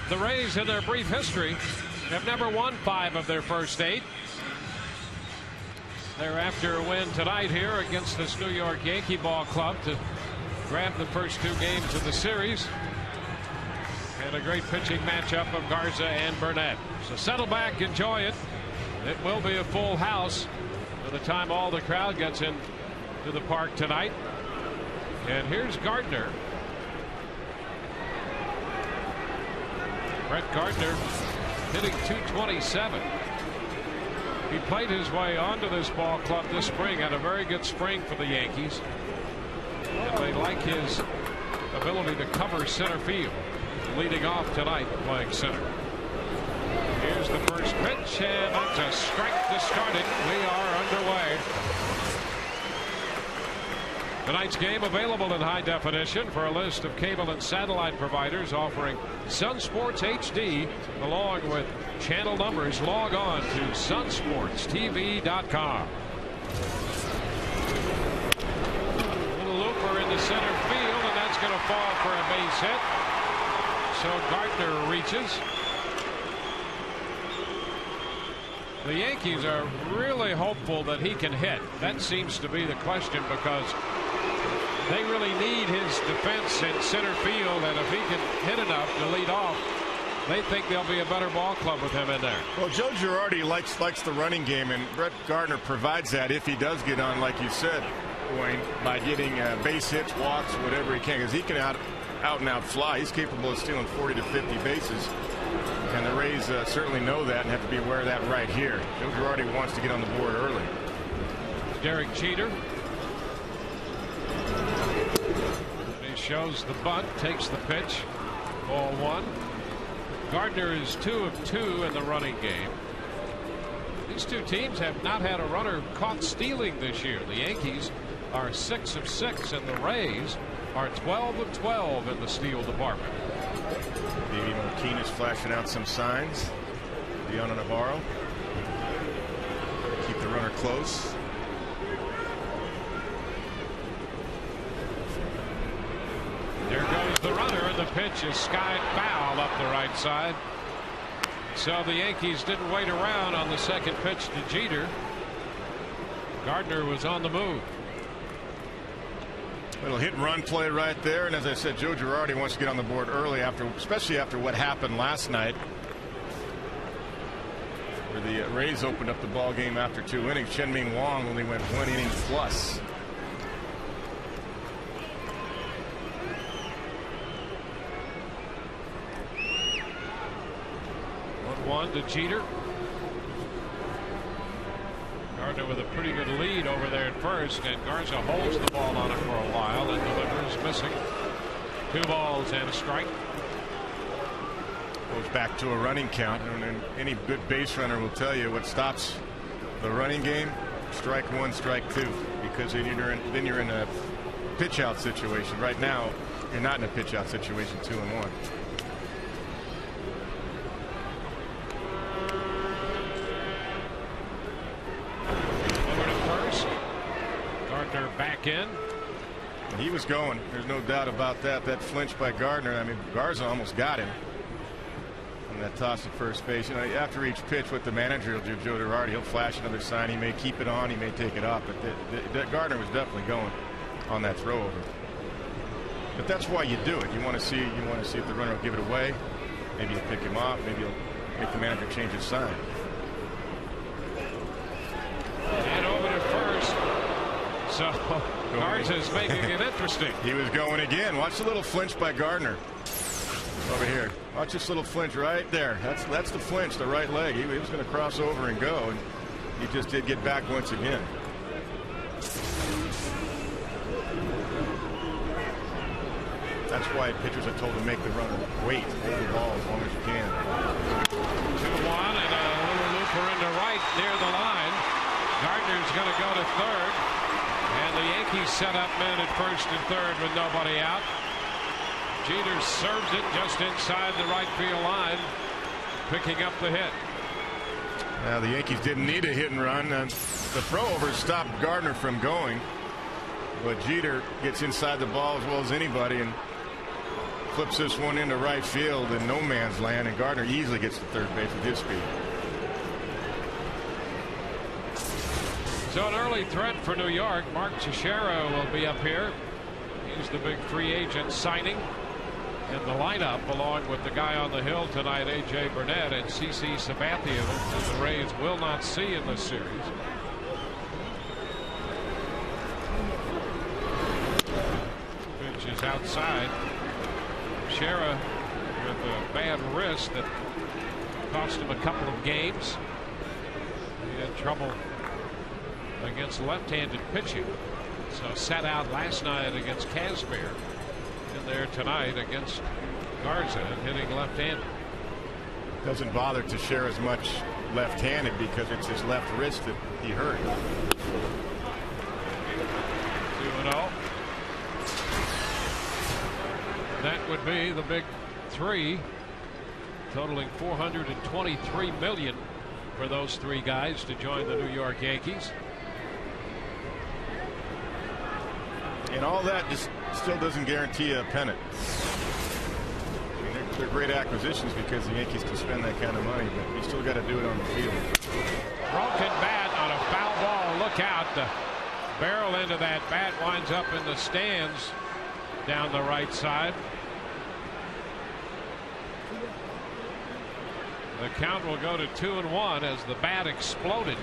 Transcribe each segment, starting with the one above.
The Rays, in their brief history, have never won 5 of their first 8. They're after a win tonight here against this New York Yankee ball club to grab the first 2 games of the series. And a great pitching matchup of Garza and Burnett. So settle back, enjoy it. It will be a full house by the time all the crowd gets in to the park tonight. And here's Gardner. Brett Gardner hitting .227. He played his way onto this ball club this spring. Had a very good spring for the Yankees. And they like his ability to cover center field. Leading off tonight, playing center. Here's the first pitch, and that's a strike to start it. We are underway. Tonight's game available in high definition. For a list of cable and satellite providers offering Sun Sports HD along with channel numbers, log on to sunsportstv.com. Little looper in the center field, and that's going to fall for a base hit. So Gardner reaches. The Yankees are really hopeful that he can hit. That seems to be the question, because they really need his defense in center field, and if he can hit enough to lead off, they think there'll be a better ball club with him in there. Well, Joe Girardi likes the running game, and Brett Gardner provides that if he does get on, like you said, Wayne, by getting base hits, walks, whatever he can, because he can out and out fly. He's capable of stealing 40 to 50 bases, and the Rays certainly know that and have to be aware of that right here. Joe Girardi wants to get on the board early. Derek Jeter. He shows the bunt, takes the pitch. Ball 1. Gardner is 2 of 2 in the running game. These two teams have not had a runner caught stealing this year. The Yankees are 6 of 6, and the Rays are 12 of 12 in the steal department. Davey Martinez flashing out some signs. Diana Navarro. Keep the runner close. There goes the runner, and the pitch is skied foul up the right side. So the Yankees didn't wait around on the second pitch to Jeter. Gardner was on the move. Little hit and run play right there, and as I said, Joe Girardi wants to get on the board early, especially after what happened last night, where the Rays opened up the ball game after 2 innings. Shen-Ming Wong only went 1 inning plus. 1-1 to Jeter. Gardner with a pretty good lead over there at first, and Garza holds the ball on it for a while and delivers, missing. 2 balls and a strike. Goes back to a running count, and any good base runner will tell you what stops the running game: strike 1, strike 2, because then you're in a pitch out situation. Right now, you're not in a pitch out situation. 2-1. Back in. He was going. There's no doubt about that. That flinch by Gardner. I mean, Garza almost got him on that toss to first base. You know, after each pitch, what the manager will do, Joe Girardi, he'll flash another sign. He may keep it on. He may take it off. But Gardner was definitely going on that throw over. But that's why you do it. You want to see if the runner will give it away. Maybe you'll pick him off. Maybe you'll make the manager change his sign. And over to first. So Garza's making it interesting. He was going again. Watch the little flinch by Gardner over here. Watch this little flinch right there. That's the flinch, the right leg. He was going to cross over and go, and he just did get back once again. That's why pitchers are told to make the runner wait, hold the ball as long as you can. 2-1, and a little looper into right near the line. Gardner's going to go to third. And the Yankees set up men at first and third with nobody out. Jeter serves it just inside the right field line, picking up the hit. Now the Yankees didn't need a hit and run. The throw over stopped Gardner from going, but Jeter gets inside the ball as well as anybody and flips this one into right field in no man's land, and Gardner easily gets to third base with his speed. So an early threat for New York. Mark Teixeira will be up here. He's the big free agent signing in the lineup, along with the guy on the hill tonight, A.J. Burnett and C.C. Sabathia, who the Rays will not see in this series. Pitch is outside. Teixeira with a bad wrist that cost him a couple of games. He had trouble against left-handed pitching, so sat out last night against Kazmir, and there tonight against Garza, hitting left-handed. Doesn't bother to share as much left-handed because it's his left wrist that he hurt. 2-0. That would be the big three, totaling $423 million for those three guys to join the New York Yankees. And all that just still doesn't guarantee a pennant. I mean, they're great acquisitions because the Yankees can spend that kind of money, but you still got to do it on the field. Broken bat on a foul ball. Look out. The barrel end of that bat winds up in the stands down the right side. The count will go to 2-1 as the bat exploded.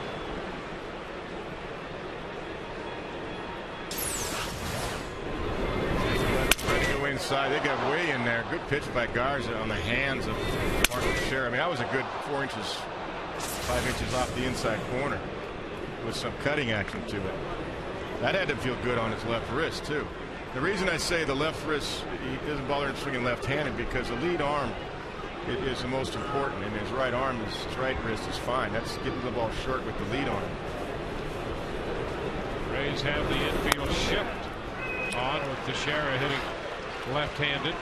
Inside, they got way in there. Good pitch by Garza on the hands of Mark Teixeira. I mean, that was a good 5 inches off the inside corner with some cutting action to it. That had to feel good on his left wrist too. The reason I say the left wrist, he doesn't bother him swinging left-handed because the lead arm is the most important, and his right arm, his right wrist is fine. That's getting the ball short with the lead arm. Rays have the infield shift on with Teixeira hitting left-handed.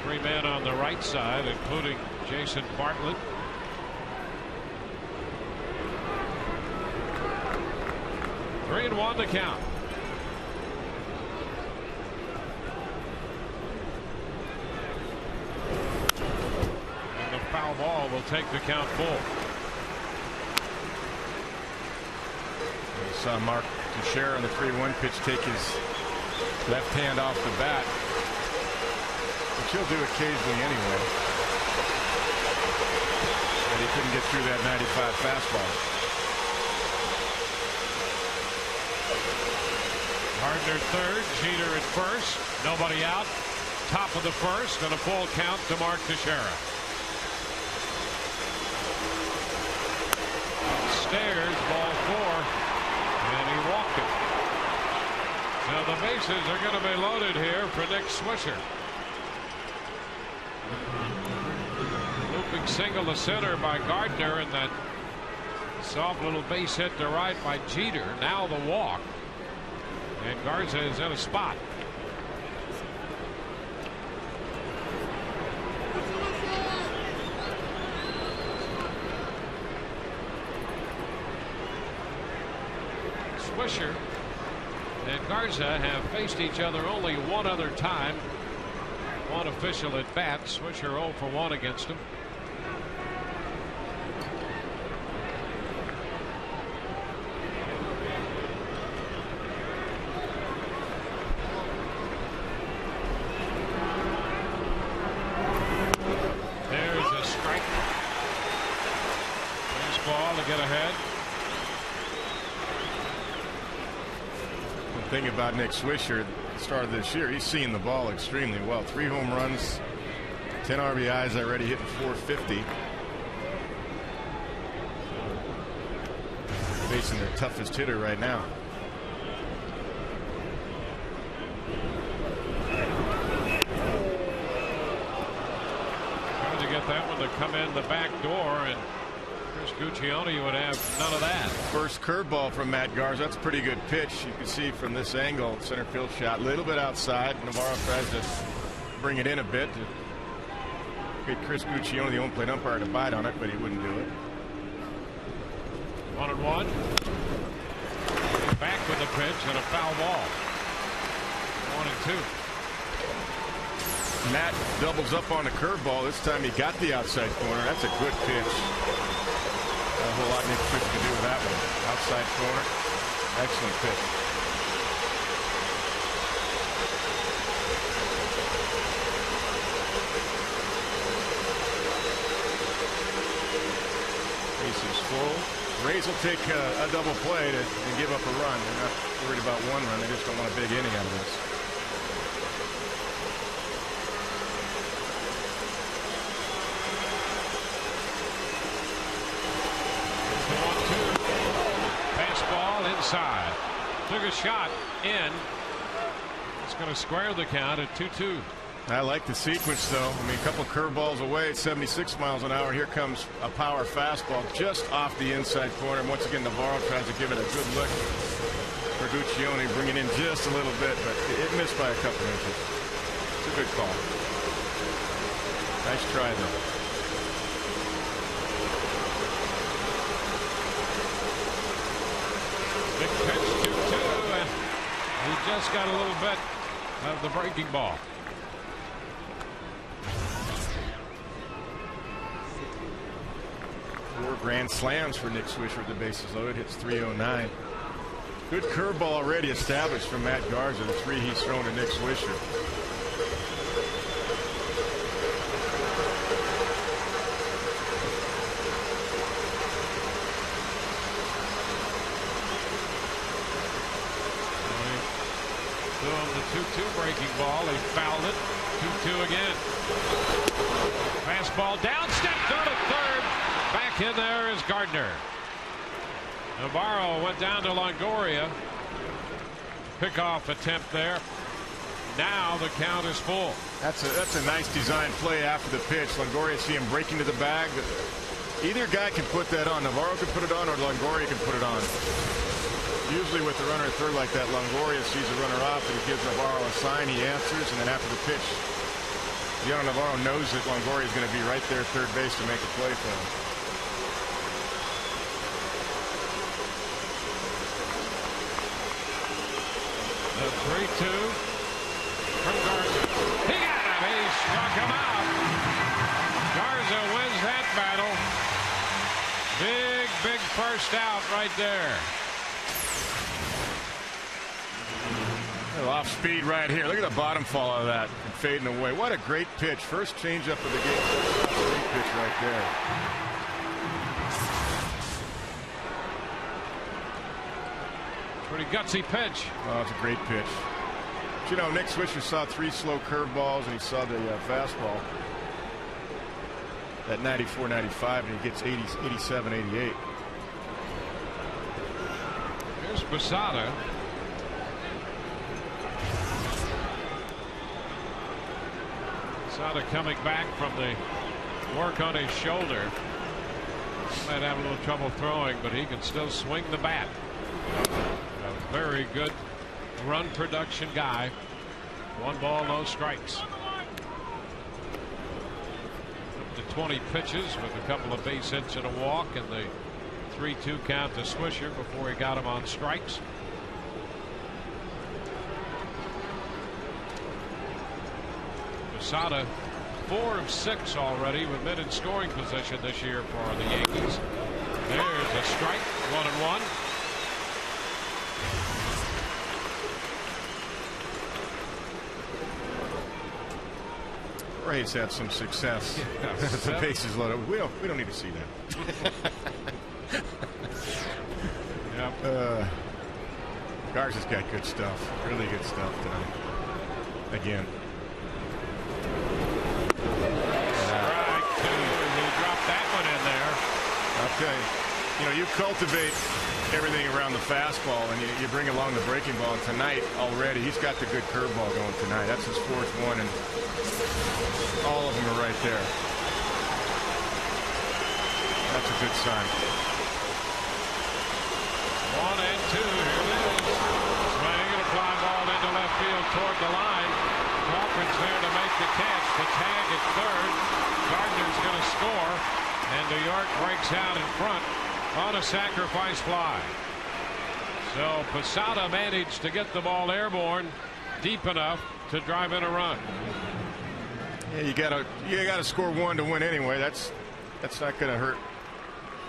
Three men on the right side, including Jason Bartlett. Three and one to count. And the foul ball will take the count full. We saw Mark Teixeira on the 3-1 pitch take his left hand off the bat, which he'll do occasionally anyway. But he couldn't get through that 95 fastball. Gardner third, Jeter at first, nobody out. Top of the first, and a full count to Mark Teixeira. Upstairs, ball four. And he walked it. Now the bases are going to be loaded here for Nick Swisher. Looping single to center by Gardner, and that soft little base hit to right by Jeter. Now the walk. And Garza is in a spot. Swisher and Garza have faced each other only one other time. One official at bat. Swisher 0 for 1 against him. There's a strike. Baseball to get ahead. Thing about Nick Swisher at the start of this year, he's seeing the ball extremely well. 3 home runs, 10 RBIs already, hitting .450. Facing their toughest hitter right now. Trying to get that one to come in the back door, and Chris Guccione would have none of that. First curveball from Matt Garza. That's a pretty good pitch. You can see from this angle, center field shot, a little bit outside. Navarro tries to bring it in a bit to get Chris Guccione, the home plate umpire, to bite on it, but he wouldn't do it. 1-1. Back with the pitch and a foul ball. 1-2. Matt doubles up on the curveball. This time he got the outside corner. That's a good pitch. Not a whole lot Nick Swisher can do with that one. Outside corner. Excellent pitch. Bases full. Rays will take a double play and give up a run. They're not worried about one run. They just don't want a big inning out of this. Inside. Took a shot in. It's going to square the count at 2-2. I like the sequence, though. I mean, a couple curveballs away at 76 miles an hour. Here comes a power fastball just off the inside corner. And once again, Navarro tries to give it a good look. Berguccione bringing in just a little bit, but it missed by a couple inches. It's a good call. Nice try, though. Big pitch, 2-2, and he just got a little bit of the breaking ball. Four grand slams for Nick Swisher with the bases loaded. Hits .309. Good curveball already established from Matt Garza. The three he's thrown to Nick Swisher. The 2-2 breaking ball. He fouled it. 2-2 again. Fastball down, step through to third. Back in there is Gardner. Navarro went down to Longoria. Pickoff attempt there. Now the count is full. That's a nice design play after the pitch. Longoria see him breaking to the bag. Either guy can put that on. Navarro can put it on, or Longoria can put it on. Usually with the runner at third like that, Longoria sees the runner off and he gives Navarro a sign. He answers, and then after the pitch, Navarro knows that Longoria is going to be right there at third base to make a play for him. The 3-2 from Garza. He got him. He struck him out. Garza wins that battle. Big first out right there. Off speed right here. Look at the bottom fall of that and fading away. What a great pitch. First changeup of the game. Great pitch right there. Pretty gutsy pitch. Oh, it's a great pitch. But, Nick Swisher saw three slow curveballs and he saw the fastball at 94, 95, and he gets 87, 88. Here's Posada. Posada coming back from the work on his shoulder. He might have a little trouble throwing, but he can still swing the bat. A very good run production guy. 1 ball, no strikes. Up to 20 pitches with a couple of base hits and a walk, and the 3-2 count to Swisher before he got him on strikes. Posada 4 of 6 already with men in scoring position this year for the Yankees. There's a strike. 1-1. Rays had some success. The bases loaded. We don't need to see that. Yep. Garza's got good stuff. Really good stuff tonight. Again. Strike 2. He dropped that one in there. I'll tell you, you cultivate everything around the fastball, and you bring along the breaking ball. And tonight already, he's got the good curveball going tonight. That's his 4th one, and all of them are right there. That's a good sign. 1-2. Here it is. Swing and a fly ball into left field toward the line. Crawford's there to make the catch. The tag at third. Gardner's going to score, and New York breaks out in front on a sacrifice fly. So Posada managed to get the ball airborne deep enough to drive in a run. Yeah, you gotta score one to win anyway. That's not going to hurt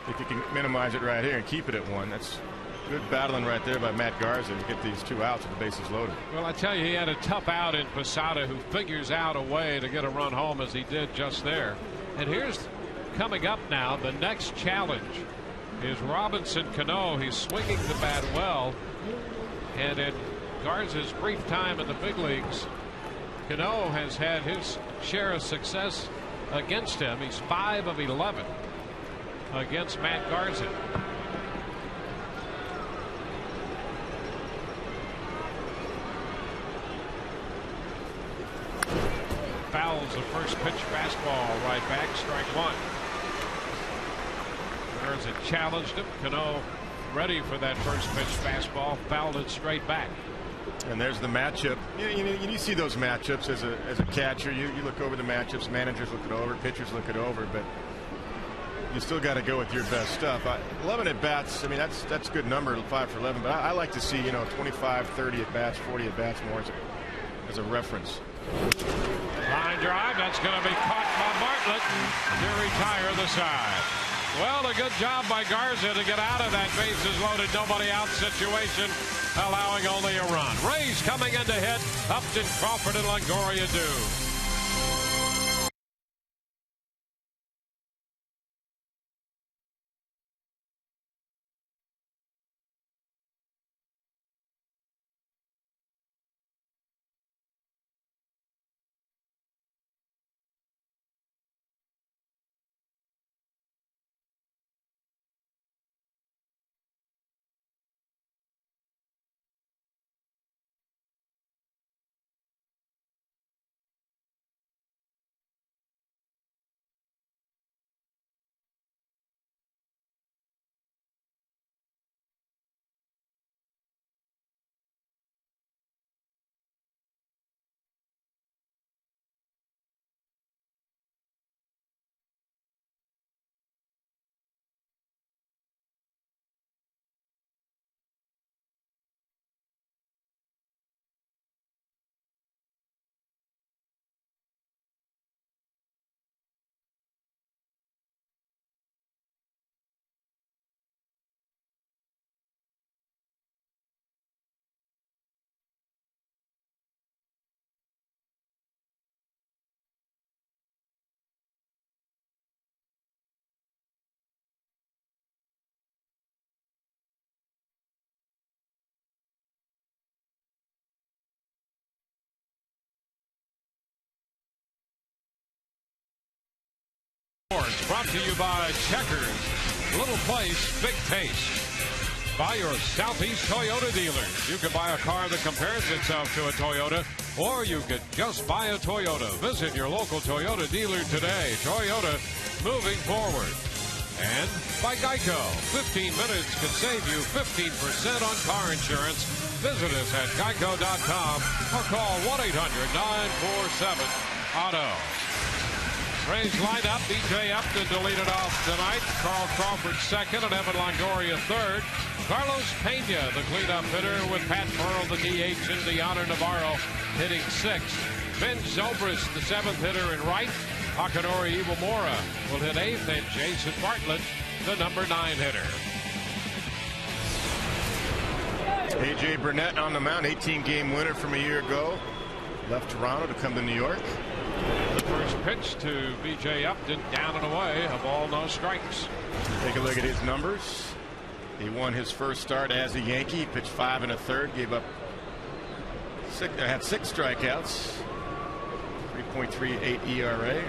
if you can minimize it right here and keep it at one. That's good battling right there by Matt Garza to get these 2 outs with the bases loaded. Well, I tell you, he had a tough out in Posada, who figures out a way to get a run home as he did just there. And here's coming up now, the next challenge is Robinson Cano. He's swinging the bat well, and in Garza's brief time in the big leagues, Cano has had his share of success against him. He's 5 of 11 against Matt Garza. Fouls the first pitch fastball right back, strike one. Garza challenged him. Cano ready for that first pitch fastball, fouled it straight back. And there's the matchup. You see those matchups as a catcher. You look over the matchups. Managers look it over. Pitchers look it over. But you still got to go with your best stuff. 11 at bats. I mean, that's a good number, 5 for 11. But I like to see 25, 30 at bats, 40 at bats more as a reference. Line drive. That's going to be caught by Bartlett to retire the side. Well, a good job by Garza to get out of that bases loaded, nobody out situation, allowing only a run. Rays coming in to hit. Upton, Crawford, and Longoria do. Brought to you by Checkers. Little place, big taste. By your Southeast Toyota dealers. You can buy a car that compares itself to a Toyota, or you could just buy a Toyota. Visit your local Toyota dealer today. Toyota, moving forward. And by Geico. 15 minutes could save you 15% on car insurance. Visit us at geico.com or call 1-800-947-AUTO. Rays lineup. B.J. Upton to lead it off tonight. Carl Crawford second and Evan Longoria third. Carlos Pena, the cleanup hitter, with Pat Burrell, the DH, and Deanna Navarro hitting sixth. Ben Zobrist, the seventh hitter in right. Takanori Iwamura will hit eighth, and Jason Bartlett, the number 9 hitter. A.J. Burnett on the mound, 18-game winner from a year ago. Left Toronto to come to New York. The first pitch to B.J. Upton, down and away, a ball, no strikes. Take a look at his numbers. He won his first start as a Yankee. He pitched 5 1/3, gave up had 6 strikeouts, 3.38 ERA,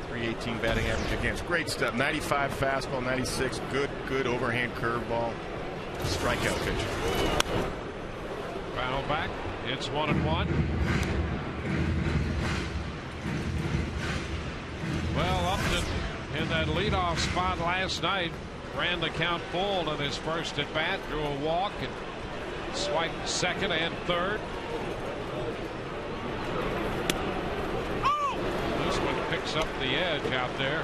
318 batting average against. Great stuff. 95 fastball, 96 good overhand curveball, strikeout pitcher. Foul back. It's 1-1. Well, Upton in that leadoff spot last night ran the count full in his first at bat, drew a walk and swiped second and third. This one picks up the edge out there.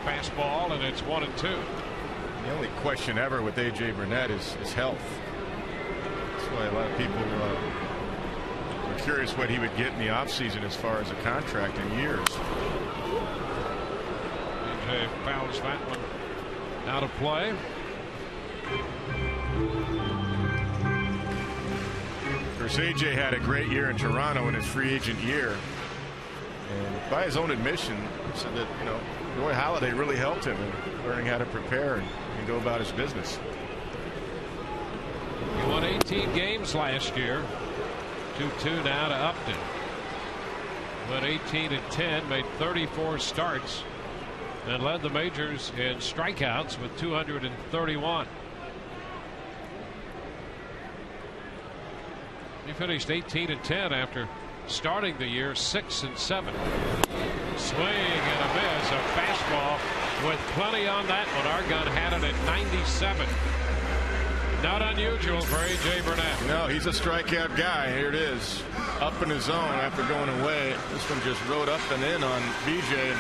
Fastball, and it's 1-2. The only question ever with A.J. Burnett is health. That's why a lot of people curious what he would get in the offseason as far as a contract in years. AJ fouls that one out of play. Of course, AJ had a great year in Toronto in his free agent year. And by his own admission, he said that, Roy Halladay really helped him in learning how to prepare and go about his business. He won 18 games last year. 2-2 now to Upton. Went 18-10, made 34 starts, and led the majors in strikeouts with 231. He finished 18-10 after starting the year 6-7. Swing and a miss. A fastball with plenty on that one. Our gun had it at 97. Not unusual for A.J. Burnett. No, he's a strikeout guy. Here it is. Up in his zone after going away. This one just rode up and in on BJ and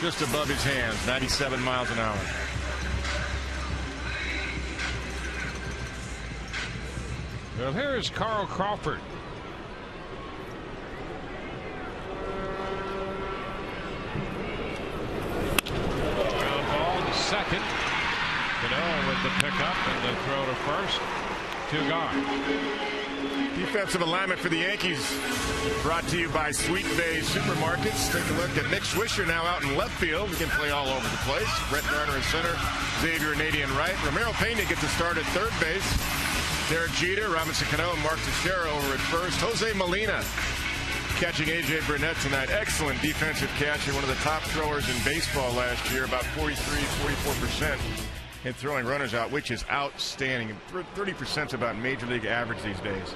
just above his hands. 97 miles an hour. Well, here is Carl Crawford. Ground ball to second. With the pickup and the throw to first. Two gone. Defensive alignment for the Yankees brought to you by Sweet Bay Supermarkets. Take a look at Nick Swisher now out in left field. He can play all over the place. Brett Garner in center. Xavier Nadian right. Romero Pena gets to start at third base. Derek Jeter, Robinson Cano, and Mark Teixeira over at first. Jose Molina catching A.J. Burnett tonight. Excellent defensive catcher. One of the top throwers in baseball last year. About 43-44%. And throwing runners out, which is outstanding. 30% is about major league average these days.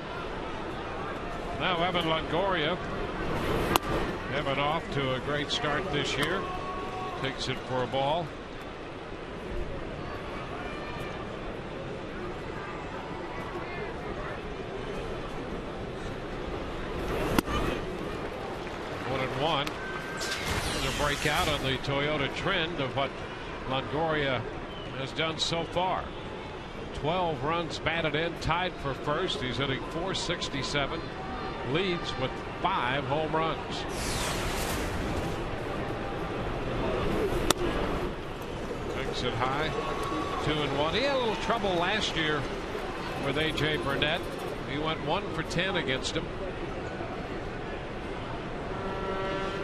Now Evan Longoria. Evan off to a great start this year. Takes it for a ball. One and one. To break out on the Toyota trend of what Longoria has done so far. 12 runs batted in, tied for first. He's hitting .467, leads with 5 home runs. Takes it high, 2-1. He had a little trouble last year with A.J. Burnett. He went 1 for 10 against him.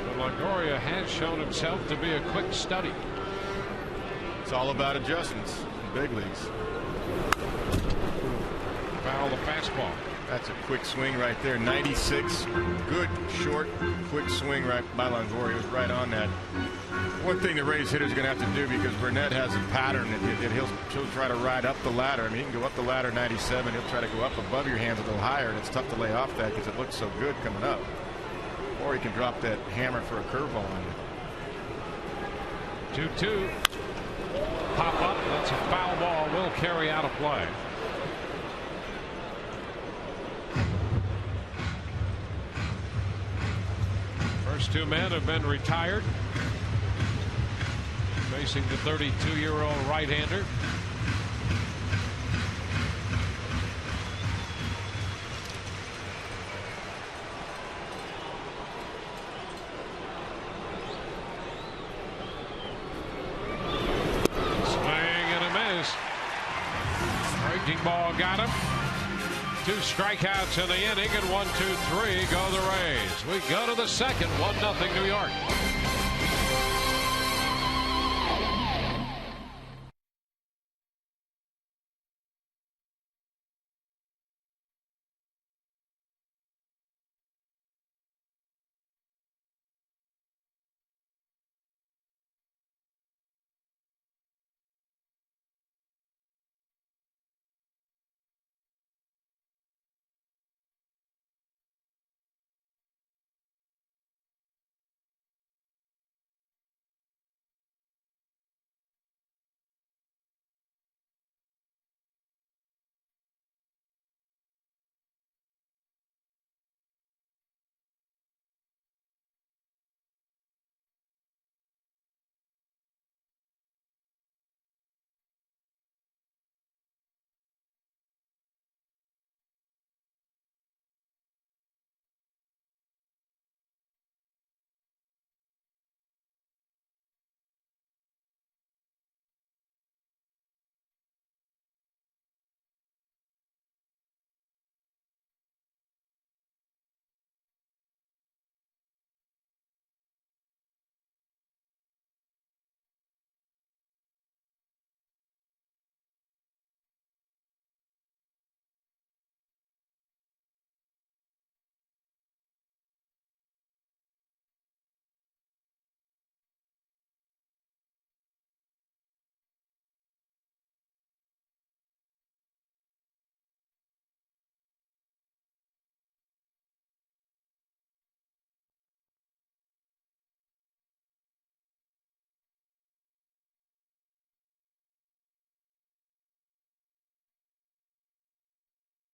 But Longoria has shown himself to be a quick study. It's all about adjustments in big leagues. Foul the fastball. That's a quick swing right there. 96. Good, short, quick swing right by Longoria. He was right on that. One thing the Rays hitter is going to have to do, because Burnett has a pattern that he'll try to ride up the ladder. I mean, he can go up the ladder 97. He'll try to go up above your hands a little higher, and it's tough to lay off that because it looks so good coming up. Or he can drop that hammer for a curveball on you. 2-2. Pop up. That's a foul ball. Will carry out of play. First two men have been retired. Facing the 32-year-old right-hander. Ball got him. 2 strikeouts in the inning, and 1-2-3 go the Rays. We go to the second. 1-0 New York.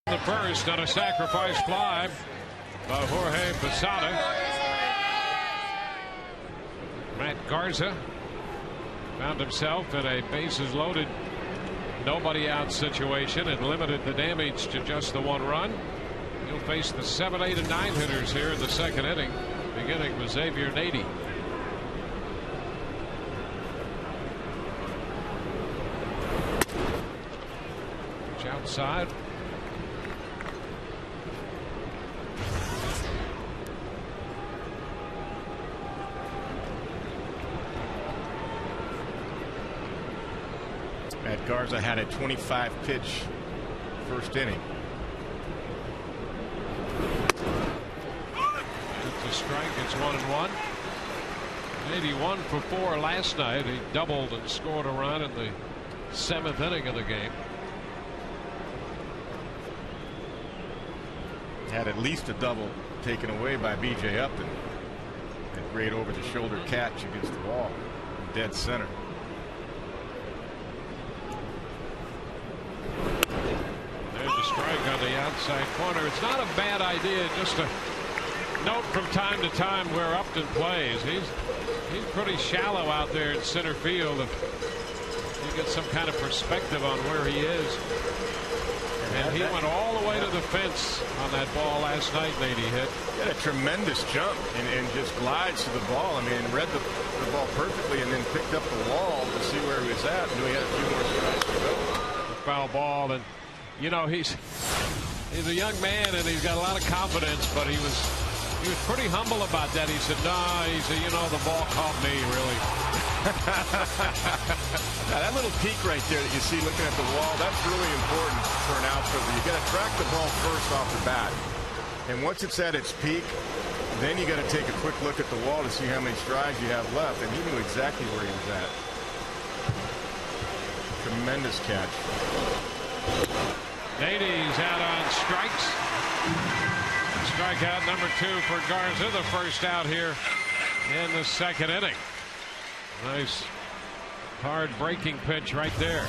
The first on a sacrifice fly by Jorge Posada. Matt Garza found himself in a bases loaded, nobody out situation and limited the damage to just the 1 run. He'll face the 7, 8, and 9 hitters here in the second inning, beginning with Xavier Nady. Pitch outside. Matt Garza had a 25 pitch first inning. It's a strike. It's 1-1. 81 for 4 last night. He doubled and scored a run in the 7th inning of the game. Had at least a double taken away by B.J. Upton. A great over the shoulder catch against the wall in dead center. Strike on the outside corner. It's not a bad idea just to note from time to time where Upton plays. He's pretty shallow out there in center field. If you get some kind of perspective on where he is. And he went all the way to the fence on that ball last night. Nady hit. He had a tremendous jump and just glides to the ball. I mean, read the ball perfectly and then picked up the wall to see where he was at. Knew he had a few more strikes to go. A foul ball, and you know he's a young man and he's got a lot of confidence, but he was pretty humble about that. He said, "Nah," he said, "you know, the ball caught me, really." Now, that little peak right there that you see looking at the wall, that's really important for an outfielder. You got to track the ball first off the bat, and once it's at its peak, then you got to take a quick look at the wall to see how many strides you have left, and he knew exactly where he was at. Tremendous catch. Nady's out on strikes. Strikeout number 2 for Garza, the first out here in the second inning. Nice hard breaking pitch right there.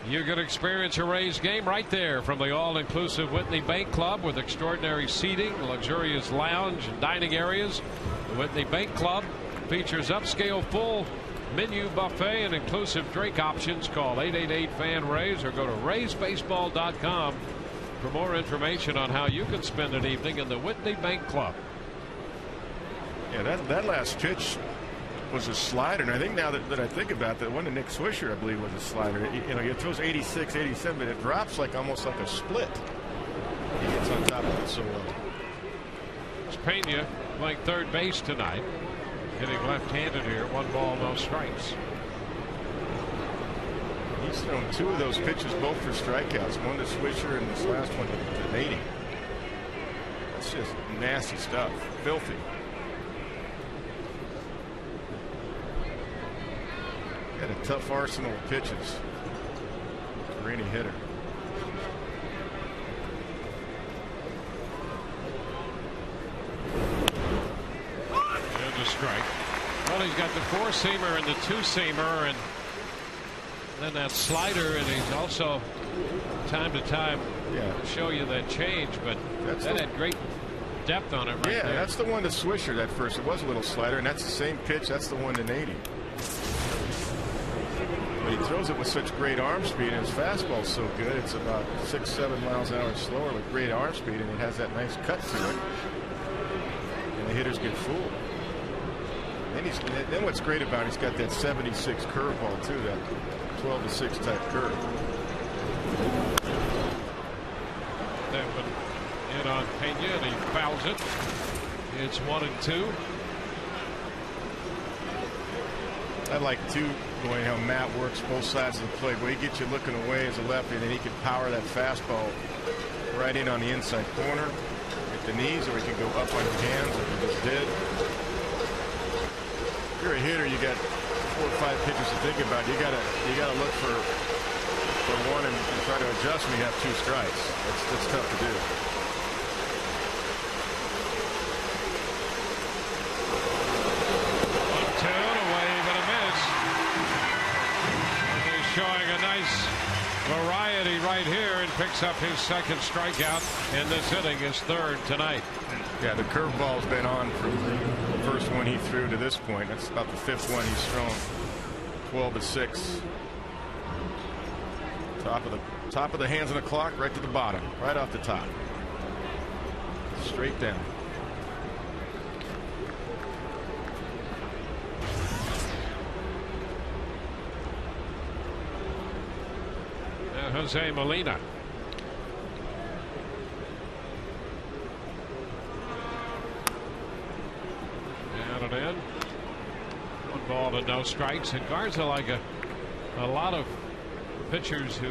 You can experience a Rays game right there from the all-inclusive Whitney Bank Club with extraordinary seating, luxurious lounge and dining areas. The Whitney Bank Club features upscale full menu buffet and inclusive drink options. Call 888-FAN-RAYS or go to raysbaseball.com for more information on how you can spend an evening in the Whitney Bank Club. Yeah, that last pitch was a slider, and I think now that I think about that, one to Nick Swisher, I believe, was a slider. You know, he throws 86, 87, but it drops like almost like a split. He gets on top of it so well. It's Pena playing third base tonight, hitting left-handed here. 1 ball, no strikes. He's thrown 2 of those pitches, both for strikeouts. One to Swisher and this last one to Nady. It's just nasty stuff. Filthy. Got a tough arsenal of pitches for any hitter. And a strike. Well, he's got the 4-seamer and the 2-seamer, and then that slider, and he's also time to time show you that change, but that had great depth on it right there. That's the one to Swisher, that first. It was a little slider, and that's the same pitch. That's the one to Nady. But he throws it with such great arm speed, and his fastball's so good. It's about 6-7 miles an hour slower with great arm speed, and it has that nice cut to it. And the hitters get fooled. Then what's great about it, he's got that 76 curveball too, that 12-6 type curve. That one in on Pena, and he fouls it. It's 1-2. I like too, going how Matt works both sides of the plate. Where he gets you looking away as a lefty, and then he can power that fastball right in on the inside corner at the knees, or he can go up on your hands like he just did. If you're a hitter, you got 4 or 5 pitches to think about. You gotta look for one and try to adjust when you have 2 strikes. That's tough to do. Showing a nice variety right here and picks up his second strikeout in this inning, his third tonight. Yeah, the curveball's been on from the first one he threw to this point. That's about the fifth one he's thrown. 12-6. Top of the hands on the clock, right to the bottom, right off the top, straight down. Jose Molina. Down and in. 1 ball and no strikes. And Garza, like a lot of pitchers who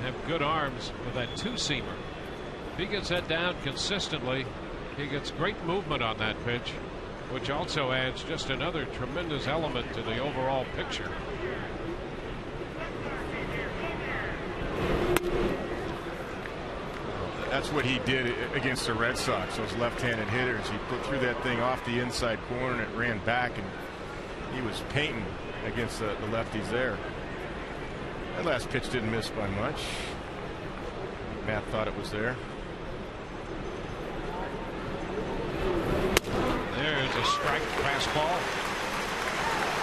have good arms with that two-seamer. If he gets that down consistently, he gets great movement on that pitch, which also adds just another tremendous element to the overall picture. That's what he did against the Red Sox, those left-handed hitters. He threw that thing off the inside corner and it ran back, and he was painting against the lefties there. That last pitch didn't miss by much. Matt thought it was there. There's a strike fastball.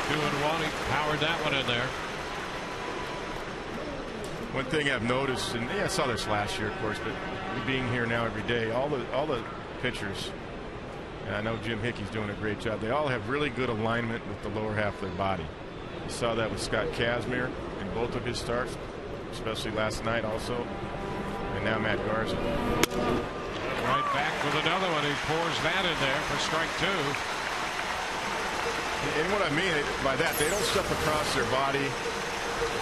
2-1. He powered that one in there. One thing I've noticed, and I saw this last year, of course, but being here now every day, all the pitchers, and I know Jim Hickey's doing a great job, they all have really good alignment with the lower half of their body. You saw that with Scott Kazmir in both of his starts, especially last night also, and now Matt Garza. Right back with another one. He pours that in there for strike 2. And what I mean by that, they don't step across their body,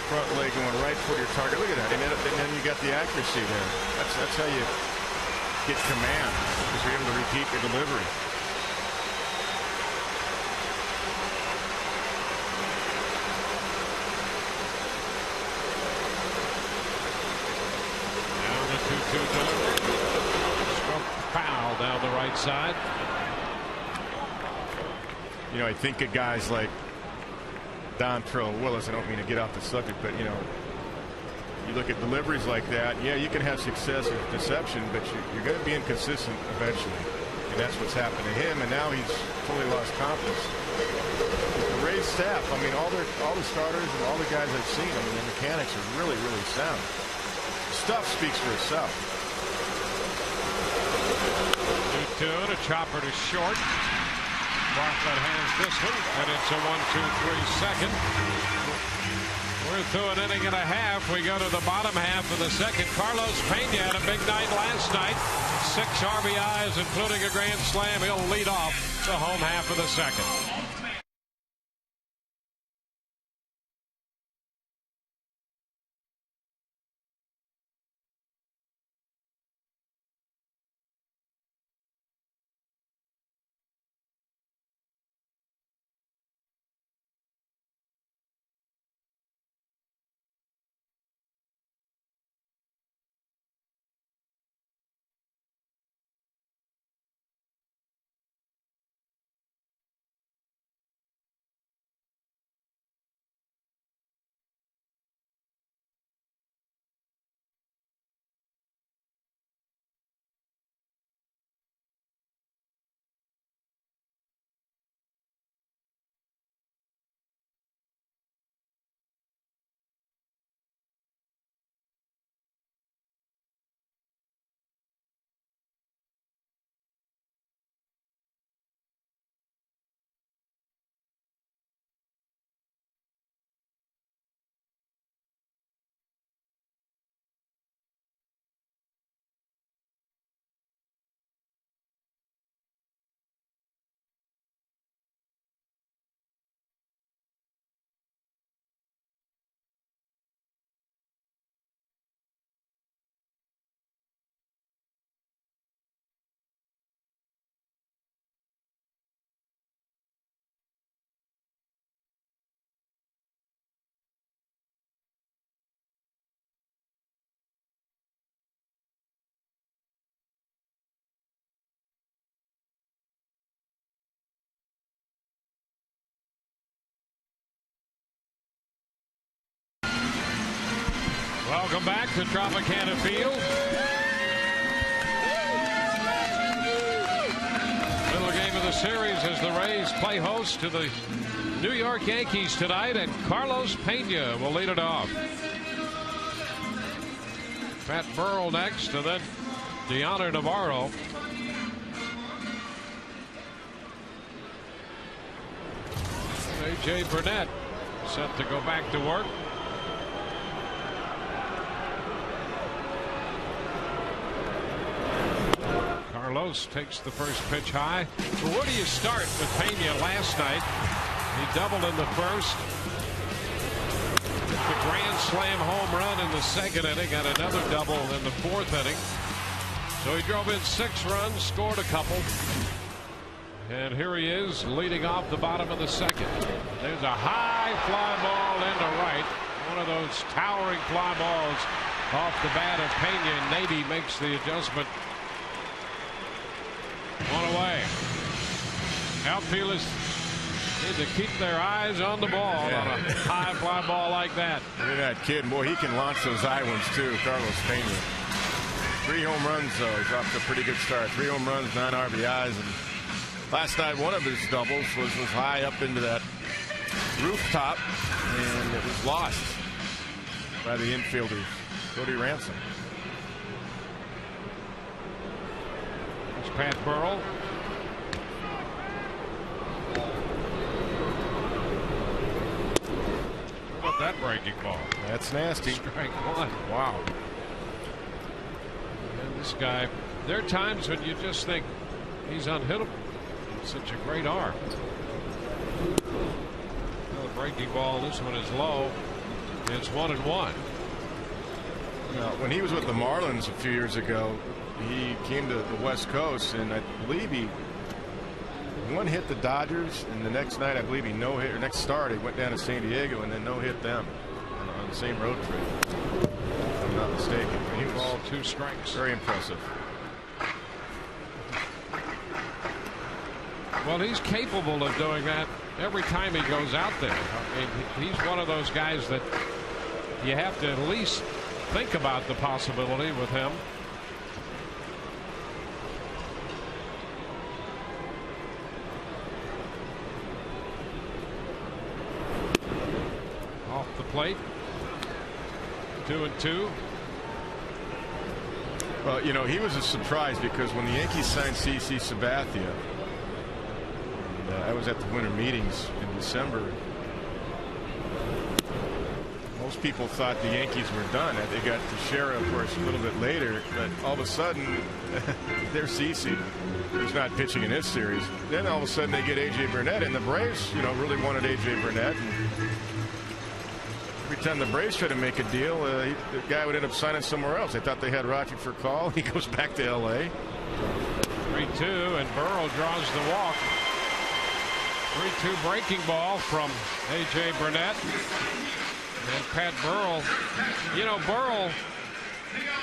front leg going right for your target. Look at that, and then you got the accuracy there. That's how you get command, because you're able to repeat your delivery. Now the 2-2 delivery. Struck foul down the right side. You know, I think of guys like Dontrell Willis. I don't mean to get off the subject, but you look at deliveries like that. Yeah, you can have success with deception, but you're going to be inconsistent eventually, and that's what's happened to him. And now he's totally lost confidence. The Rays staff, I mean, all the starters and all the guys I've seen, I mean, the mechanics are really, really sound. Stuff speaks for itself. 2-2, and a chopper to short. Bartlett has this one, and it's a 1-2-3 second. We're through an inning and a half. We go to the bottom half of the second. Carlos Pena had a big night last night. 6 RBIs, including a grand slam. He'll lead off the home half of the second. Welcome back to Tropicana Field. Middle game of the series as the Rays play host to the New York Yankees tonight, and Carlos Pena will lead it off. Pat Burrell next, and then Deanna Navarro. A.J. Burnett set to go back to work. Carlos takes the first pitch high. Well, where do you start with Pena last night? He doubled in the first. The grand slam home run in the second inning, and another double in the fourth inning. So he drove in 6 runs, scored a couple. And here he is leading off the bottom of the second. There's a high fly ball into right. One of those towering fly balls off the bat of Pena. Nady makes the adjustment. One away. Outfielders need to keep their eyes on the ball on a high fly ball like that. Look at that kid. Boy, he can launch those high ones too, Carlos Pena. 3 home runs, though. He's off to a pretty good start. 3 home runs, 9 RBIs. And last night, one of his doubles was high up into that rooftop, and it was lost by the infielder, Cody Ransom. It's Pat Burrell. How about that breaking ball? That's nasty. Strike one. Wow. And this guy, there are times when you just think he's unhittable. Such a great arm. Another breaking ball. This one is low. It's 1-1. Now, when he was with the Marlins a few years ago, he came to the West Coast, and I believe he hit the Dodgers, and the next night I believe he no-hit, or next start he went down to San Diego and then no-hit them on the same road trip, if I'm not mistaken. He was ball, 2 strikes. Very impressive. Well, he's capable of doing that every time he goes out there. I mean, he's one of those guys that you have to at least think about the possibility with him. Off the plate. 2-2. Well, you know, he was a surprise because when the Yankees signed CC Sabathia, I was at the winter meetings in December. Most people thought the Yankees were done. They got Teixeira, of course, a little bit later, but all of a sudden, there's CC, who's not pitching in this series. Then all of a sudden, they get A.J. Burnett, and the Braves, you know, really wanted A.J. Burnett. And every time the Braves tried to make a deal, the guy would end up signing somewhere else. They thought they had Roger for call. He goes back to L.A. 3-2, and Burrow draws the walk. 3-2 breaking ball from A.J. Burnett. And Pat Burrell. You know, Burrell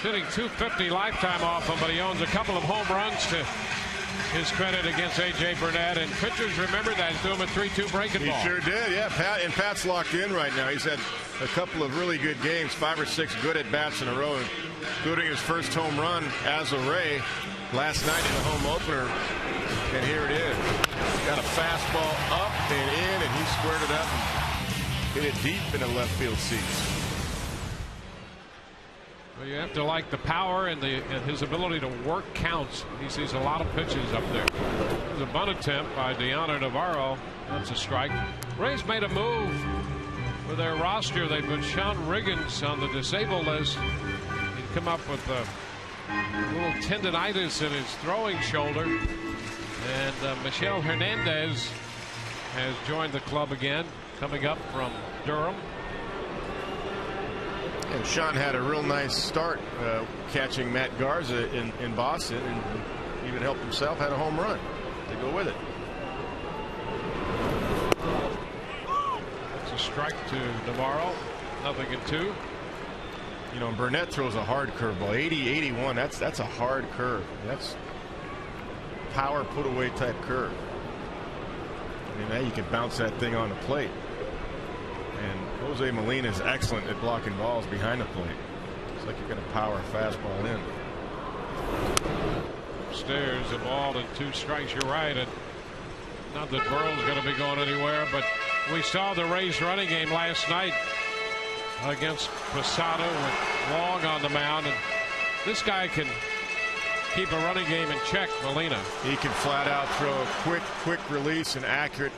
hitting .250 lifetime off him, but he owns a couple of home runs to his credit against A.J. Burnett. And pitchers remember that. He's doing a 3-2 breaking ball. He sure did, yeah. And Pat's locked in right now. He's had a couple of really good games, 5 or 6 good at-bats in a row, including his first home run as a Ray last night in the home opener. And here it is. Got a fastball up and in, and he squared it up and hit it deep into left field seats. Well, you have to like the power and his ability to work counts. He sees a lot of pitches up there. There's a bunt attempt by Deanna Navarro. That's a strike. Rays made a move with their roster. They put Sean Riggins on the disabled list. He'd come up with a little tendonitis in his throwing shoulder. And Michelle Hernandez has joined the club again, coming up from Durham. And Sean had a real nice start catching Matt Garza in Boston, and even helped himself, had a home run to go with it. It's a strike to Navarro. 0-2. You know, Burnett throws a hard curveball. 80-81. That's a hard curve. That's power put away type curve. I mean, now you can bounce that thing on the plate. And Jose Molina is excellent at blocking balls behind the plate. like you're going to power a fastball in. Upstairs, a ball and 2 strikes. You're right. And not that Burrow's going to be going anywhere, but we saw the Rays running game last night against Posada with Long on the mound. And this guy can keep a running game in check, Molina. He can flat out throw a quick release and accurate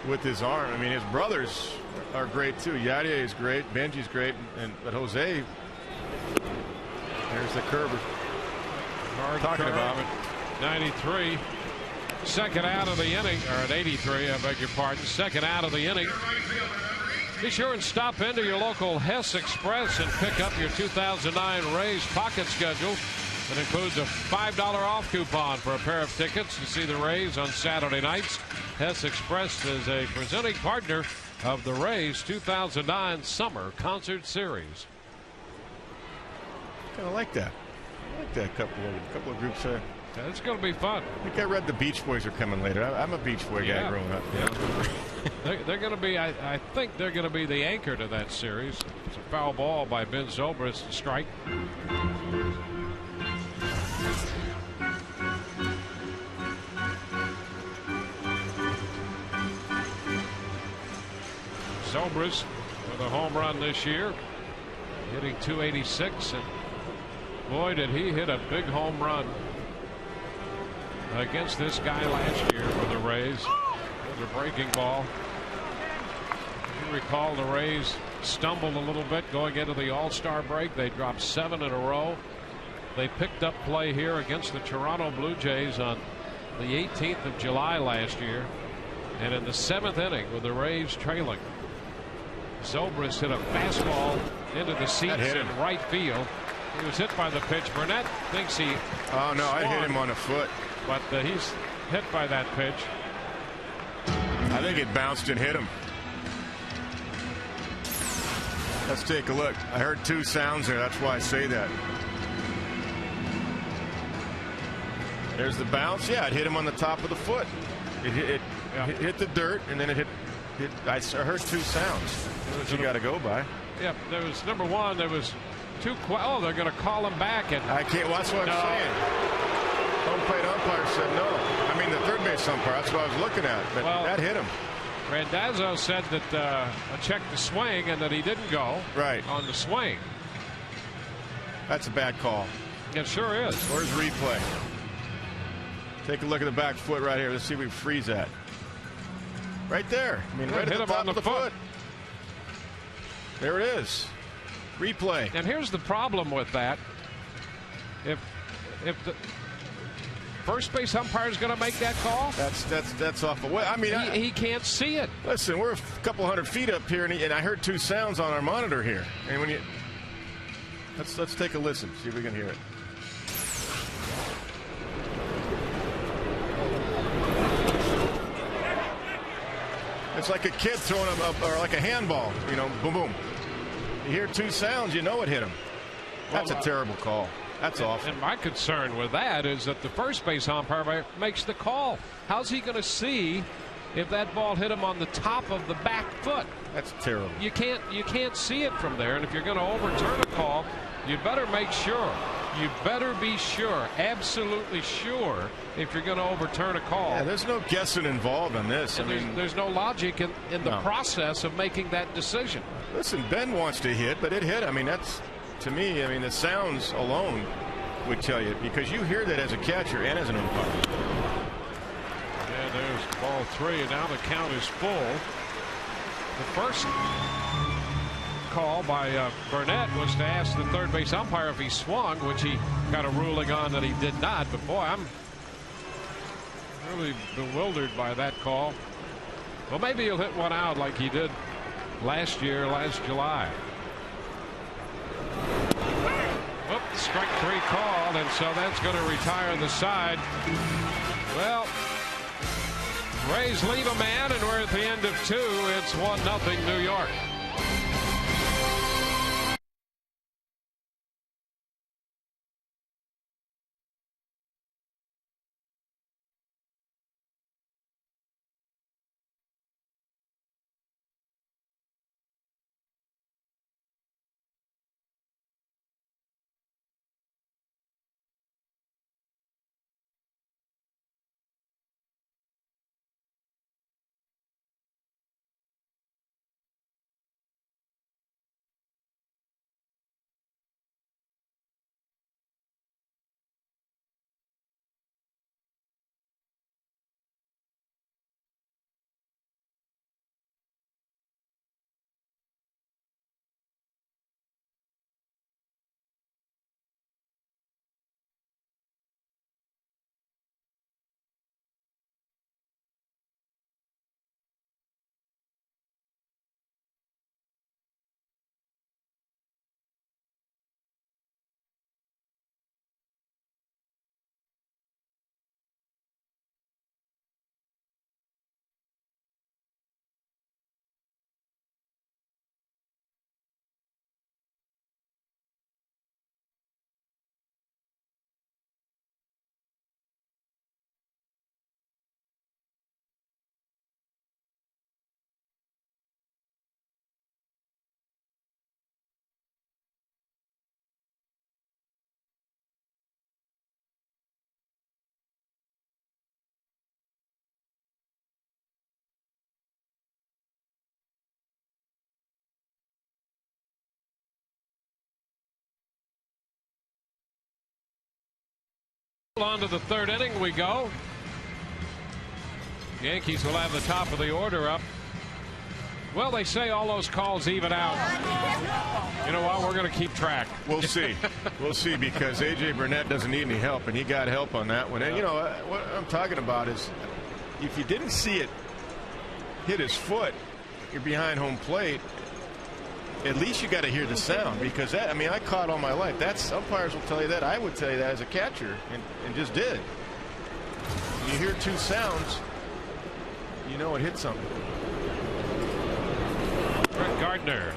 with his arm. I mean, his brothers are great too. Yadier is great, Benji's great, but Jose, there's the curve Hard talking curve about. at 93. Second out of the inning, or at 83, I beg your pardon. Second out of the inning. Be sure and stop into your local Hess Express and pick up your 2009 Rays pocket schedule. That includes a $5 off coupon for a pair of tickets to see the Rays on Saturday nights. Hess Express is a presenting partner of the Rays 2009 Summer Concert Series. Kind of like that. I like that couple of groups. It's going to be fun. I think I read the Beach Boys are coming later. I'm a Beach Boy guy growing up. Yeah. They're going to be. I think they're going to be the anchor to that series. It's a foul ball by Ben Zobrist to strike. Zobrist with a home run this year, hitting .286, and boy did he hit a big home run against this guy last year for the Rays. It was a breaking ball. You recall the Rays stumbled a little bit going into the All-Star break. They dropped 7 in a row. They picked up play here against the Toronto Blue Jays on the 18th of July last year, and in the 7th inning with the Rays trailing, Zobrist hit a fastball into the seats in right field. He was hit by the pitch. Burnett thinks he Oh no, swung, I hit him on the foot. But he's hit by that pitch. I think it bounced and hit him. Let's take a look. I heard 2 sounds there. That's why I say that. There's the bounce. Yeah, it hit him on the top of the foot. It hit the dirt, and then it hit. I heard 2 sounds. That's what you got to go by. Yeah, there was number 1. There was 2. Oh, they're going to call him back. And I can't. Well, that's what I'm saying. Home plate umpire said no. I mean, the third base umpire. That's what I was looking at. But that hit him. Randazzo said that checked the swing and that he didn't go on the swing. That's a bad call. It sure is. Where's replay? Take a look at the back foot right here. Let's see if we can freeze that. Right there. I mean, right at the top of the foot. There it is. Replay. And here's the problem with that. If the first base umpire is going to make that call, that's awful. Well, I mean, he can't see it. Listen, we're a couple hundred feet up here, and I heard 2 sounds on our monitor here. And when you let's take a listen, see if we can hear it. It's like a kid throwing up, or like a handball, you know, boom, boom. You hear 2 sounds, you know it hit him. That's a terrible call. That's awful. And my concern with that is that the first base umpire makes the call. How's he going to see if that ball hit him on the top of the back foot? That's terrible. You can't see it from there. And if you're going to overturn a call, you better make sure. You better be sure, absolutely sure, if you're going to overturn a call. Yeah, there's no guessing involved in this. And there's no logic in the process of making that decision. Listen, Ben wants to hit, but it hit. I mean, that's, to me, I mean, the sounds alone would tell you, because you hear that as a catcher and as an umpire. Yeah, there's ball 3, and now the count is full. The first call by Burnett was to ask the third base umpire if he swung, which he got a ruling on that he did not. But boy, I'm really bewildered by that call. Well, maybe he'll hit one out like he did last July. Whoop, strike 3 called, and so that's going to retire the side. Well, Rays leave a man, and we're at the end of 2. It's 1-0 New York. On to the third inning we go. Yankees will have the top of the order up. Well, they say all those calls even out. You know what? We're going to keep track. We'll see. We'll see, because A.J. Burnett doesn't need any help, and he got help on that one. And, you know, what I'm talking about is if you didn't see it hit his foot, you're behind home plate, at least you got to hear the sound, because that, I mean, I caught all my life. That's, umpires will tell you that. I would tell you that as a catcher, and just did. When you hear two sounds, you know it hit something. Brett Gardner.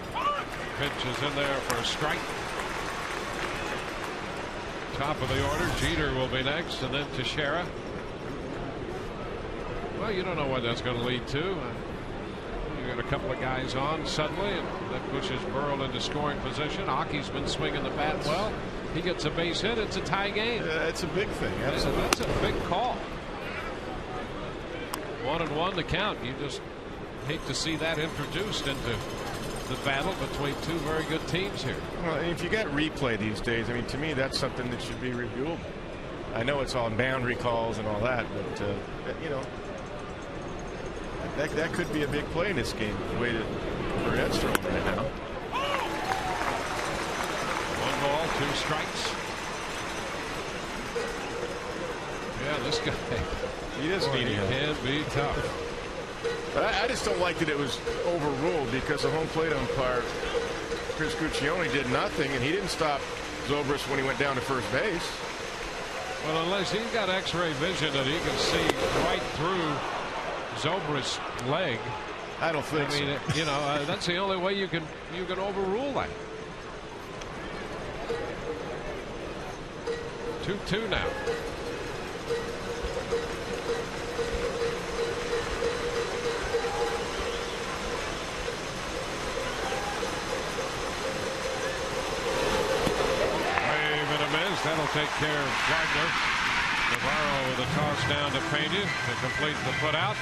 Pitch is in there for a strike. Top of the order. Jeter will be next, and then Teixeira. Well, you don't know what that's going to lead to. You got a couple of guys on suddenly, and that pushes Burrell into scoring position. Aki's been swinging the bat well. He gets a base hit. It's a tie game. It's a big thing. That's a big call. 1-1 to count. You just hate to see that introduced into the battle between two very good teams here. Well, if you got replay these days, I mean, to me, that's something that should be reviewable. I know it's on boundary calls and all that, but you know, that could be a big play in this game, the way that Burnett's throwing right now. 1 ball, 2 strikes. Yeah, this guy, he doesn't need help. He can be tough. But I just don't like that it was overruled, because the home plate umpire, Chris Guccione, did nothing, and he didn't stop Zobrist when he went down to first base. Well, unless he's got X-ray vision that he can see right through Zobrist's leg. I don't think so. I mean, you know, that's the only way you can overrule that. 2-2 now. That'll take care of Gardner. Navarro with a toss down to Pena to complete the putout.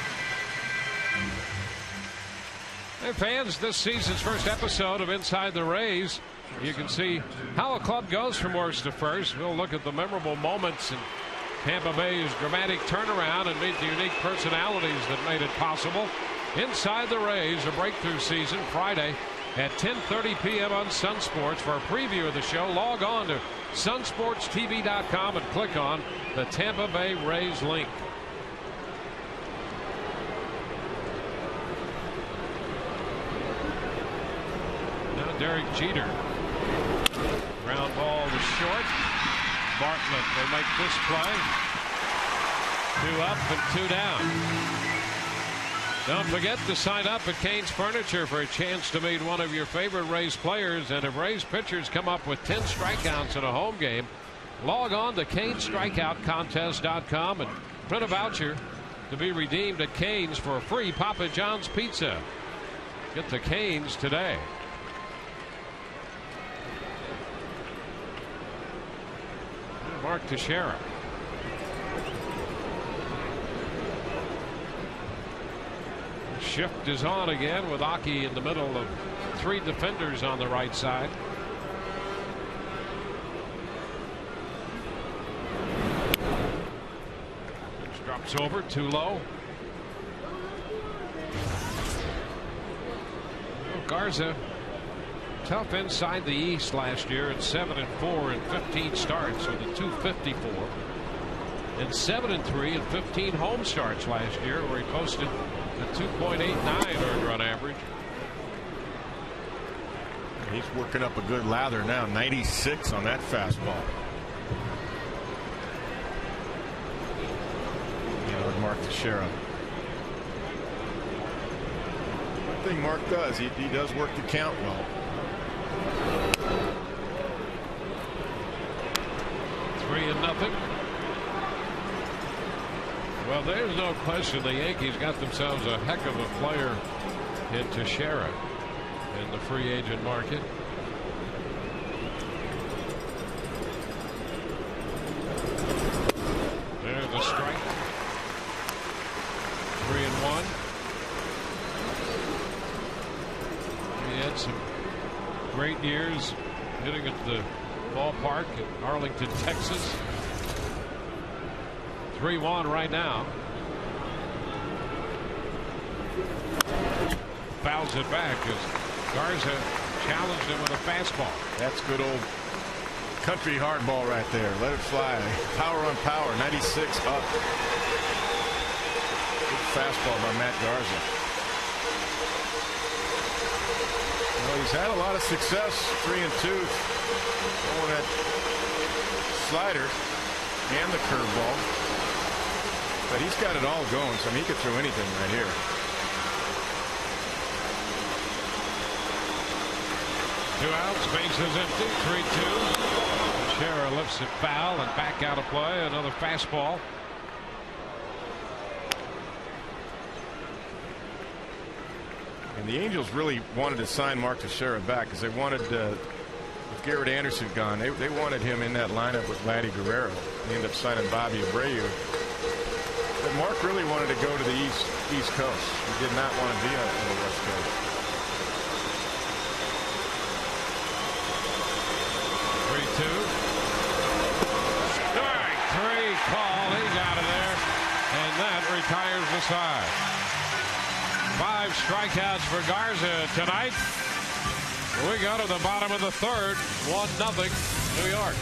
Hey fans, this season's first episode of Inside the Rays. You can see how a club goes from worst to first. We'll look at the memorable moments in Tampa Bay's dramatic turnaround and meet the unique personalities that made it possible. Inside the Rays, a breakthrough season, Friday at 10:30 p.m. on Sun Sports. For a preview of the show, log on to sunsportstv.com and click on the Tampa Bay Rays link. Now Derek Jeter. Ground ball to short. Bartlett will make this play. 2 up and 2 down. Don't forget to sign up at Cain's Furniture for a chance to meet one of your favorite Rays players. And if Rays pitchers come up with 10 strikeouts in a home game, log on to CainStrikeoutContest.com and print a voucher to be redeemed at Cain's for a free Papa John's pizza. Get to Cain's today. Mark Teixeira. Shift is on again with Aki in the middle of 3 defenders on the right side. Pitch drops over, too low. Well, Garza, tough inside the East last year at 7-4 in 15 starts with a 254. And 7-3 in 15 home starts last year, where he posted a 2.89 earned run average. He's working up a good lather now. 96 on that fastball. You know, with Mark Teixeira. One thing Mark does, he does work the count well. 3-0. Well, there's no question the Yankees got themselves a heck of a player in Teixeira in the free agent market. There's the strike. 3-1. He had some great years hitting at the ballpark in Arlington, Texas. 3-1 right now. Fouls it back as Garza challenged him with a fastball. That's good old country hardball right there. Let it fly. Power on power. 96 up. Good fastball by Matt Garza. Well, he's had a lot of success. 3-2. Throwing that slider and the curveball. But he's got it all going, so I mean, he could throw anything right here. Two outs, bases empty, 3-2. Shara lifts it foul and back out of play. Another fastball. And the Angels really wanted to sign Mark Teixeira back because they wanted, with Garrett Anderson gone, they wanted him in that lineup with Vladdy Guerrero. They ended up signing Bobby Abreu. But Mark really wanted to go to the East Coast. He did not want to be on the West Coast. 3-2. Strike three call. He's out of there. And that retires the side. 5 strikeouts for Garza tonight. We go to the bottom of the third. 1-0 New York.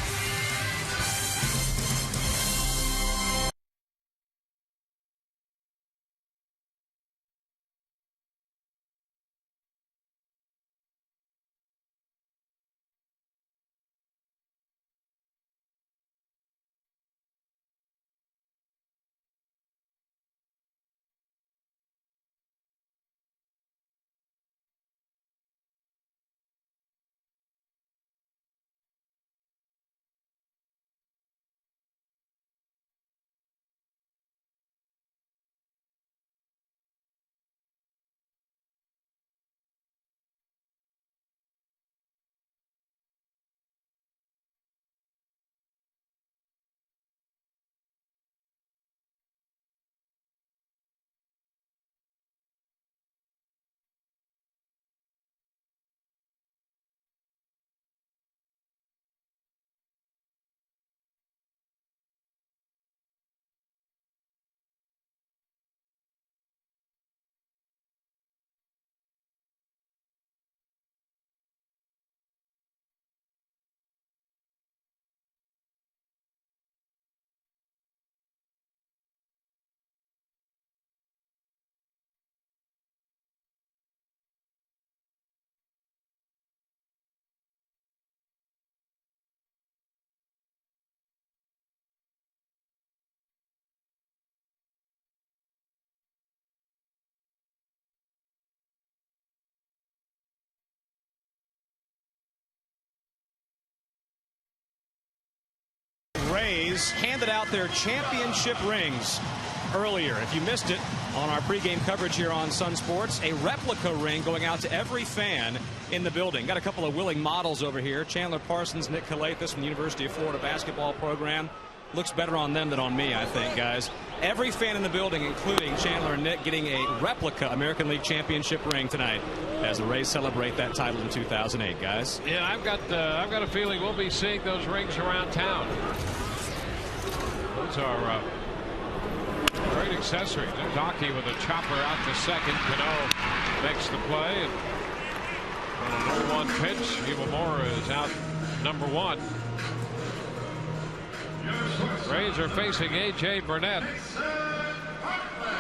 Rays handed out their championship rings earlier. If you missed it on our pregame coverage here on Sun Sports, a replica ring going out to every fan in the building. Got a couple of willing models over here. Chandler Parsons, Nick Calathis from the University of Florida basketball program. Looks better on them than on me, I think, guys. Every fan in the building, including Chandler and Nick, getting a replica American League championship ring tonight as the Rays celebrate that title in 2008, guys. Yeah, I've got a feeling we'll be seeing those rings around town. Those are great accessories. There's Hockey with a chopper out to second. Cano makes the play. And on a 0-1 pitch, Iwamura is out number 1. Rays are facing A.J. Burnett.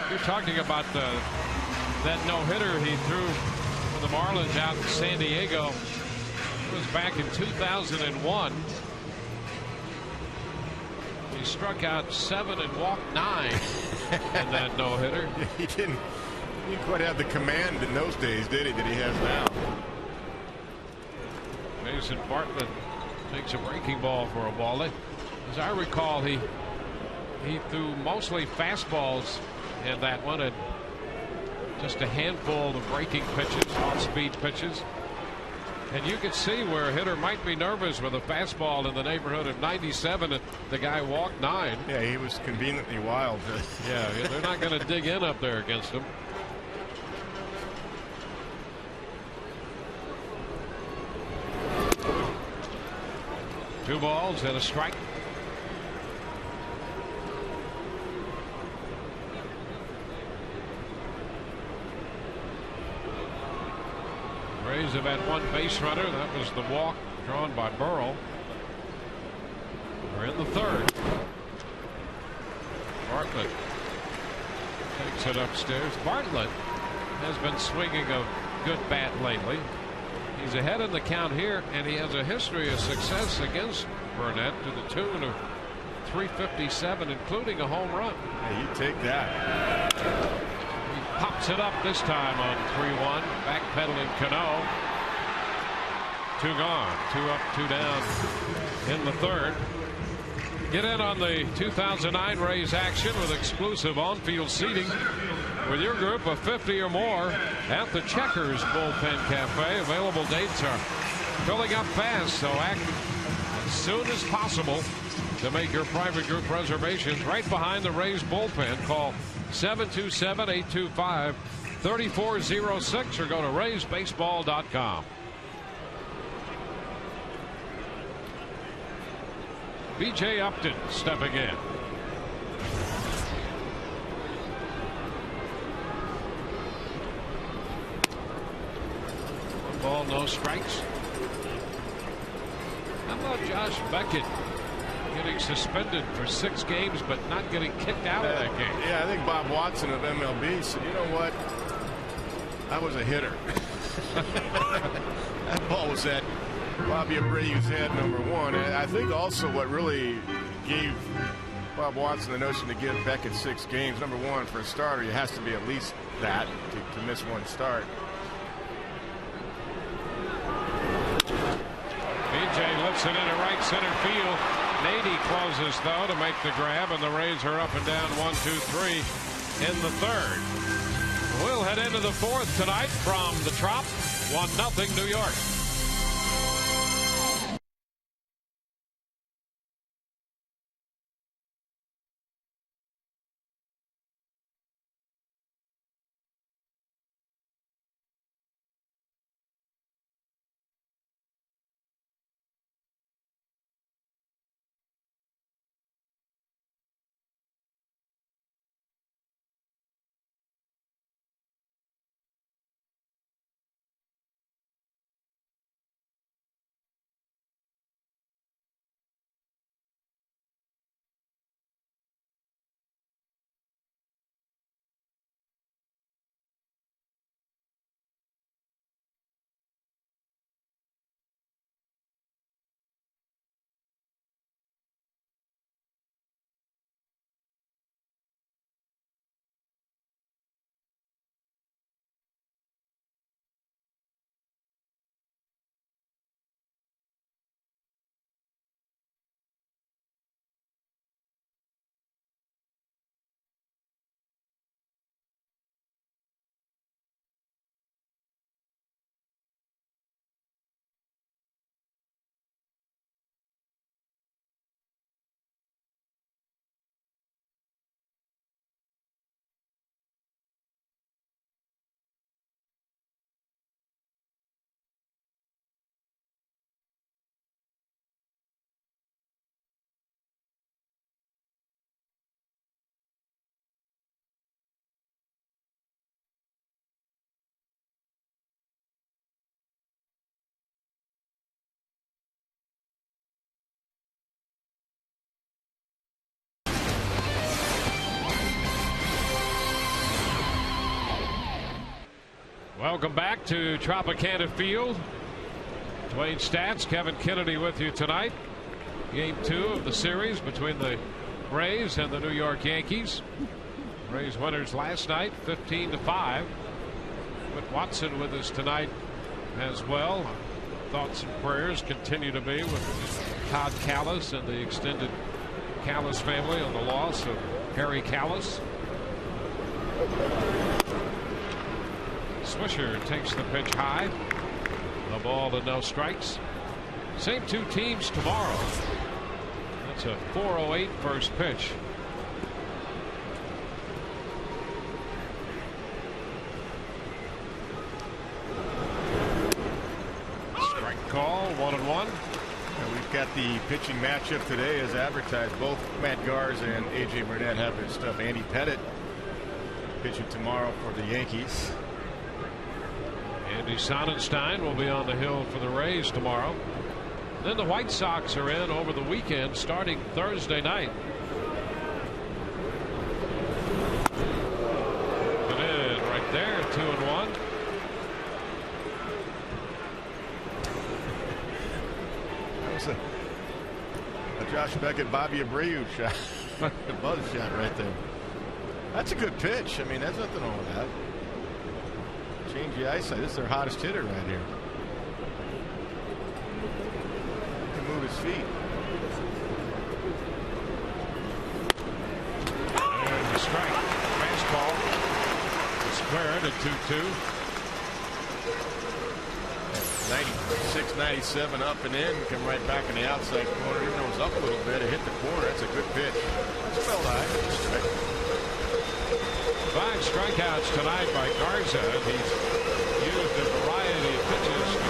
You're talking about that no-hitter he threw for the Marlins out in San Diego. It was back in 2001. He struck out 7 and walked 9 in that no-hitter. He didn't quite have the command in those days, did he, that he has now. Mason Bartlett takes a breaking ball for a ball. As I recall, he threw mostly fastballs in that one and just a handful of breaking pitches, off-speed pitches. And you could see where a hitter might be nervous with a fastball in the neighborhood of 97 and the guy walked 9. Yeah, he was conveniently wild. Yeah, they're not going to dig in up there against him. Two balls and a strike. Rays have had one base runner. That was the walk drawn by Burrell. We're in the third. Bartlett takes it upstairs. Bartlett has been swinging a good bat lately. He's ahead in the count here, and he has a history of success against Burnett to the tune of 357, including a home run. Hey, you take that. He pops it up this time on 3-1. Backpedaling Cano. 2 gone. 2 up, 2 down in the third. Get in on the 2009 Rays action with exclusive on-field seating with your group of 50 or more at the Checkers Bullpen Cafe. Available dates are filling up fast, so act as soon as possible to make your private group reservations right behind the Rays bullpen. Call 727-825-3406 or go to RaysBaseball.com. B.J. Upton stepping in. 1 ball, no strikes. How about Josh Beckett getting suspended for 6 games but not getting kicked out of that game? Yeah, I think Bob Watson of MLB said, you know what? I was a hitter. That ball was at Bobby Abreu's head, number 1. And I think also what really gave Bob Watson the notion to give Beckett 6 games, number 1, for a starter, he has to be at least that to miss 1 start. BJ lifts it into right center field. Nady closes though to make the grab, and the Rays are up and down 1-2-3 in the third. We'll head into the fourth tonight from the Trop. 1-0 New York. Welcome back to Tropicana Field. Dwayne Stats, Kevin Kennedy with you tonight. Game 2 of the series between the Rays and the New York Yankees. Rays winners last night 15-5. But Watson with us tonight as well. Thoughts and prayers continue to be with Todd Callis and the extended Callis family on the loss of Harry Callis. Swisher takes the pitch high. The ball to no strikes. Same 2 teams tomorrow. That's a 4:08 first pitch. Strike call, 1-1. And we've got the pitching matchup today as advertised. Both Matt Garza and A.J. Burnett have their stuff. Andy Pettit pitching tomorrow for the Yankees. Andy Sonnenstein will be on the hill for the Rays tomorrow. Then the White Sox are in over the weekend, starting Thursday night. Put in right there, 2-1. That was a Josh Beckett, Bobby Abreu shot. A buzz shot right there. That's a good pitch. I mean, there's nothing wrong with that. Change the eyesight. This is their hottest hitter right here. He can move his feet. And the strike. Fastball. Square to 2-2. 96, 97 up and in. Come right back in the outside corner. Even though it was up a little bit, it hit the corner. That's a good pitch. Spelled high. 5 strikeouts tonight by Garza. He's used a variety of pitches to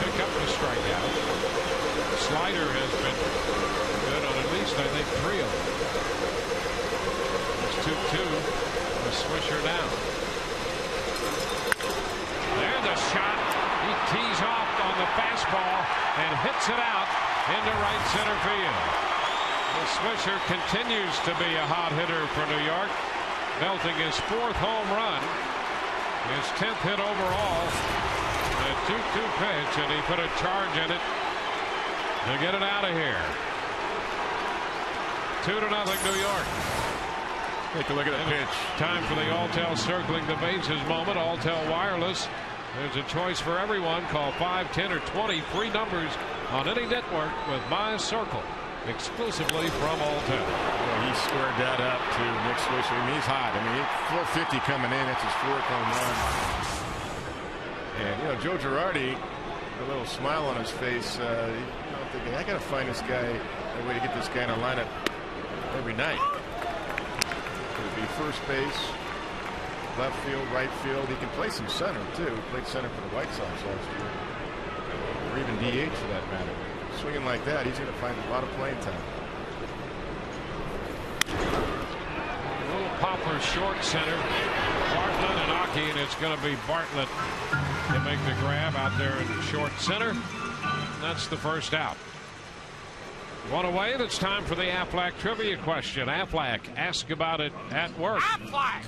pick up the strikeout. The slider has been good on at least, I think, 3 of them. It's 2-2. The Swisher down. There's the shot. He tees off on the fastball and hits it out into right center field. The Swisher continues to be a hot hitter for New York, belting his 4th home run, his 10th hit overall. A 2-2 pitch, and he put a charge in it to get it out of here. 2-0 New York. Take a look at the pitch. Time for the Alltel circling the bases moment. Alltel Wireless. There's a choice for everyone. Call 5, 10, or 20 free numbers on any network with My Circle, exclusively from Alltel. Well, he squared that up to Nick Swisher. I mean, he's hot. I mean, 450 coming in. That's his 4th home run. And you know, Joe Girardi, a little smile on his face. Thinking, I got to find this guy a way to get this guy in a lineup every night. Could it be first base, left field, right field? He can play some center too. He played center for the White Sox last year, or even DH for that matter. Swinging like that, he's going to find a lot of playing time. A little popper short center. Bartlett and Aki, and it's going to be Bartlett to make the grab out there in short center. That's the first out. One away. It's time for the Aflac trivia question. Aflac, ask about it at work. Aflac.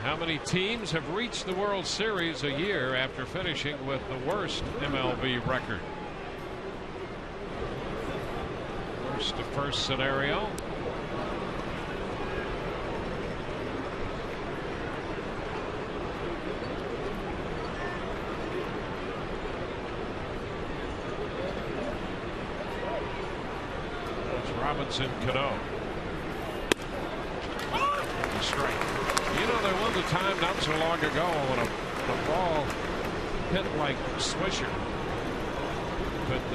How many teams have reached the World Series a year after finishing with the worst MLB record? Worst to first scenario. That's Robinson Cano. Strike. You know, there was a time not so long ago when a ball hit like Swisher could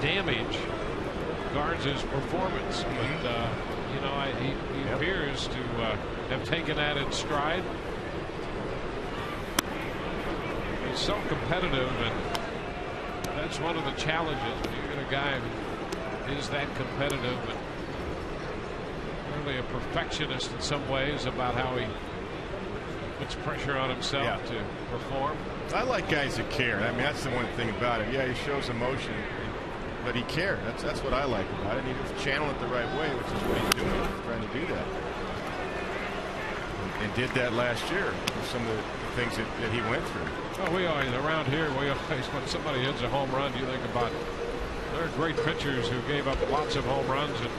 damage Garza's performance. But you know, he appears to have taken that in stride. He's so competitive, and that's one of the challenges when you get a guy who is that competitive and really a perfectionist in some ways about how he puts pressure on himself to perform. I like guys that care. I mean, that's the one thing about it. Yeah, he shows emotion, but he cared. That's what I like about it. And he was channeling it the right way, which is what he's doing. He's trying to do that, and did that last year with some of the things that he went through. Well, we always around here. We always, when somebody hits a home run, you think about there are great pitchers who gave up lots of home runs, and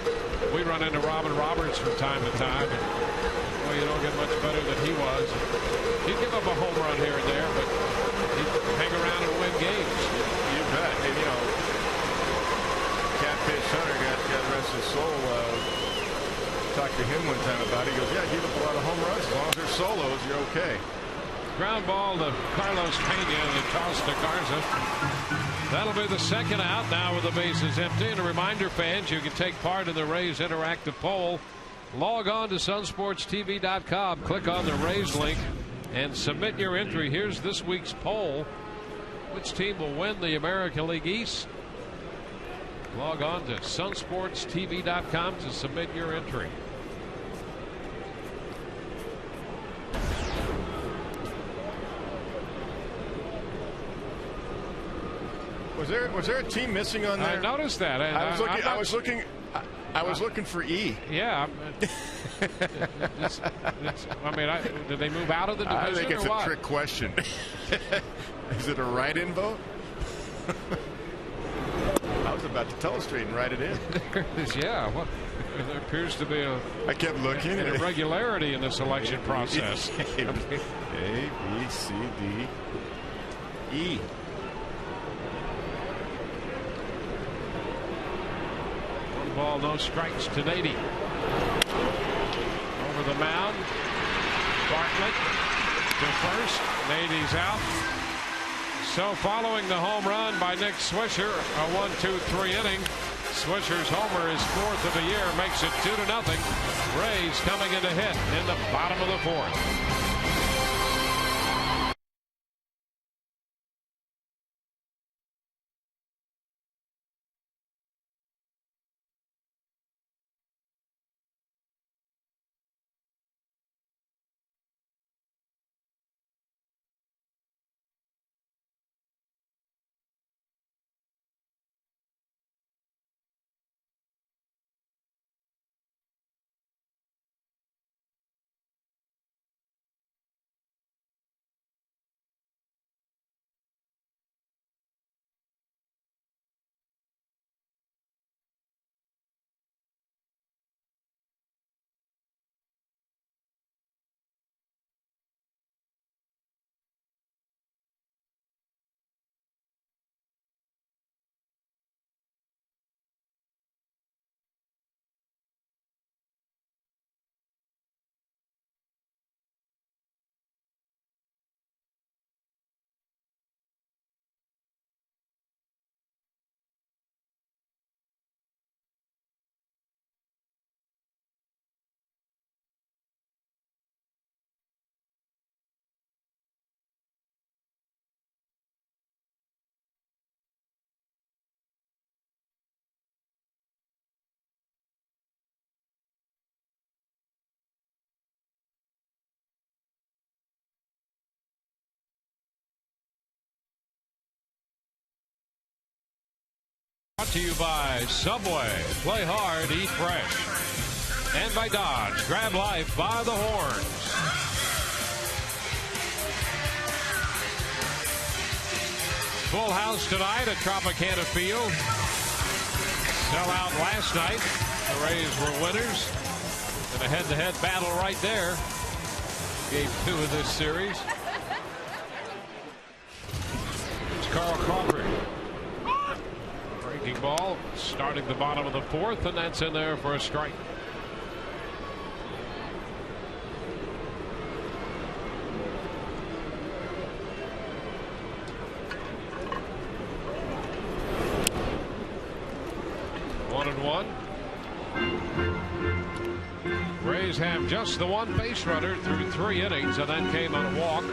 we run into Robin Roberts from time to time. And, well, you don't get much better than he was. He'd give up a home run here and there, but he'd hang around and win games. You bet. And you know, Catfish Hunter got the rest of his soul. Talked to him one time about it. He goes, "Yeah, give up a lot of home runs. As long as they're solos, you're okay." Ground ball to Carlos Pena, the toss to Garza. That'll be the second out now with the bases empty. And a reminder, fans, you can take part in the Rays interactive poll. Log on to sunsportstv.com, click on the Rays link, and submit your entry. Here's this week's poll. Which team will win the American League East? Log on to sunsportstv.com to submit your entry. Was there a team missing on there? I noticed that. And I was looking for E. Yeah. I mean, did they move out of the division? I think it's or what? a trick question. Is it a write-in vote? I was about to telestrate and write it in. Yeah. Well, there appears to be I kept looking an irregularity in this election process. A, B, C, D, E. One ball, no strikes to Nady. Over the mound. Bartlett to first. Nady's out. So following the home run by Nick Swisher, a 1-2-3 inning. Swisher's homer is 4th of the year, makes it 2-0. Rays coming in to hit in the bottom of the 4th. Brought to you by Subway. Play hard, eat fresh. And by Dodge. Grab life by the horns. Full house tonight at Tropicana Field. Sell out last night. The Rays were winners. And a head-to-head battle right there. Game 2 of this series. It's Carl Crawford. Breaking ball, starting the bottom of the 4th, and that's in there for a strike. One and one. Rays have just the one base runner through 3 innings, and then came on a walk.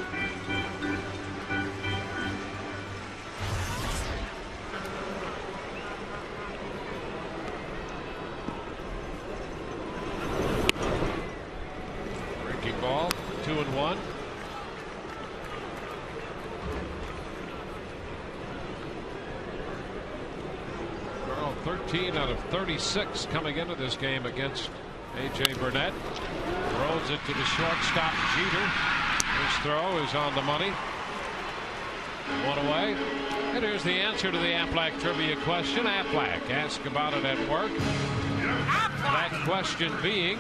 Ball, 2-1. Well, 13 out of 36 coming into this game against A.J. Burnett. Throws it to the shortstop, Jeter. His throw is on the money. 1 away. And here's the answer to the Aflac trivia question. Aflac, ask about it at work. That question being,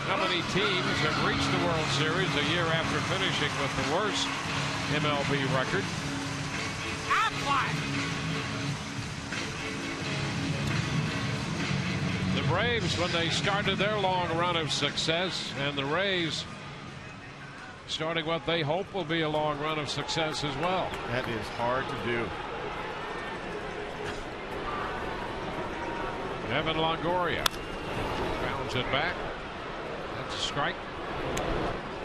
how many teams have reached the World Series a year after finishing with the worst MLB record? The Braves, when they started their long run of success, and the Rays starting what they hope will be a long run of success as well. That is hard to do. Evan Longoria bounds it back. That's a strike.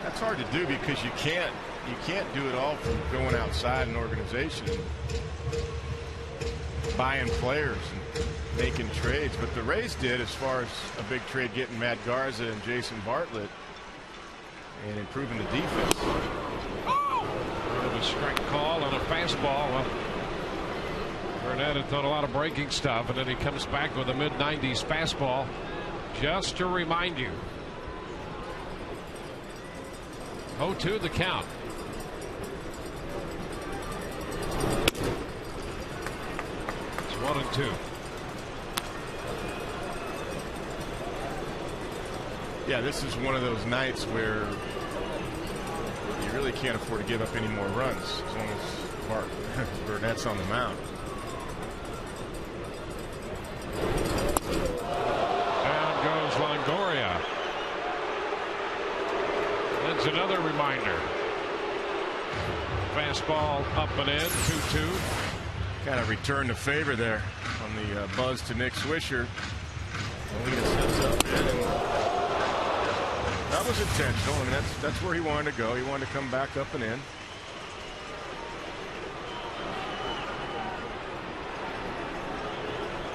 That's hard to do because you can't do it all from going outside an organization, buying players and making trades. But the Rays did, as far as a big trade, getting Matt Garza and Jason Bartlett and improving the defense. A strike call on a fastball. Well, Burnett had thrown a lot of breaking stuff, and then he comes back with a mid-90s fastball. Just to remind you. 0-2 the count. It's 1-2. Yeah, this is one of those nights where you really can't afford to give up any more runs as long as Mark Burnett's on the mound. Down goes Longoria. That's another reminder. Fastball up and in, 2-2. Kind of return the favor there on the buzz to Nick Swisher. Molina sets up in, and that was intentional. I mean, that's where he wanted to go. He wanted to come back up and in.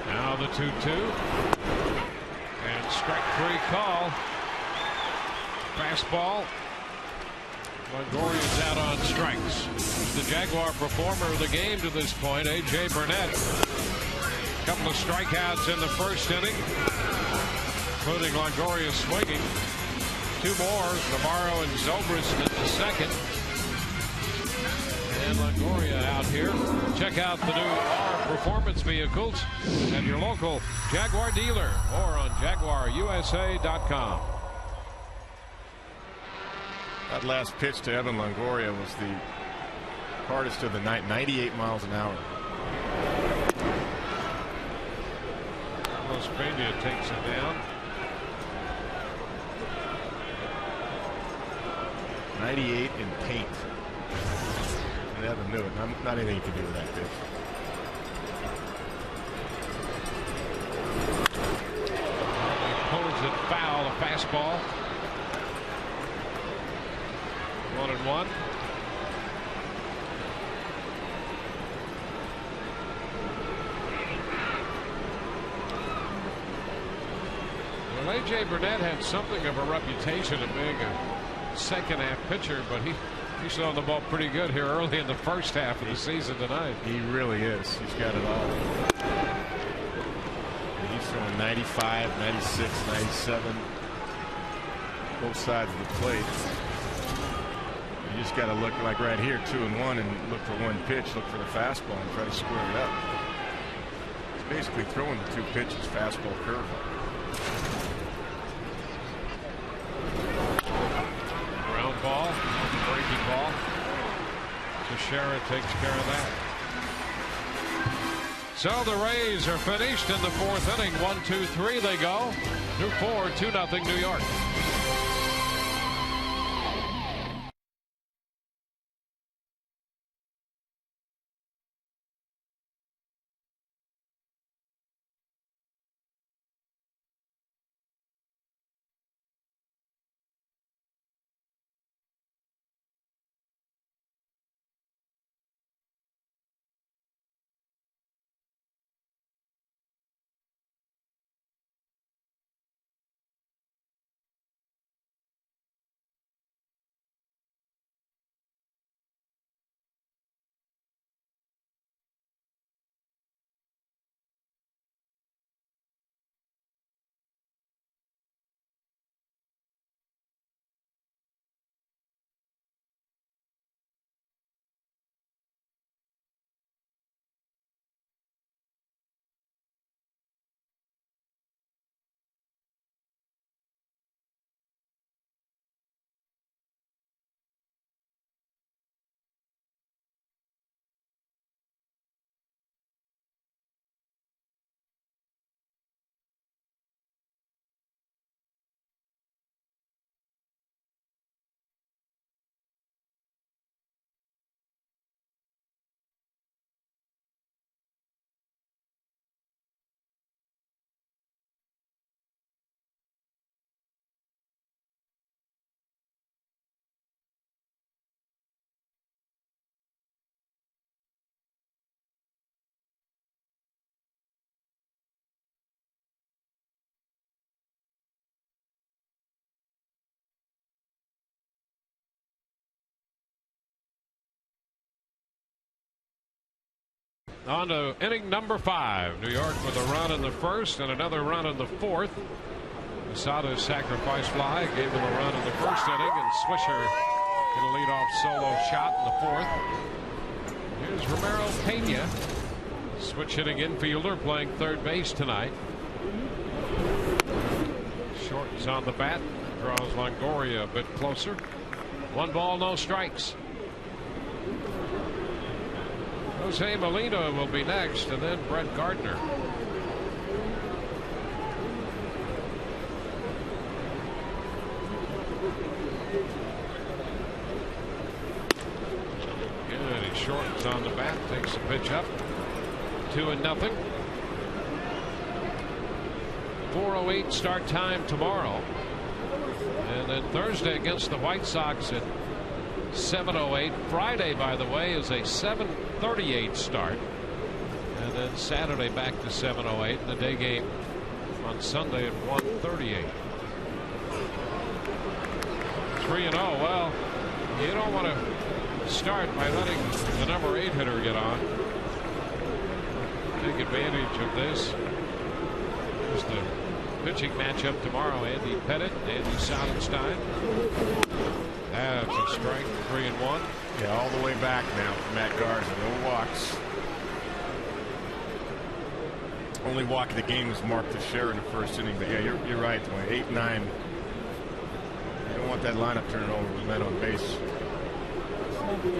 Now the 2-2. And strike 3 call. Fastball. Longoria's out on strikes. The Jaguar performer of the game to this point, A.J. Burnett. A couple of strikeouts in the first inning, including Longoria swinging. 2 more, Navarro and Zobrist in the second. And Longoria out here. Check out the new R Performance vehicles at your local Jaguar dealer or on JaguarUSA.com. That last pitch to Evan Longoria was the hardest of the night, 98 miles an hour. Carlos Pena takes it down. 98 in paint. And Evan knew it. Not anything you can do with that pitch. He pulls it foul, a fastball. 1-1. Well, A.J. Burnett had something of a reputation of being a second-half pitcher, but he's on the ball pretty good here early in the first half of the season tonight. He really is. He's got it all. And he's throwing 95, 96, 97. Both sides of the plate. You just got to look like right here, 2-1, and look for one pitch, look for the fastball, and try to square it up. He's basically throwing the 2 pitches, fastball, curveball. Ground ball, breaking ball. Teixeira takes care of that. So the Rays are finished in the 4th inning. 1-2-3 they go. Through 4, 2-0 New York. On to inning number 5. New York with a run in the first and another run in the fourth. Posada's sacrifice fly gave them a run in the first inning, and Swisher hit a leadoff solo shot in the fourth. Here's Romero Pena, switch hitting infielder, playing third base tonight. Short is on the bat, draws Longoria a bit closer. 1 ball, no strikes. Jose Molina will be next, and then Brett Gardner. Good, he shortens on the bat, takes a pitch up. 2-0. 4:08 start time tomorrow, and then Thursday against the White Sox at 7:08. Friday, by the way, is a 7:38 start, and then Saturday back to 7:08, and the day game on Sunday at 1:38. 3-0. Well, you don't want to start by letting the number 8 hitter get on. Take advantage of this. Here's the pitching matchup tomorrow. Andy Pettit, Andy Sonnenstein. That's a strike. 3-1. Yeah, all the way back now for Matt Garza. No walks. Only walk of the game was Mark Teixeira in the first inning. But yeah, you're right. 8-9. You don't want that lineup turning over with men on base.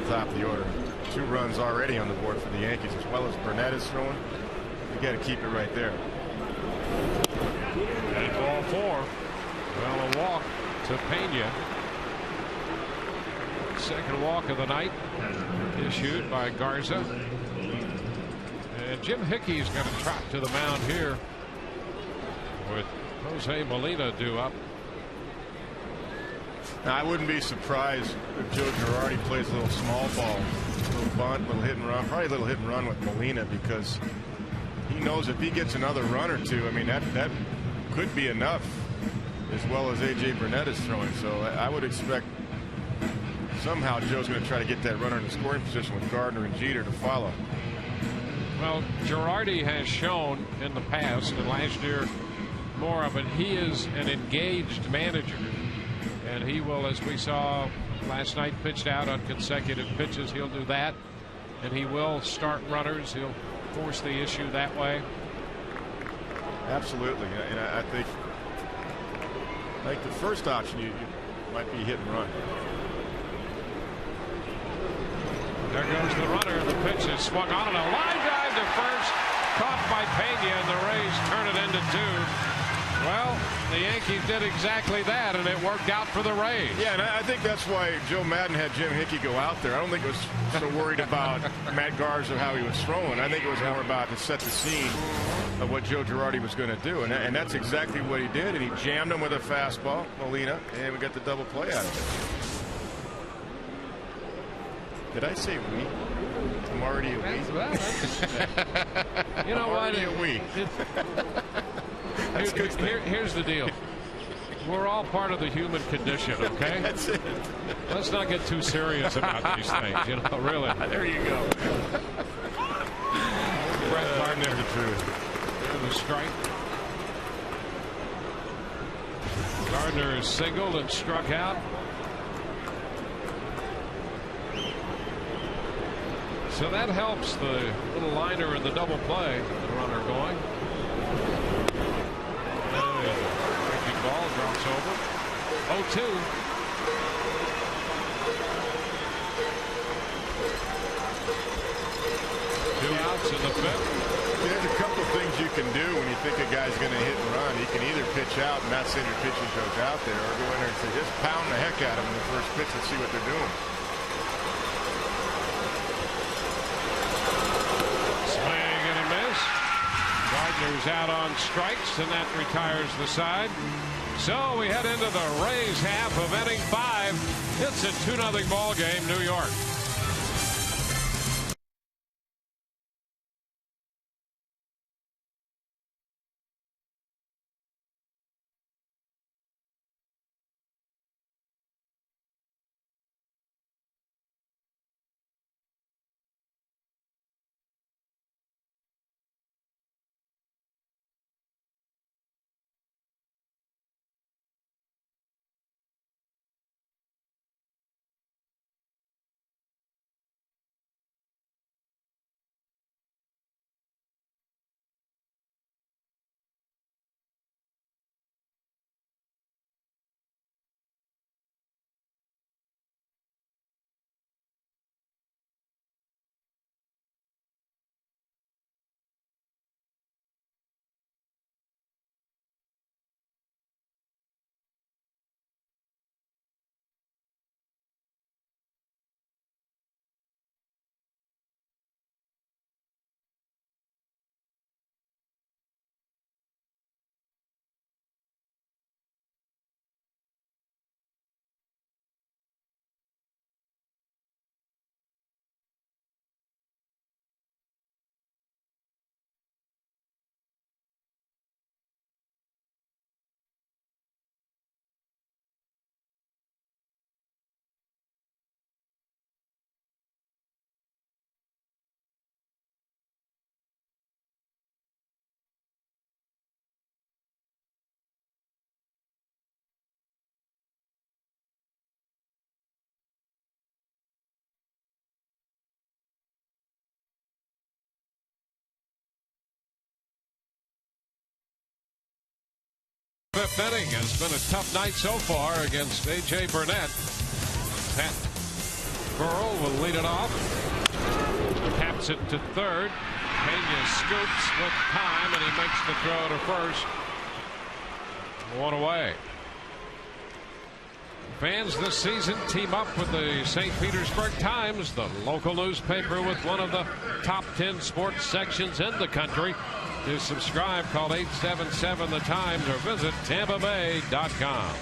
Top of the order. 2 runs already on the board for the Yankees, as well as Burnett is throwing. You got to keep it right there. And ball 4. Well, a walk to Pena. Second walk of the night issued by Garza. And Jim Hickey's going to trot to the mound here with Jose Molina due up. Now, I wouldn't be surprised if Joe Girardi plays a little small ball, a little bunt, a little hit and run, probably a little hit and run with Molina, because he knows if he gets another run or two, I mean, that could be enough, as well as A.J. Burnett is throwing. So I would expect somehow Joe's going to try to get that runner in the scoring position with Gardner and Jeter to follow. Well, Girardi has shown in the past, and last year more of it, he is an engaged manager. And he will, as we saw last night, pitched out on consecutive pitches. He'll do that. And he will start runners. He'll force the issue that way. Absolutely. And I think like the first option, you might be hit and run. There goes the runner. The pitch is swung on, and a line drive to first, caught by Pena, and the Rays turn it into 2. Well, the Yankees did exactly that, and it worked out for the Rays. Yeah, and I think that's why Joe Madden had Jim Hickey go out there. I don't think it was so worried about Matt Garza, how he was throwing. I think it was more about to set the scene of what Joe Girardi was going to do, and that's exactly what he did. And he jammed him with a fastball, Molina, and we got the double play out of it. Did I say we? I'm already a we. You know what? A we. Here's the deal. We're all part of the human condition, okay? That's it. Let's not get too serious about these things, you know, really. There you go. Brett Gardner. The truth. The strike. Gardner is singled and struck out. So that helps the little liner in the double play. The runner going. Breaking ball drops over. 0-2. Two outs in the fifth. There's a couple things you can do when you think a guy's going to hit and run. You can either pitch out and not send your pitching coach out there, or go in there and say, just pound the heck out of them in the first pitch and see what they're doing. Gardner's out on strikes, and that retires the side. So we head into the Rays half of inning 5. It's a 2-0 ball game, New York. Fifth inning has been a tough night so far against A.J. Burnett. Pat Burrell will lead it off. Taps it to third. Pena scoops with time, and he makes the throw to first. One away. Fans this season team up with the St. Petersburg Times, the local newspaper with one of the top 10 sports sections in the country. To subscribe, call 877 The Times or visit TampaBay.com.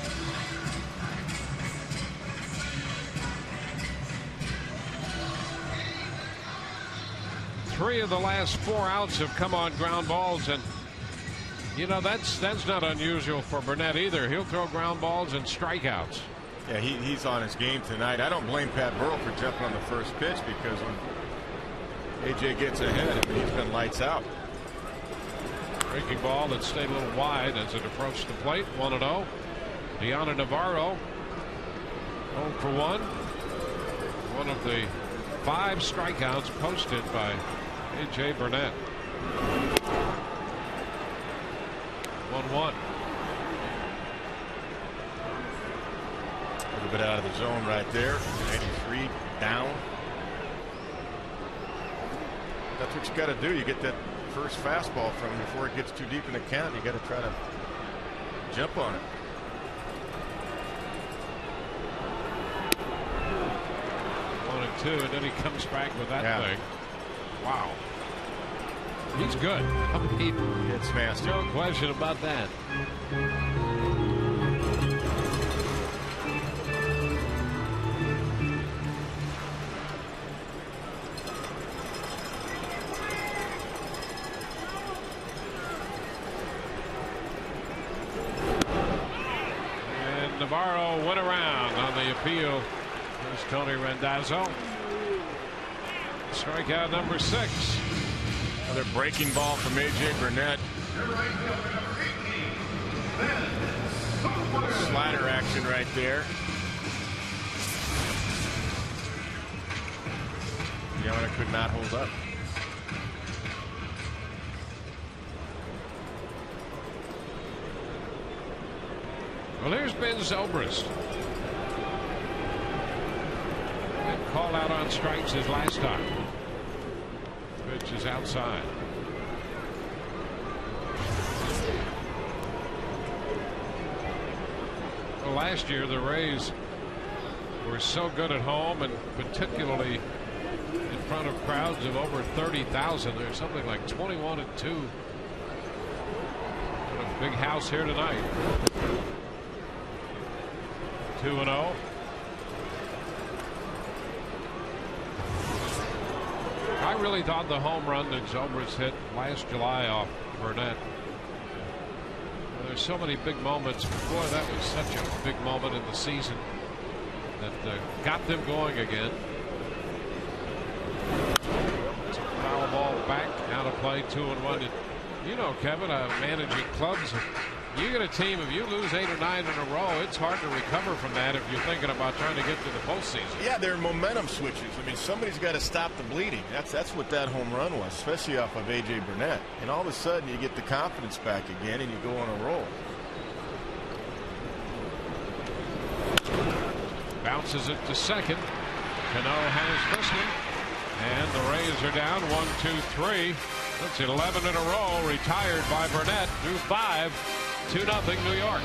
Three of the last 4 outs have come on ground balls, and you know that's not unusual for Burnett either. He'll throw ground balls and strikeouts. Yeah, he's on his game tonight. I don't blame Pat Burrell for jumping on the first pitch, because when AJ gets ahead, I mean, he's been lights out. Breaking ball that stayed a little wide as it approached the plate. 1-0. Deanna Navarro 0 for 1. One of the 5 strikeouts posted by A.J. Burnett. 1-1. A little bit out of the zone right there. 93 down. That's what you got to do. You get that first fastball from him before it gets too deep in the count. You got to try to jump on it. One and two, and then he comes back with that thing. Wow. He's good. It's nasty. No question about that. Navarro went around on the appeal. There's Tony Randazzo. Strikeout number 6. Another breaking ball from A.J. Burnett. Slider action right there. Yana could not hold up. Well, here's Ben Zobrist. Been called out on strikes his last time. Pitch is outside. Well, last year the Rays were so good at home, and particularly in front of crowds of over 30,000. There's something like 21-2. A big house here tonight. 2-0. I really thought the home run that Zobrist hit last July off Burnett. Well, there's so many big moments. Boy, that was such a big moment in the season that got them going again. It's a foul ball back, out of play, 2-1. You know, Kevin, managing clubs, you get a team, if you lose 8 or 9 in a row, it's hard to recover from that if you're thinking about trying to get to the postseason. Yeah, they're momentum switches. I mean, somebody's got to stop the bleeding. That's what that home run was, especially off of A.J. Burnett. And all of a sudden, you get the confidence back again, and you go on a roll. Bounces it to second. Cano has this one. And the Rays are down 1-2-3. That's 11 in a row, retired by Burnett through 5. 2-0 New York.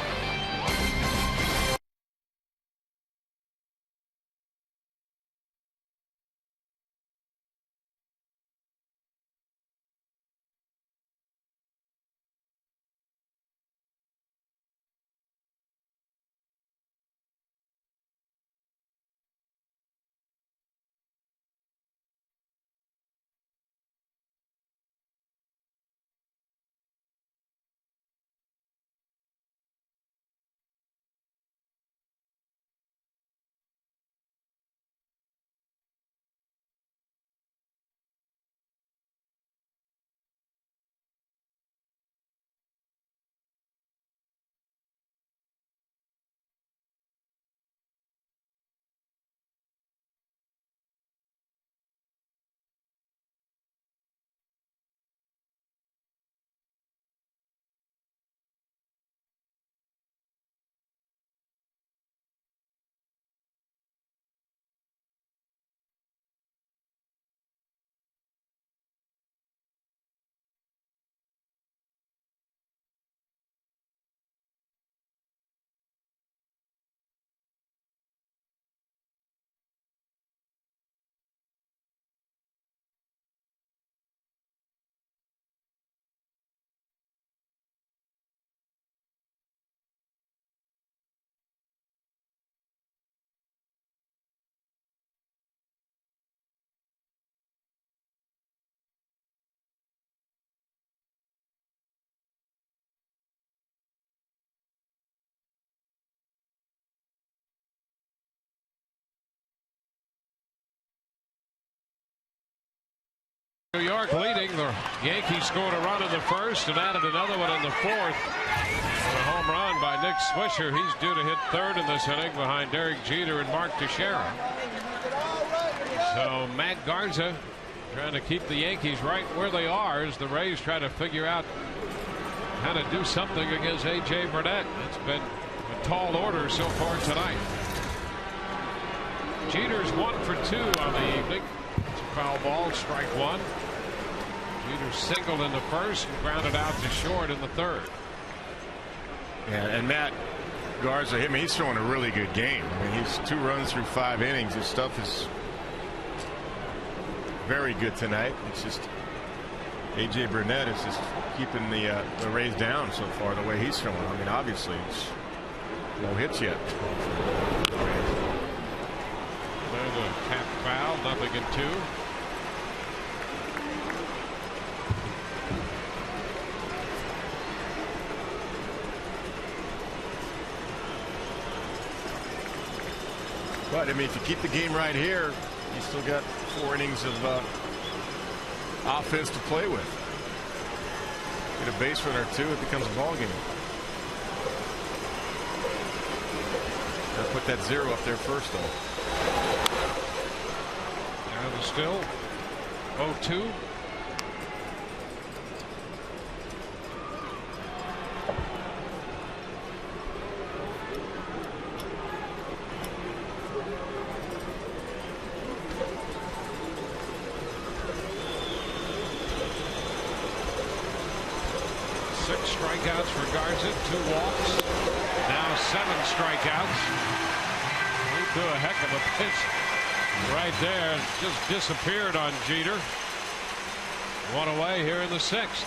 Yankees scored a run in the first and added another one in the fourth. A home run by Nick Swisher. He's due to hit third in this inning behind Derek Jeter and Mark Teixeira. So Matt Garza trying to keep the Yankees right where they are as the Rays try to figure out how to do something against A.J. Burnett. It's been a tall order so far tonight. Jeter's 1 for 2 on the evening. It's a foul ball, strike one. Jeter singled in the first and grounded out to short in the third. Yeah, and Matt Garza, I mean, he's throwing a really good game. I mean, he's 2 runs through 5 innings. His stuff is very good tonight. It's just A.J. Burnett is just keeping the Rays down so far the way he's throwing. I mean, obviously, it's no hits yet. There's a tap foul, 0-2. But I mean, if you keep the game right here, you still got 4 innings of offense to play with. Get a base runner or 2, it becomes a ball game. Gotta put that 0 up there first, though. Now the still 0-2. Strikeouts for Garza, 2 walks, now 7 strikeouts. He threw a heck of a pitch right there, just disappeared on Jeter. 1 away here in the 6th.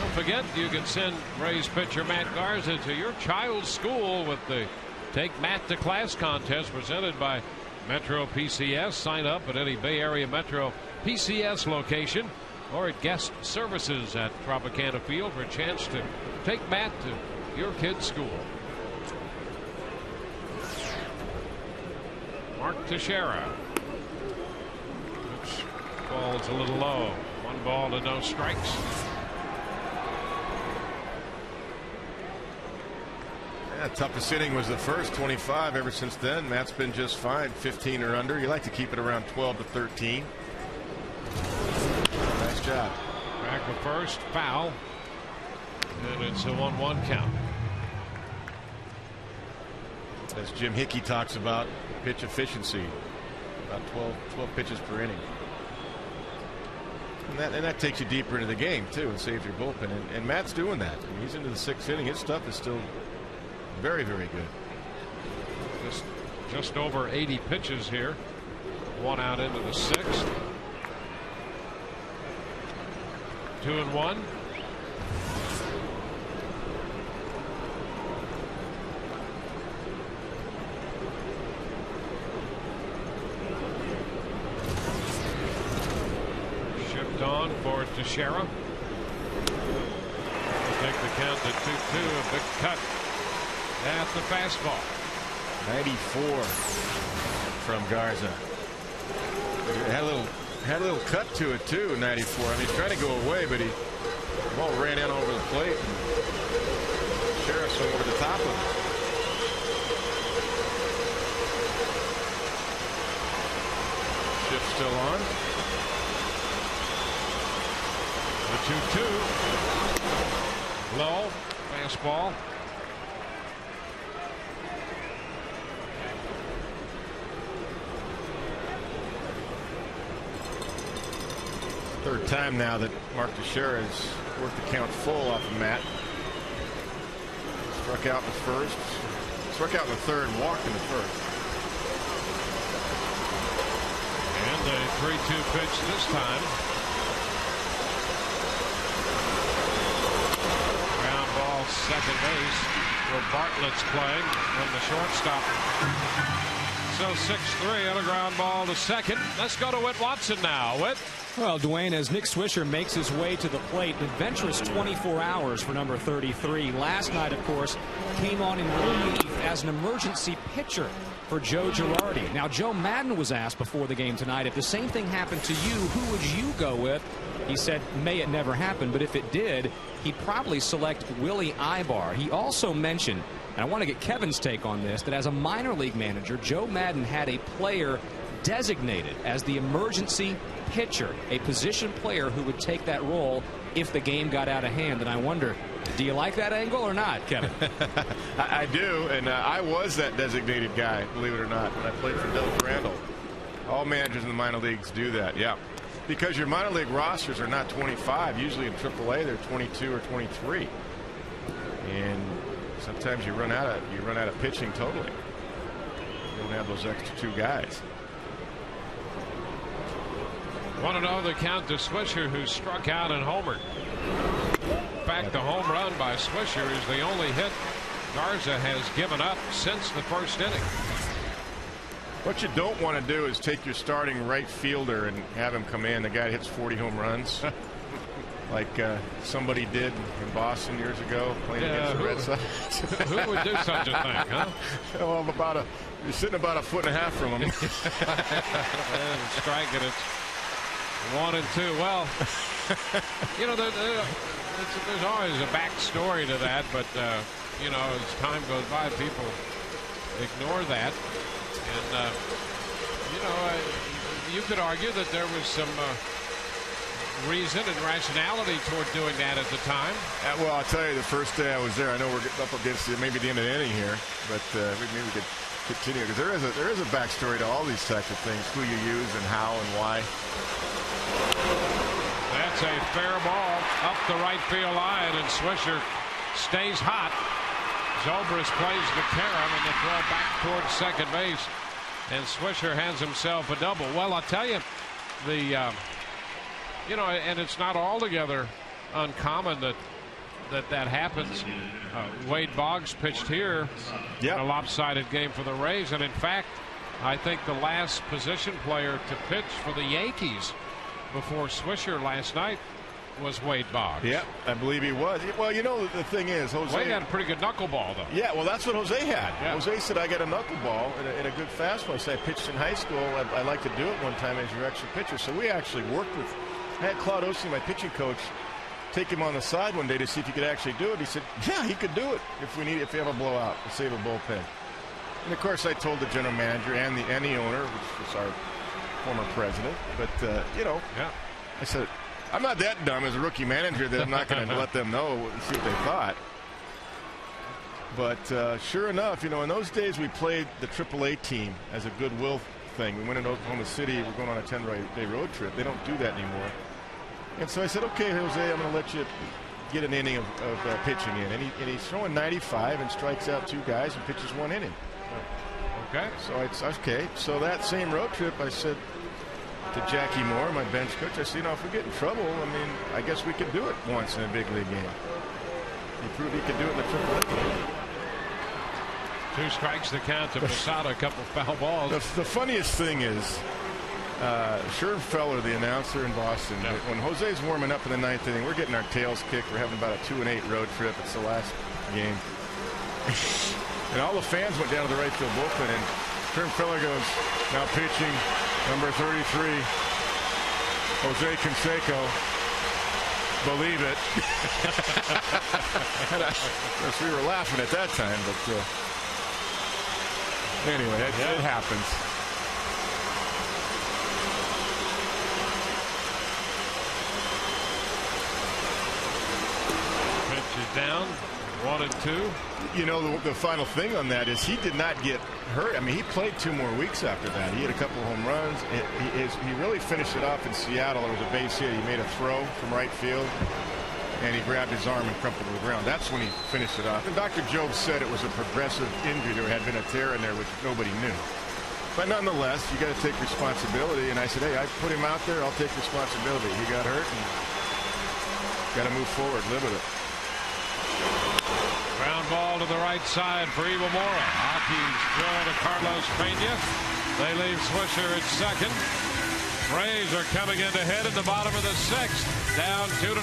Don't forget, you can send Rays pitcher Matt Garza to your child's school with the Take Matt to Class contest presented by Metro PCS. Sign up at any Bay Area Metro PCS location or at guest services at Tropicana Field for a chance to take Matt to your kid's school. Mark Teixeira. Oops, ball's a little low. 1 ball to no strikes. Yeah, toughest inning was the first, 25. Ever since then, Matt's been just fine, 15 or under. You like to keep it around 12 to 13. Nice job. Back with first, foul, and it's a 1-1 count. As Jim Hickey talks about pitch efficiency, about 12 pitches per inning, and that takes you deeper into the game too, and saves your bullpen. And Matt's doing that. I mean, he's into the 6th inning. His stuff is still very, very good. Just over 80 pitches here. 1 out into the 6th. 2-1. Shipped on for Teixeira. Take the count to 2-2. A big cut at the fastball. 94 from Garza. Had a little cut to it too. 94. I mean, trying to go away, but the ball ran in over the plate. Sheriff's over the top of it. Shift still on. The 2-2. Low fastball. Third time now that Mark Teixeira has worked the count full off of Matt. Struck out in the first, struck out in the third, and walked in the first. And a 3-2 pitch this time. Ground ball, second base, where Bartlett's playing from the shortstop. So 6-3 on a ground ball to second. Let's go to Whit Watson now. Whit. Well, Dwayne, as Nick Swisher makes his way to the plate, an adventurous 24 hours for number 33. Last night, of course, came on in relief as an emergency pitcher for Joe Girardi. Now, Joe Madden was asked before the game tonight, if the same thing happened to you, who would you go with? He said, may it never happen, but if it did, he'd probably select Willie Ibar. He also mentioned, and I want to get Kevin's take on this, that as a minor league manager, Joe Madden had a player designated as the emergency pitcher, a position player who would take that role if the game got out of hand. And I wonder, do you like that angle or not, Kevin? I do, and I was that designated guy, believe it or not, when I played for Doug Randall. All managers in the minor leagues do that, yeah. Because your minor league rosters are not 25. Usually in AAA, they're 22 or 23. And sometimes you run out of pitching totally. You don't have those extra two guys. 1-0 the count to Swisher, who struck out and homered. In fact, the home run by Swisher is the only hit Garza has given up since the first inning. What you don't want to do is take your starting right fielder and have him come in. The guy hits 40 home runs, like somebody did in Boston years ago, playing against the Red Sox. Who would do such a thing, huh? Well, you're sitting about 1.5 feet from him. And striking it. 1-2. Well, you know, there's always a backstory to that, but you know, as time goes by, people ignore that. And you know, you could argue that there was some reason and rationality toward doing that at the time. Well, I'll tell you, the first day I was there, I know we're getting up against maybe the end of the inning here, but maybe we could continue, because there is a backstory to all these types of things, who you use and how and why. That's a fair ball up the right field line, and Swisher stays hot. Zobrist plays the carom, and the throw back towards second base, and Swisher hands himself a double. Well, I'll tell you, you know, and it's not altogether uncommon that happens. Wade Boggs pitched here in a lopsided game for the Rays, and in fact, I think the last position player to pitch for the Yankees before Swisher last night was Wade Boggs. Yeah, I believe he was. Well, you know, the thing is, Jose Wade had a pretty good knuckleball, though. Yeah, well, that's what Jose had. Yeah. Jose said, I got a knuckleball and a good fastball. I said, I pitched in high school. I like to do it one time as your extra pitcher. So we actually worked with, I had Claude Osteen, my pitching coach, take him on the side one day to see if he could actually do it. He said, yeah, he could do it if we have a blowout to save a bullpen. And of course, I told the general manager and the owner, which was our former president, but you know, I said, I'm not that dumb as a rookie manager that I'm not going to let them know and see what they thought. But sure enough, you know, in those days we played the AAA team as a goodwill thing. We went into Oklahoma City. We're going on a 10-day road trip. They don't do that anymore. And so I said, okay, Jose, I'm going to let you get an inning of pitching in. And he's throwing 95 and strikes out 2 guys and pitches 1 inning. Okay. So it's okay. So that same road trip, I said to Jackie Moore, my bench coach, I said, you know, if we get in trouble, I mean, I guess we could do it once in a big league game. He proved he could do it in the AAA game. 2 strikes the count to Posada, a couple foul balls. The funniest thing is, Sherm Feller, the announcer in Boston, when Jose's warming up in the 9th inning, we're getting our tails kicked. We're having about a 2-8 road trip. It's the last game. And all the fans went down to the right field bullpen, and Sherm Feller goes, now pitching, number 33, Jose Canseco. Believe it. Of course, we were laughing at that time, but anyway, it happens. Pitch is down, 1-2. You know, the final thing on that is he did not get hurt. I mean, he played 2 more weeks after that. He had a couple of home runs. He really finished it off in Seattle. It was a base hit. He made a throw from right field, and he grabbed his arm and crumpled to the ground. That's when he finished it off. And Dr. Jobe said it was a progressive injury. There had been a tear in there, which nobody knew. But nonetheless, you got to take responsibility. And I said, hey, I put him out there. I'll take responsibility. He got hurt, and got to move forward, live with it. Ground ball to the right side for Iwamura. Aki's throw to Carlos Pena. They leave Swisher at second. Rays are coming in to head in the bottom of the 6th, down 2-0.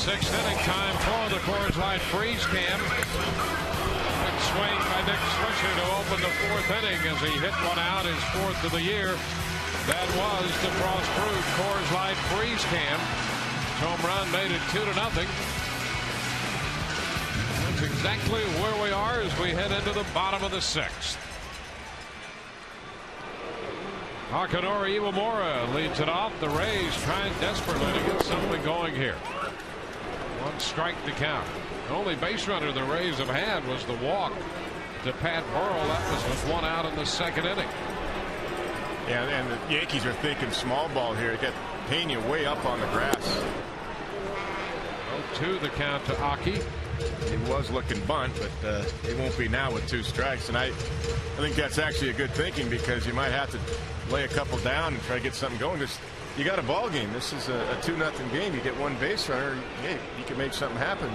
Sixth inning, time for the Coors Light freeze cam. Big swing by Nick Swisher to open the fourth inning as he hit one out, his fourth of the year. That was the Frost Brewed Coors Light freeze cam. Home run made it 2-0. That's exactly where we are as we head into the bottom of the sixth. Akinori Iwamura leads it off. The Rays trying desperately to get something going here. One strike to count. The only base runner the Rays have had was the walk to Pat Burrell. That was with one out in the second inning. Yeah, and the Yankees are thinking small ball here. They got Pena way up on the grass. 0-2 the count to Aki. He was looking bunt, but it won't be now with 2 strikes. And I think that's actually a good thinking, because you might have to lay a couple down and try to get something going. You got a ball game. This is a 2-0 game. You get one base runner, hey, you can make something happen.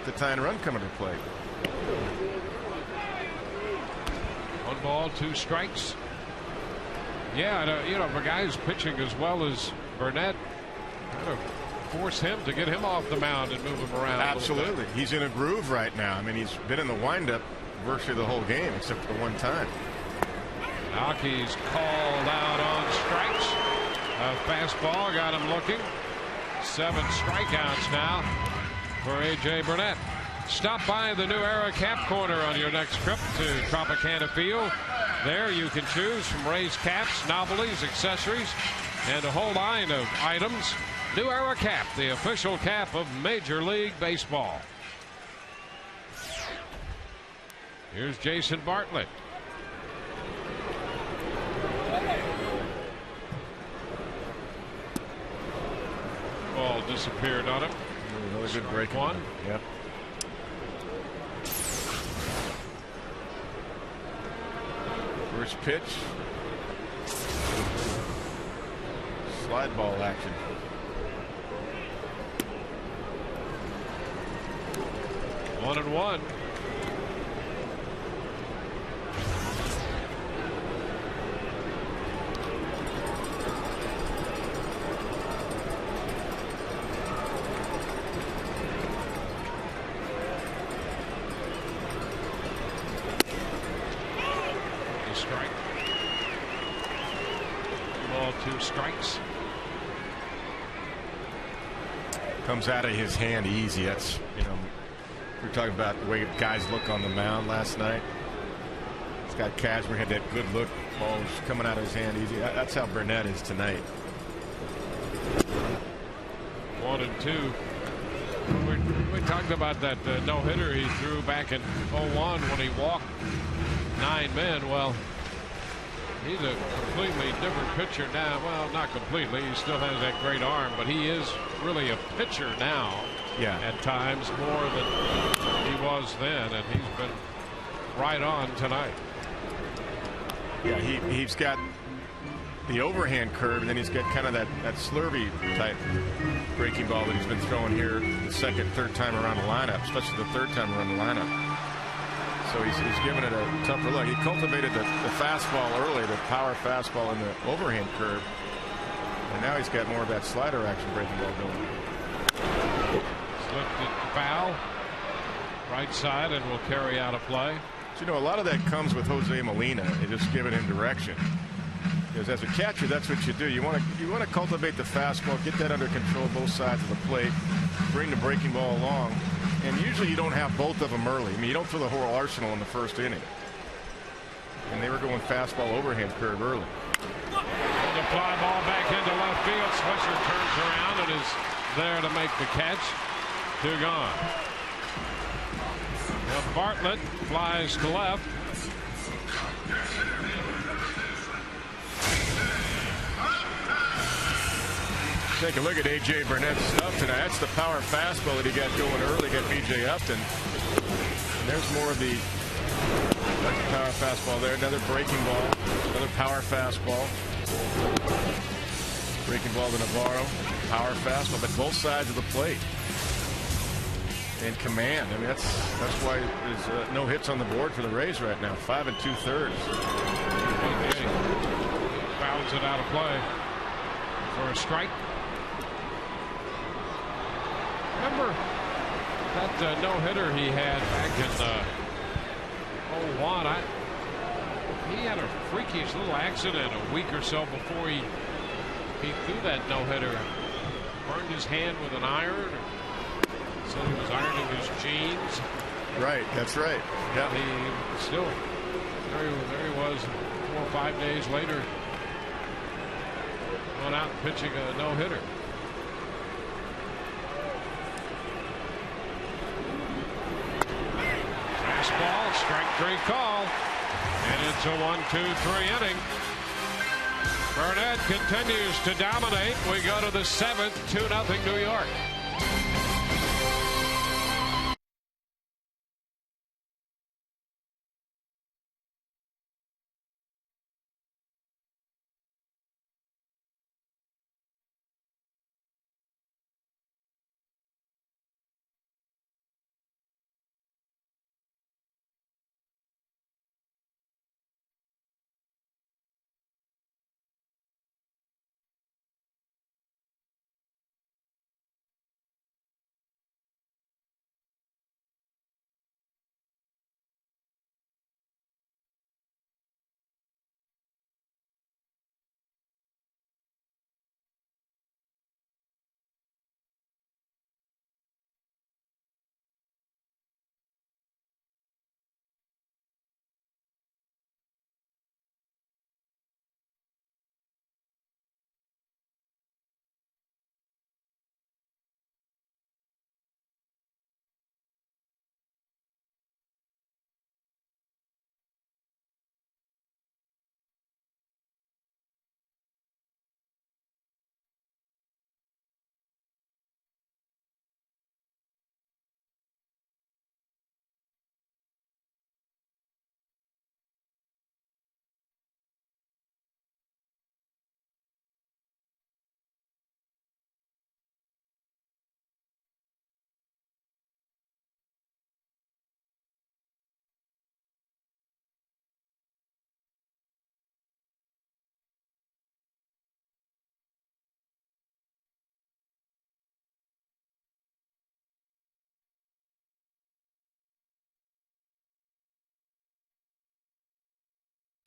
The tying run coming to play. 1 ball, 2 strikes. Yeah, you know, if a guy's pitching as well as Burnett, kind of force him to get him off the mound and move him around. Absolutely. He's in a groove right now. I mean, he's been in the windup virtually the whole game except for the one time. Aki's called out on strikes. A fastball got him looking. 7 strikeouts now for A.J. Burnett. Stop by the New Era Cap Corner on your next trip to Tropicana Field. There you can choose from Rays caps, novelties, accessories, and a whole line of items. New Era Cap, the official cap of Major League Baseball. Here's Jason Bartlett. Ball disappeared on him. Another good break. One. Yep. First pitch. Slide ball action. One and one. Strike. 2 strikes. Comes out of his hand easy. That's, you know, we were talking about the way guys look on the mound last night. Scott Kazmir had that good look. Ball was coming out of his hand easy. That's how Burnett is tonight. 1 and 2. We talked about that no-hitter he threw back in 01 when he walked 9 men. Well, he's a completely different pitcher now. Well, not completely. He still has that great arm, but he is really a pitcher now. Yeah. At times more than he was then, and he's been right on tonight. Yeah, he's got the overhand curve, and then he's got kind of that slurvy type breaking ball that he's been throwing here the second, third time around the lineup, especially the third time around the lineup. So he's giving it a tougher look. He cultivated the fastball early, the power fastball and the overhand curve, and now he's got more of that slider action breaking ball going. Slipped it foul, right side, and will carry out a play. So, you know, a lot of that comes with Jose Molina. They just giving him direction. Because as a catcher, that's what you do. You want to cultivate the fastball, get that under control, both sides of the plate, bring the breaking ball along, and usually you don't have both of them early. I mean, you don't throw the whole arsenal in the first inning. And they were going fastball overhand curve early. The fly ball back into left field. Swisher turns around and is there to make the catch. 2 gone. Now Bartlett flies to left. Take a look at A.J. Burnett's stuff tonight. That's the power fastball that he got going early. Got B.J. Upton. And there's more of the power fastball there. Another breaking ball. Another power fastball. Breaking ball to Navarro. Power fastball, but both sides of the plate. And command. I mean, that's why there's no hits on the board for the Rays right now. 5 2/3. Fouls it out of play for a strike. Remember that no-hitter he had back in 01? He had a freakish little accident a week or so before he threw that no-hitter. Burned his hand with an iron. Said he was ironing his jeans. Right, that's right. Yeah. He still, there he was 4 or 5 days later, going out and pitching a no-hitter. Fastball, strike 3 call, and it's a 1-2-3 inning. Burnett continues to dominate. We go to the 7th, 2-0 New York.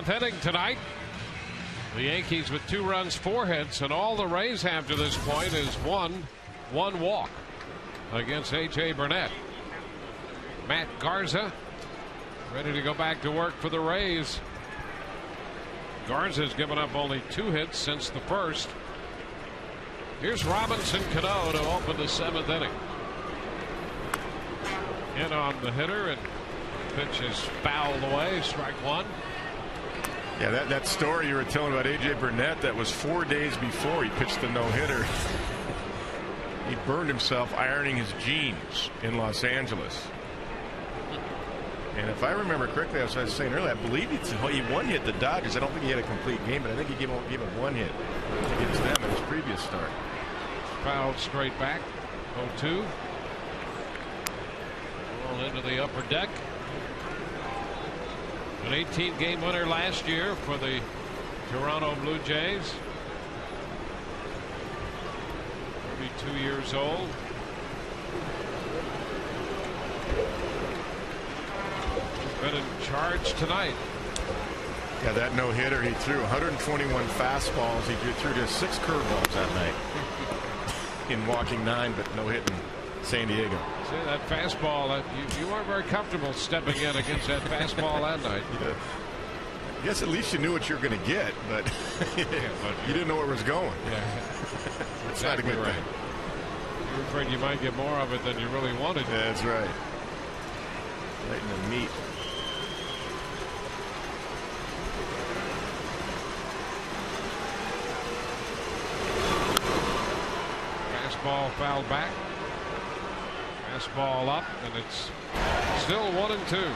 Heading tonight, the Yankees with 2 runs, 4 hits, and all the Rays have to this point is one walk against A.J. Burnett. Matt Garza ready to go back to work for the Rays. Garza's given up only 2 hits since the first. Here's Robinson Cano to open the 7th inning. In on the hitter, and pitch is fouled away. Strike 1. Yeah, that story you were telling about A.J. Burnett, that was 4 days before he pitched the no-hitter. He burned himself ironing his jeans in Los Angeles. And if I remember correctly, as I was saying earlier, I believe he one-hit the Dodgers. I don't think he had a complete game, but I think he gave him 1 hit against them in his previous start. Fouled straight back. 0-2. Roll into the upper deck. An 18-game winner last year for the Toronto Blue Jays. 32 years old. Been in charge tonight. Yeah, that no-hitter, he threw 121 fastballs. He threw just 6 curveballs that night. In walking 9, but no hitting San Diego. See that fastball, you weren't very comfortable stepping in against that fastball that night. Yeah. I guess at least you knew what you were going to get, but you didn't know where it was going. Yeah, that's not a good thing. You were afraid you might get more of it than you really wanted. That's right. Right in the meat. Fastball fouled back. Fastball up, and it's still 1-2.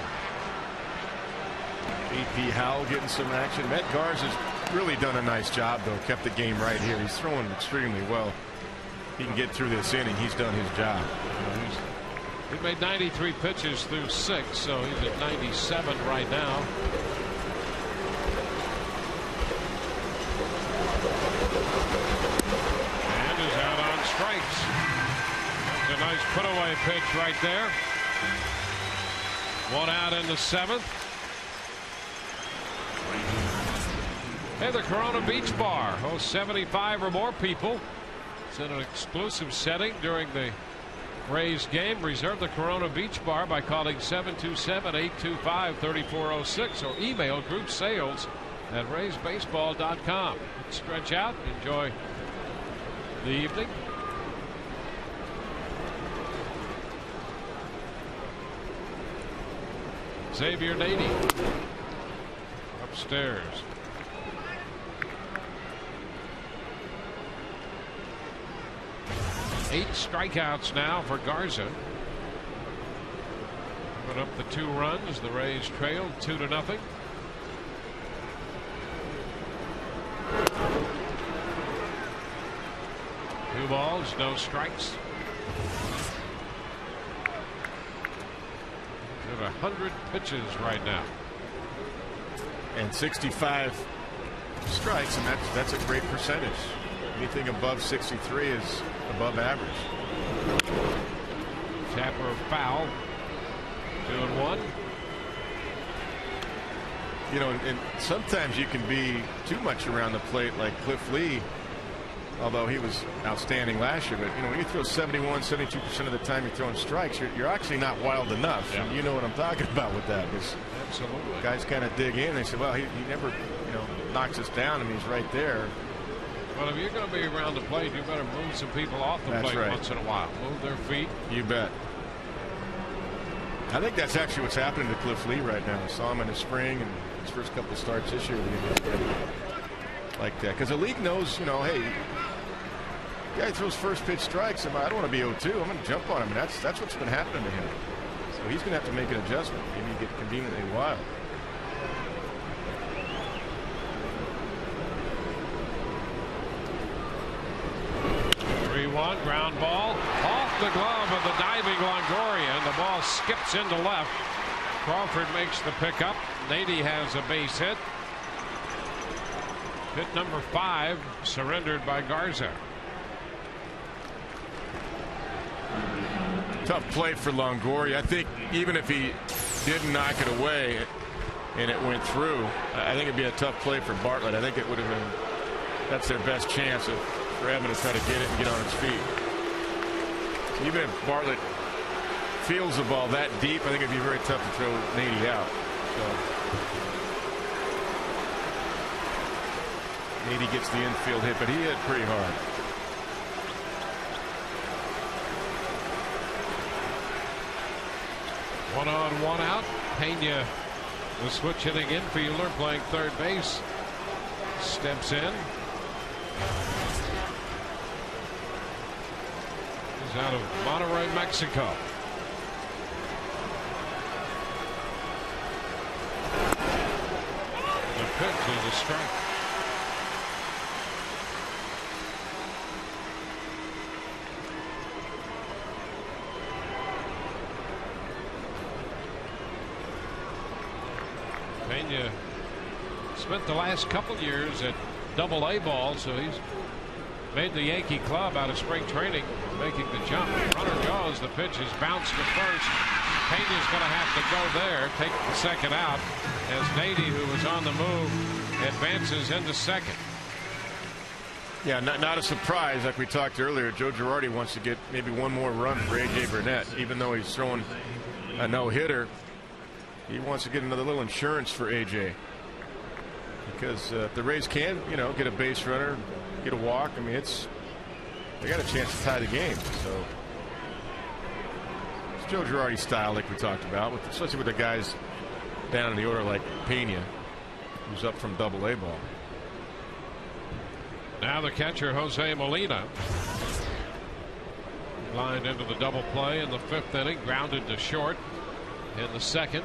A.P. Howell getting some action. Matt Garza's really done a nice job, though. Kept the game right here. He's throwing extremely well. He can get through this inning. He's done his job. He made 93 pitches through 6, so he's at 97 right now. And is out on strikes. That's a nice put away pitch right there. 1 out in the 7th. Hey, the Corona Beach Bar hosts 75 or more people. It's in an exclusive setting during the Rays game. Reserve the Corona Beach Bar by calling 727-825-3406 or email groupsales@raysbaseball.com. Stretch out, enjoy the evening. Xavier Nady upstairs. Eight strikeouts now for Garza. Put up the 2 runs. The Rays trailed 2-0. Two balls, no strikes. At 100 pitches right now. And 65 strikes, and that's a great percentage. Anything above 63 is above average. Tapper foul. 2-1. You know, and sometimes you can be too much around the plate, like Cliff Lee, although he was outstanding last year. But you know, when you throw 71-72% of the time you're throwing strikes, you're actually not wild enough. Yeah. You know what I'm talking about with that. Absolutely. Guys kind of dig in. They say, well, he never, knocks us down, and he's right there. Well, if you're going to be around the plate, you better move some people off the plate once in a while. Move their feet. You bet. I think that's actually what's happening to Cliff Lee right now. I saw him in the spring and his first couple of starts this year. Like that. Because the league knows, hey, guy throws first pitch strikes. I don't want to be 0-2. I'm going to jump on him. And that's what's been happening to him. So he's going to have to make an adjustment. Maybe get conveniently wild. Ground ball off the glove of the diving Longoria, and the ball skips into left. Crawford makes the pickup. Nady has a base hit. Hit number 5 surrendered by Garza. Tough play for Longoria. I think even if he didn't knock it away and it went through, I think it'd be a tough play for Bartlett. I think it would have been, that's their best chance for Evan to try to get it and get on his feet. So even if Bartlett fields the ball that deep, I think it'd be very tough to throw Nady out. So Nady gets the infield hit, but he hit pretty hard. One on, one out. Pena, the switch hitting infielder, playing third base, steps in. He's out of Monterrey, Mexico. The pitch is a strike. Pena spent the last couple years at Double-A ball, so he's made the Yankee club out of spring training, making the jump. Runner goes, the pitch is bounced to first. Pena's going to have to go there, take the second out, as Nady, who was on the move, advances into second. Yeah, not a surprise. Like we talked earlier, Joe Girardi wants to get maybe one more run for A.J. Burnett, even though he's throwing a no-hitter. He wants to get another little insurance for A.J. because if the Rays can, get a base runner, get a walk. I mean, they got a chance to tie the game. So it's Joe Girardi's style, like we talked about, especially with the guys down in the order like Pena, who's up from Double-A ball. Now the catcher, Jose Molina, lined into the double play in the 5th inning, grounded to short in the 2nd.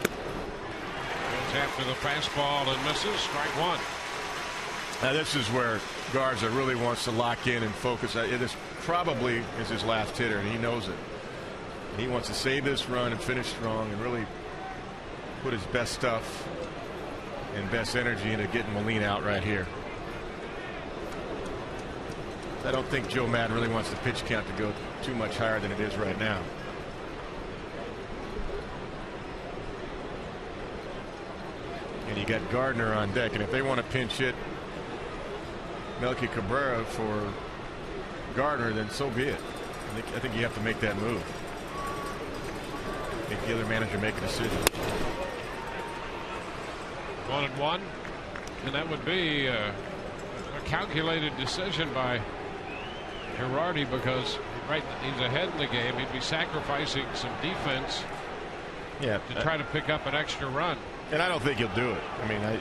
Goes after the fastball and misses. Strike 1. Now this is where Garza really wants to lock in and focus. This probably is his last hitter, and he knows it. He wants to save this run and finish strong and really put his best stuff and best energy into getting Molina out right here. I don't think Joe Madden really wants the pitch count to go too much higher than it is right now. And you got Gardner on deck, and if they want to pinch hit Melky Cabrera for Gardner, then so be it. I think you have to make that move. Make the other manager make a decision. 1-1, and that would be a calculated decision by Girardi, because he's ahead in the game. He'd be sacrificing some defense to try to pick up an extra run. And I don't think he'll do it. I mean,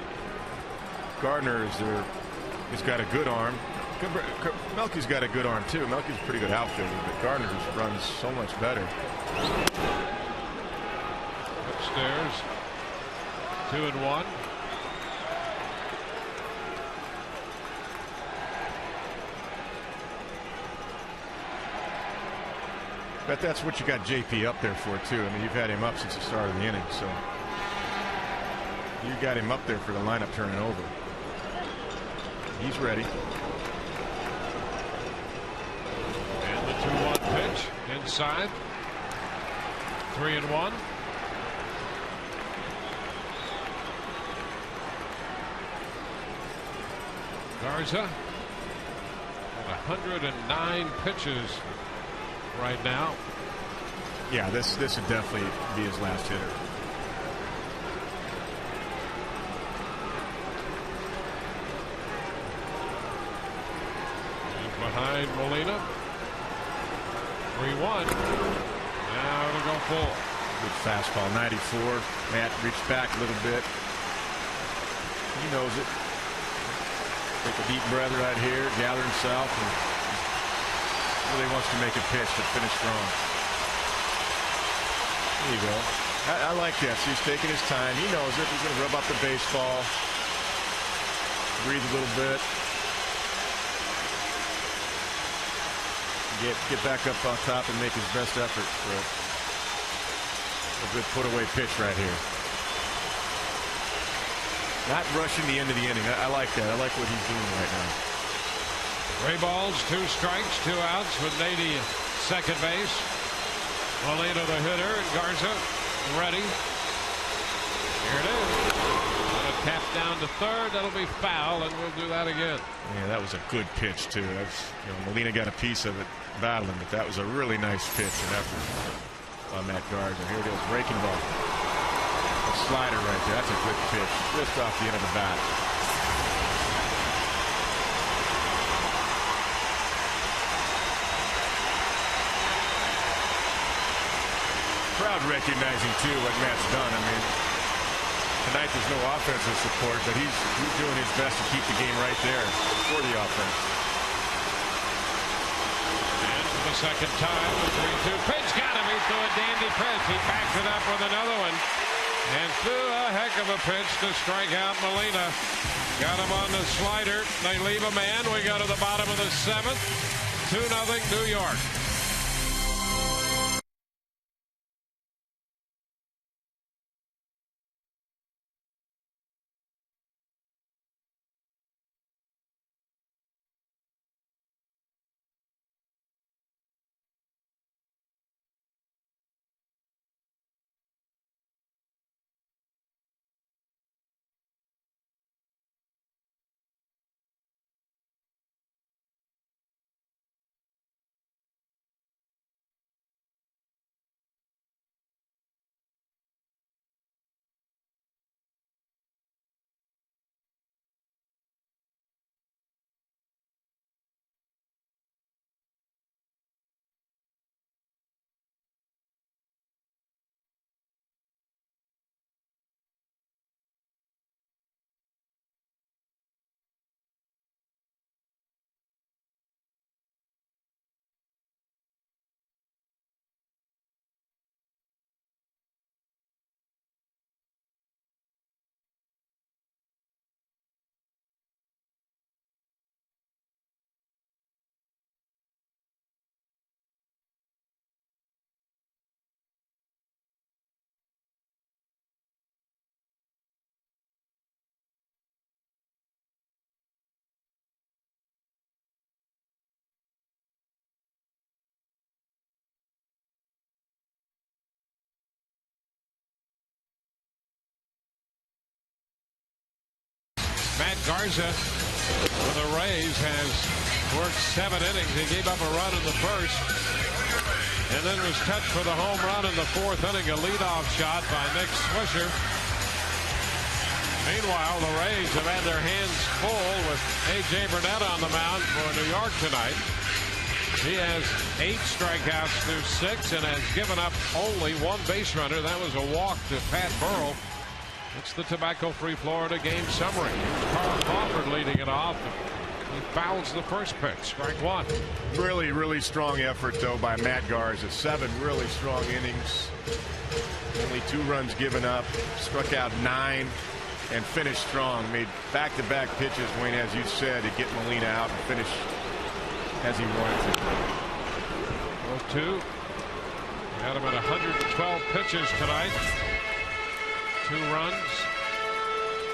Gardner he's got a good arm. Melky's got a good arm too. Melky's a pretty good outfielder, but Gardner just runs so much better. Upstairs, 2-1. But that's what you got JP up there for too. I mean, you've had him up since the start of the inning, so you got him up there for the lineup turning over. He's ready. And the 2-1 pitch inside. 3-1. Garza at 109 pitches right now. Yeah, this would definitely be his last hitter. He's behind Molina. 3-1. Now it'll go full. Good fastball, 94. Matt reached back a little bit. He knows it. Take a deep breath right here, gather himself, and really wants to make a pitch to finish strong. There you go. I like that. So he's taking his time. He knows it. He's going to rub up the baseball, breathe a little bit, get back up on top and make his best effort for a good put-away pitch right here. Not rushing the end of the inning. I like that. I like what he's doing right now. 3 balls, 2 strikes, 2 outs with Nady second base. Molina the hitter, and Garza ready. Here it is. And a tap down to third. That'll be foul, and we'll do that again. Yeah, that was a good pitch too. Molina got a piece of it battling, but that was a really nice pitch and effort on Matt Garza. Here it is, breaking ball. A slider right there. That's a good pitch. Just off the end of the bat. Crowd recognizing too what Matt's done. I mean, tonight there's no offensive support, but he's doing his best to keep the game right there for the offense. And for the second time, the 3-2 pitch got him. He threw a dandy pitch. He backed it up with another one. And threw a heck of a pitch to strike out Molina. Got him on the slider. They leave a man. We go to the bottom of the 7th. 2-0 New York. Matt Garza for the Rays has worked 7 innings. He gave up a run in the first and then was touched for the home run in the 4th inning. A leadoff shot by Nick Swisher. Meanwhile, the Rays have had their hands full with A.J. Burnett on the mound for New York tonight. He has 8 strikeouts through 6 and has given up only 1 base runner. That was a walk to Pat Burrell. It's the tobacco-free Florida game summary. Carl Crawford leading it off. He fouls the first pitch. Strike 1. Really strong effort, though, by Matt Garza. 7 really strong innings. Only 2 runs given up. Struck out 9 and finished strong. Made back-to-back pitches, Wayne, as you said, to get Molina out and finish as he wanted to. 0-2. Got him at 112 pitches tonight. 2 runs,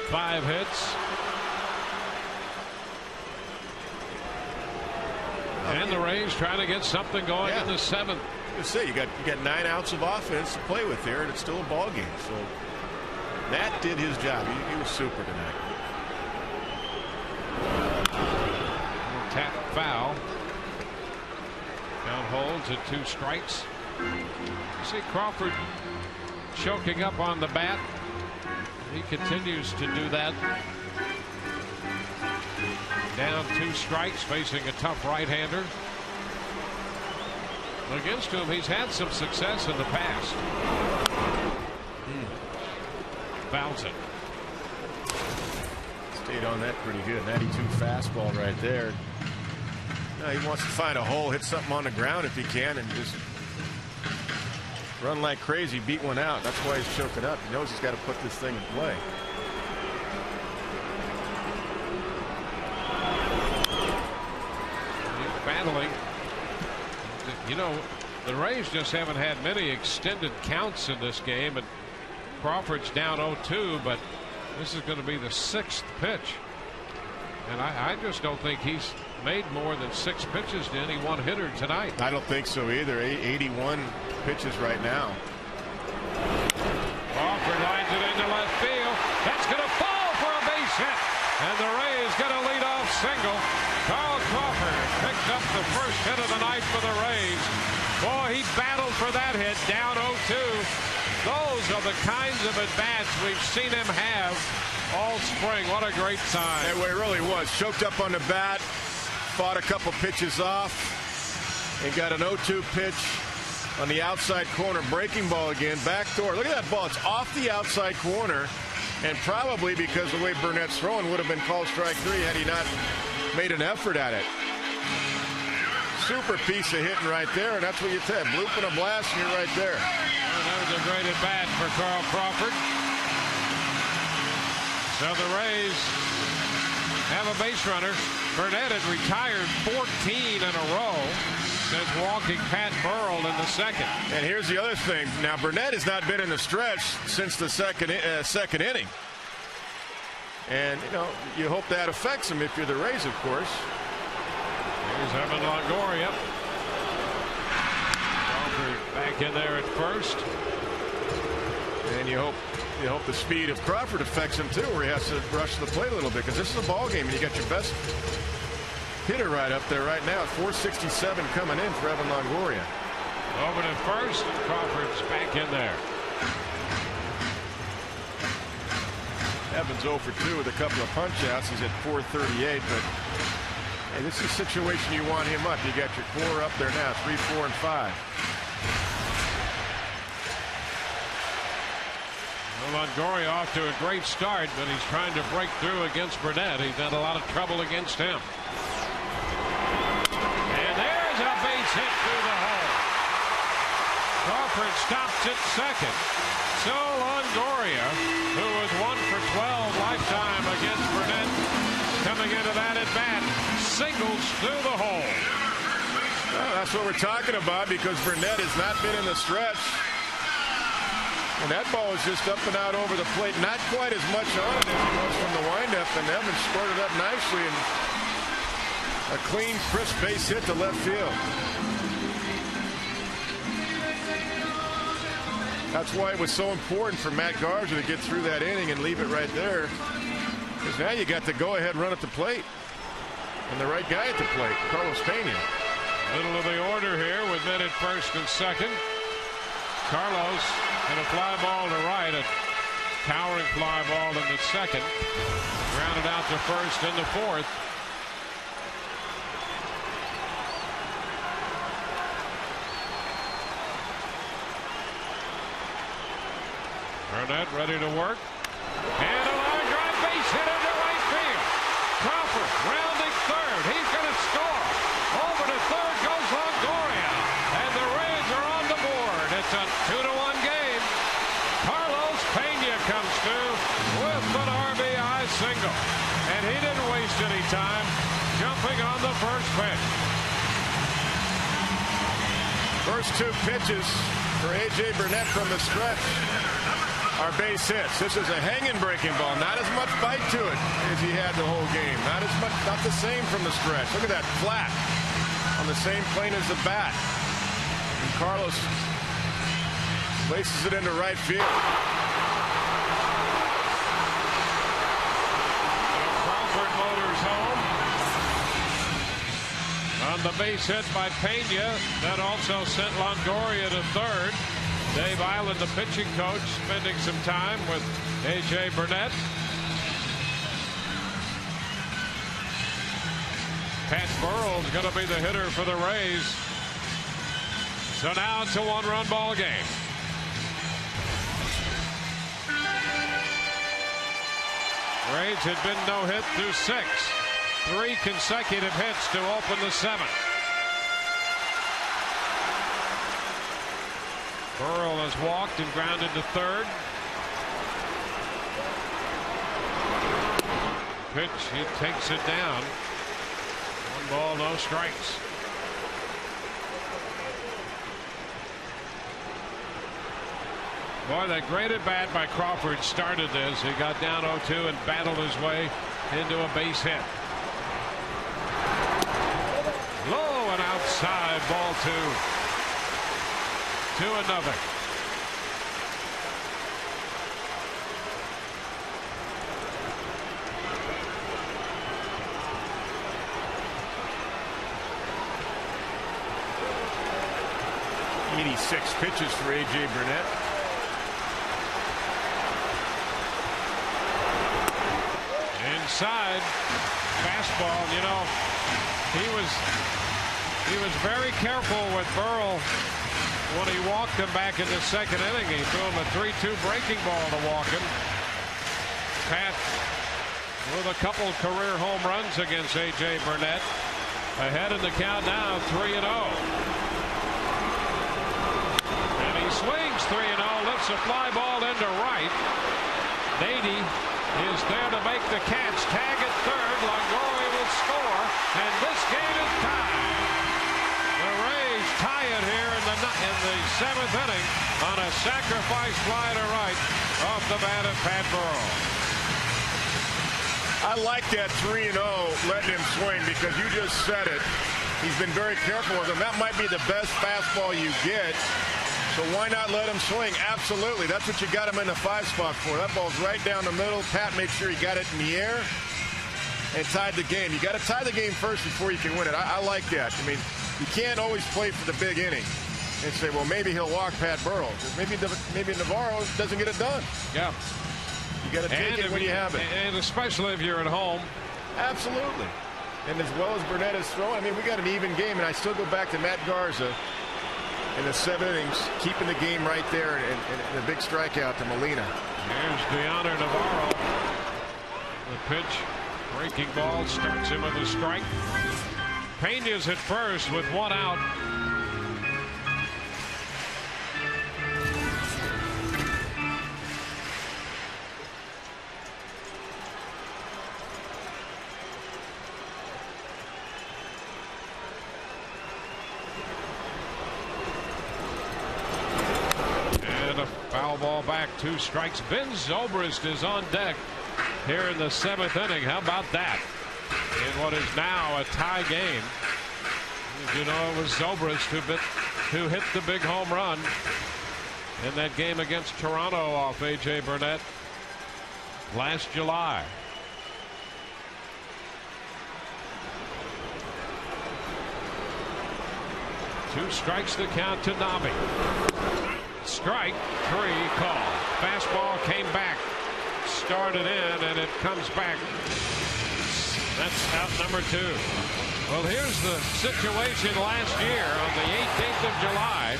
5 hits. And the Rays trying to get something going in the 7th. Let's say you got 9 outs of offense to play with there, and it's still a ball game. So Matt did his job. He was super tonight. Tap foul. Count holds at 2 strikes. You see Crawford choking up on the bat. He continues to do that. Down 2 strikes, facing a tough right-hander. Against him, he's had some success in the past. Fouls it. Stayed on that pretty good. 92 fastball right there. Now he wants to find a hole, hit something on the ground if he can, and just run like crazy, beat one out. That's why he's choking up. He knows he's got to put this thing in play. He's battling. You know, the Rays just haven't had many extended counts in this game, and Crawford's down 0-2, but this is going to be the 6th pitch. And I just don't think he's made more than 6 pitches to any one hitter tonight. I don't think so either. 81 pitches right now. Crawford lines it into left field. That's going to fall for a base hit. And the Rays get a leadoff single. Carl Crawford picked up the first hit of the night for the Rays. Boy, he battled for that hit, down 0-2. Those are the kinds of at-bats we've seen him have all spring. What a great sign. That way it really was. Choked up on the bat, fought a couple pitches off, and got an 0-2 pitch on the outside corner. Breaking ball again, back door. Look at that ball. It's off the outside corner, and probably because the way Burnett's throwing would have been called strike 3 had he not made an effort at it. Super piece of hitting right there, and that's what you said. Bloop and a blast, and you're right there. Well, that was a great at-bat for Carl Crawford. So the Rays have a base runner. Burnett had retired 14 in a row since walking Pat Burrell in the 2nd. And here's the other thing. Now, Burnett has not been in the stretch since the second inning. And, you know, you hope that affects him if you're the Rays, of course. Here's Evan Longoria. Crawford back in there at first. And you hope the speed of Crawford affects him too, where he has to rush the plate a little bit, because this is a ball game and you got your best hitter right up there right now. 467 coming in for Evan Longoria. Over to first. Crawford's back in there. Evans 0 for 2 with a couple of punch outs. He's at 438, but hey, this is a situation you want him up. You got your core up there now, 3, 4, and 5. Well, Longoria off to a great start, but he's trying to break through against Burnett. He's had a lot of trouble against him. And there's a base hit through the hole. Crawford stops at second. So Longoria, who was 1 for 12 lifetime against Burnett, coming into that at bat, singles through the hole. Well, that's what we're talking about, because Burnett has not been in the stretch. And that ball is just up and out over the plate. Not quite as much on it as it was from the windup. And Evans scored it up nicely. And a clean, crisp base hit to left field. That's why it was so important for Matt Garza to get through that inning and leave it right there. Because now you got the go-ahead run at the plate. And the right guy at the plate, Carlos Pena. Middle of the order here with men at first and second. Carlos and a fly ball to right. A towering fly ball in the second. Grounded out to first in the fourth. Burnett ready to work. And a line drive base hit into right field. Crawford rounding third. He's going to score. Over to third goes Longoria. And the Rays are on the board. It's a 2-1 game. Carlos Pena comes through with an RBI single. And he didn't waste any time jumping on the first pitch. First two pitches for A.J. Burnett from the stretch are base hits. This is a hanging breaking ball. Not as much bite to it as he had the whole game. Not as much, not the same from the stretch. Look at that, flat on the same plane as the bat. And Carlos laces it into right field. Crawford motors home on the base hit by Pena. That also sent Longoria to third. Dave Island, the pitching coach, spending some time with A.J. Burnett. Pat Burrell's going to be the hitter for the Rays. So now it's a one-run ball game. Rays had been no hit through 6. 3 consecutive hits to open the 7th. Burrell has walked and grounded to third. Pitch, he takes it down. 1 ball, no strikes. Boy, that great at bat by Crawford started this. He got down 0-2 and battled his way into a base hit. Low and outside, ball 2. 2-0. Six pitches for A.J. Burnett. Inside fastball. You know, he was very careful with Burrell when he walked him back in the second inning. He threw him a 3-2 breaking ball to walk him. Pat with a couple career home runs against A.J. Burnett. Ahead in the count now, 3-0. And he swings 3-0, lifts a fly ball into right. Nady is there to make the catch. Tag at third. Longoria will score, and this game is tied. The Rays tie it here in the 7th inning on a sacrifice fly to right off the bat of Pat Burrell. I like that 3-0 letting him swing because you just said it. He's been very careful with him. That might be the best fastball you get. So why not let him swing? Absolutely. That's what you got him in the 5 spot for. That ball's right down the middle. Pat made sure he got it in the air and tied the game. You got to tie the game first before you can win it. I like that. I mean, you can't always play for the big inning and say, well, maybe he'll walk Pat Burrell. Maybe Navarro doesn't get it done. Yeah. You got to take it when you have it. And especially if you're at home. Absolutely. And as well as Burnett is throwing, I mean, we got an even game, and I still go back to Matt Garza in the 7 innings, keeping the game right there, and a big strikeout to Molina. Here's Deanna Navarro. The pitch, breaking ball, starts him with a strike. Pena's at first with 1 out. Foul ball back, 2 strikes. Ben Zobrist is on deck here in the 7th inning. How about that? In what is now a tie game. As you know, it was Zobrist who hit the big home run in that game against Toronto off A.J. Burnett last July. 2 strikes the count to Nobby. Strike 3 call. Fastball came back. Started in and it comes back. That's out number 2. Well, here's the situation last year on the 18th of July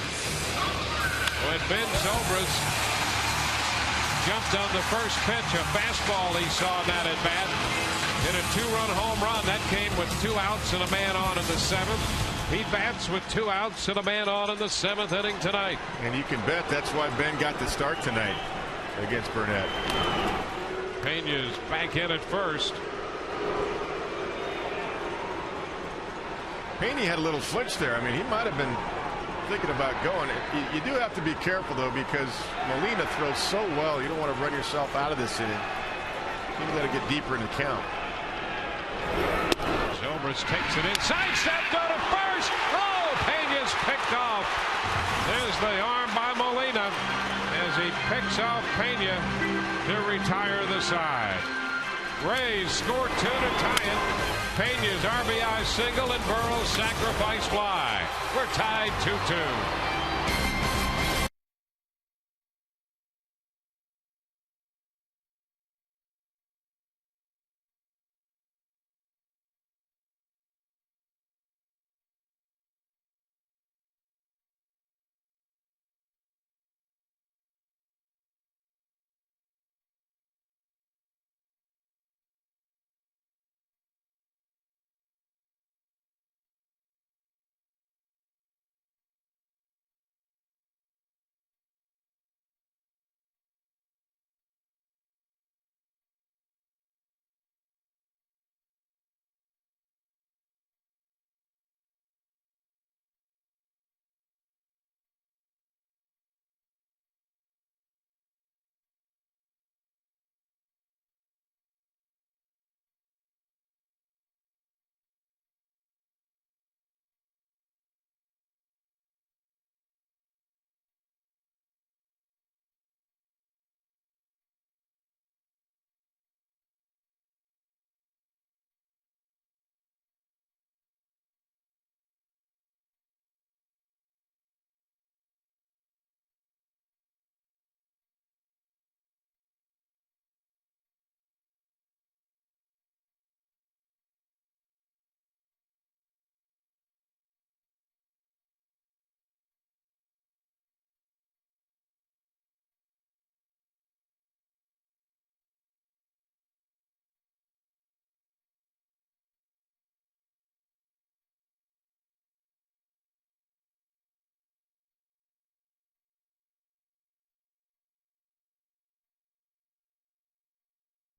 when Ben Zobrist jumped on the first pitch, a fastball he saw in that at bat. Hit a 2-run home run. That came with 2 outs and a man on in the 7th. He bats with 2 outs and a man on in the 7th inning tonight. And you can bet that's why Ben got the start tonight against Burnett. Pena's back in at first. Pena had a little flinch there. I mean, he might have been thinking about going. You do have to be careful, though, because Molina throws so well. You don't want to run yourself out of this inning. You got to get deeper in the count. Zobrist takes it inside, step go to first. Oh, Pena's picked off. There's the arm by Molina as he picks off Pena to retire the side. Rays score 2 to tie it. Pena's RBI single and Burrow's sacrifice fly. We're tied 2-2.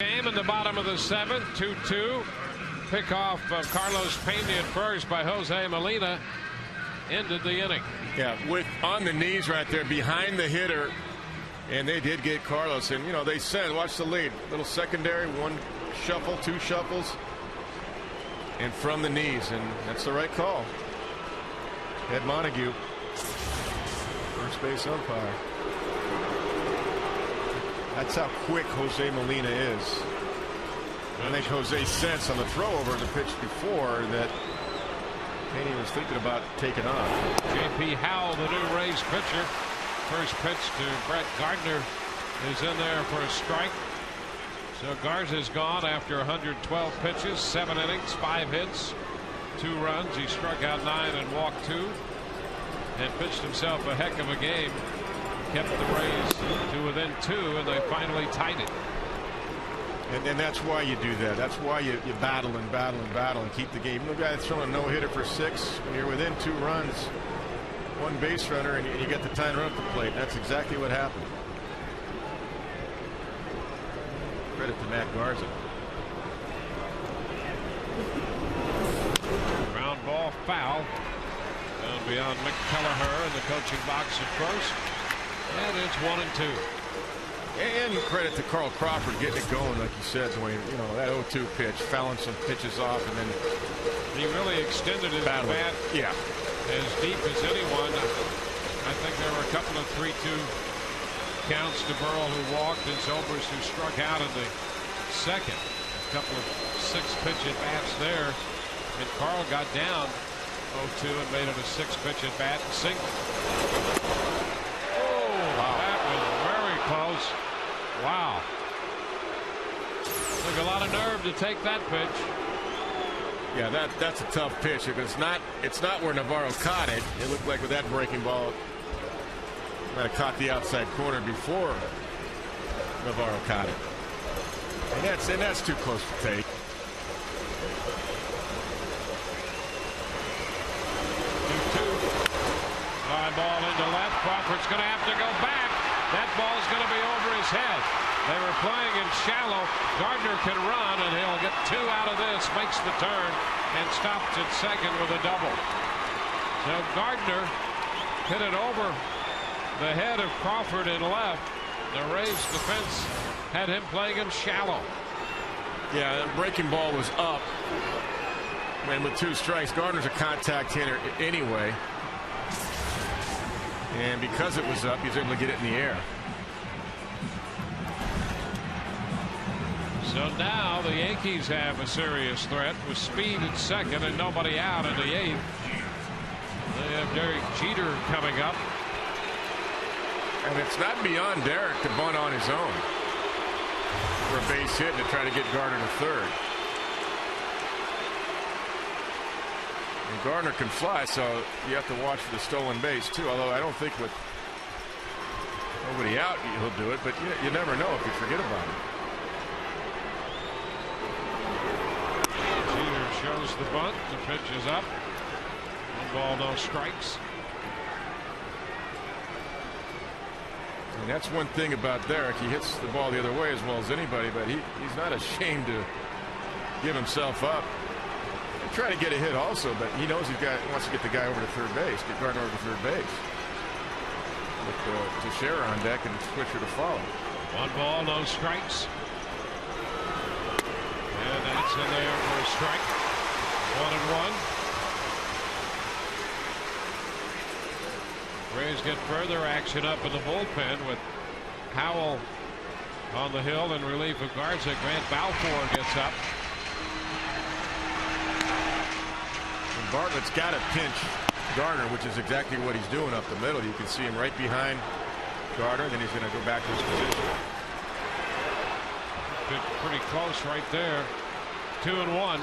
Game in the bottom of the 7th, 2-2. Pick off Carlos Pena at first by Jose Molina. Ended the inning. Yeah, with on the knees right there behind the hitter. And they did get Carlos. And, you know, they said, watch the lead. Little secondary, 1 shuffle, 2 shuffles. And from the knees. And that's the right call. Ed Montague, first base umpire. That's how quick Jose Molina is. I think Jose sensed on the throw over the pitch before that Pena was thinking about taking off. J.P. Howell, the new Rays pitcher. First pitch to Brett Gardner is in there for a strike. So Garza's gone after 112 pitches, 7 innings, 5 hits, 2 runs. He struck out 9 and walked 2 and pitched himself a heck of a game. Kept the Rays to within 2 and they finally tied it. And that's why you do that. That's why you battle and battle and battle and keep the game. The guy that's throwing a no-hitter for 6 when you're within 2 runs, 1 base runner, and you get the tying run at the plate. That's exactly what happened. Credit to Matt Garza. Ground ball foul. Down beyond Mick Kelleher in the coaching box at first. And it's 1-2. And credit to Carl Crawford getting it going, like you said, Dwayne. You know, that 0-2 pitch, fouling some pitches off, and then he really extended his bat as deep as anyone. I think there were a couple of 3-2 counts to Burrell, who walked, and Zobrist, who struck out in the 2nd. A couple of 6-pitch at bats there, and Carl got down 0-2 and made it a 6-pitch at bat. Single. Oh, wow. That was very close. Wow. Took a lot of nerve to take that pitch. Yeah, that's a tough pitch. It's not where Navarro caught it. It looked like with that breaking ball, might have caught the outside corner before Navarro caught it. And that's too close to take. Fly ball into left. Crawford's going to have to go back. That ball's going to be over his head. They were playing in shallow. Gardner can run, and he'll get 2 out of this. Makes the turn and stops at second with a double. So Gardner hit it over the head of Crawford in left. The Rays defense had him playing in shallow. Yeah, the breaking ball was up. And with 2 strikes, Gardner's a contact hitter anyway. And because it was up, he's able to get it in the air. So now the Yankees have a serious threat with speed at second and nobody out in the 8th. They have Derek Jeter coming up. And it's not beyond Derek to bunt on his own for a base hit and to try to get Gardner to third. And Gardner can fly, so you have to watch for the stolen base too. Although I don't think with nobody out he'll do it, but you never know if you forget about it. Jeter shows the bunt. The pitch is up. 1 ball, no strikes. And that's one thing about Derek. He hits the ball the other way as well as anybody, but he's not ashamed to give himself up. He'll try to get a hit also, but he knows he wants to get the guy over to third base, get Gardner over to third base. With Teixeira on deck and Switcher to follow. 1 ball, no strikes. And that's in there for a strike. 1-1. Rays get further action up in the bullpen with Howell on the hill in relief of Garza. Grant Balfour gets up. And Bartlett's got to pinch Gardner, which is exactly what he's doing up the middle. You can see him right behind Gardner, then he's going to go back to his position. Pretty close right there. 2-1.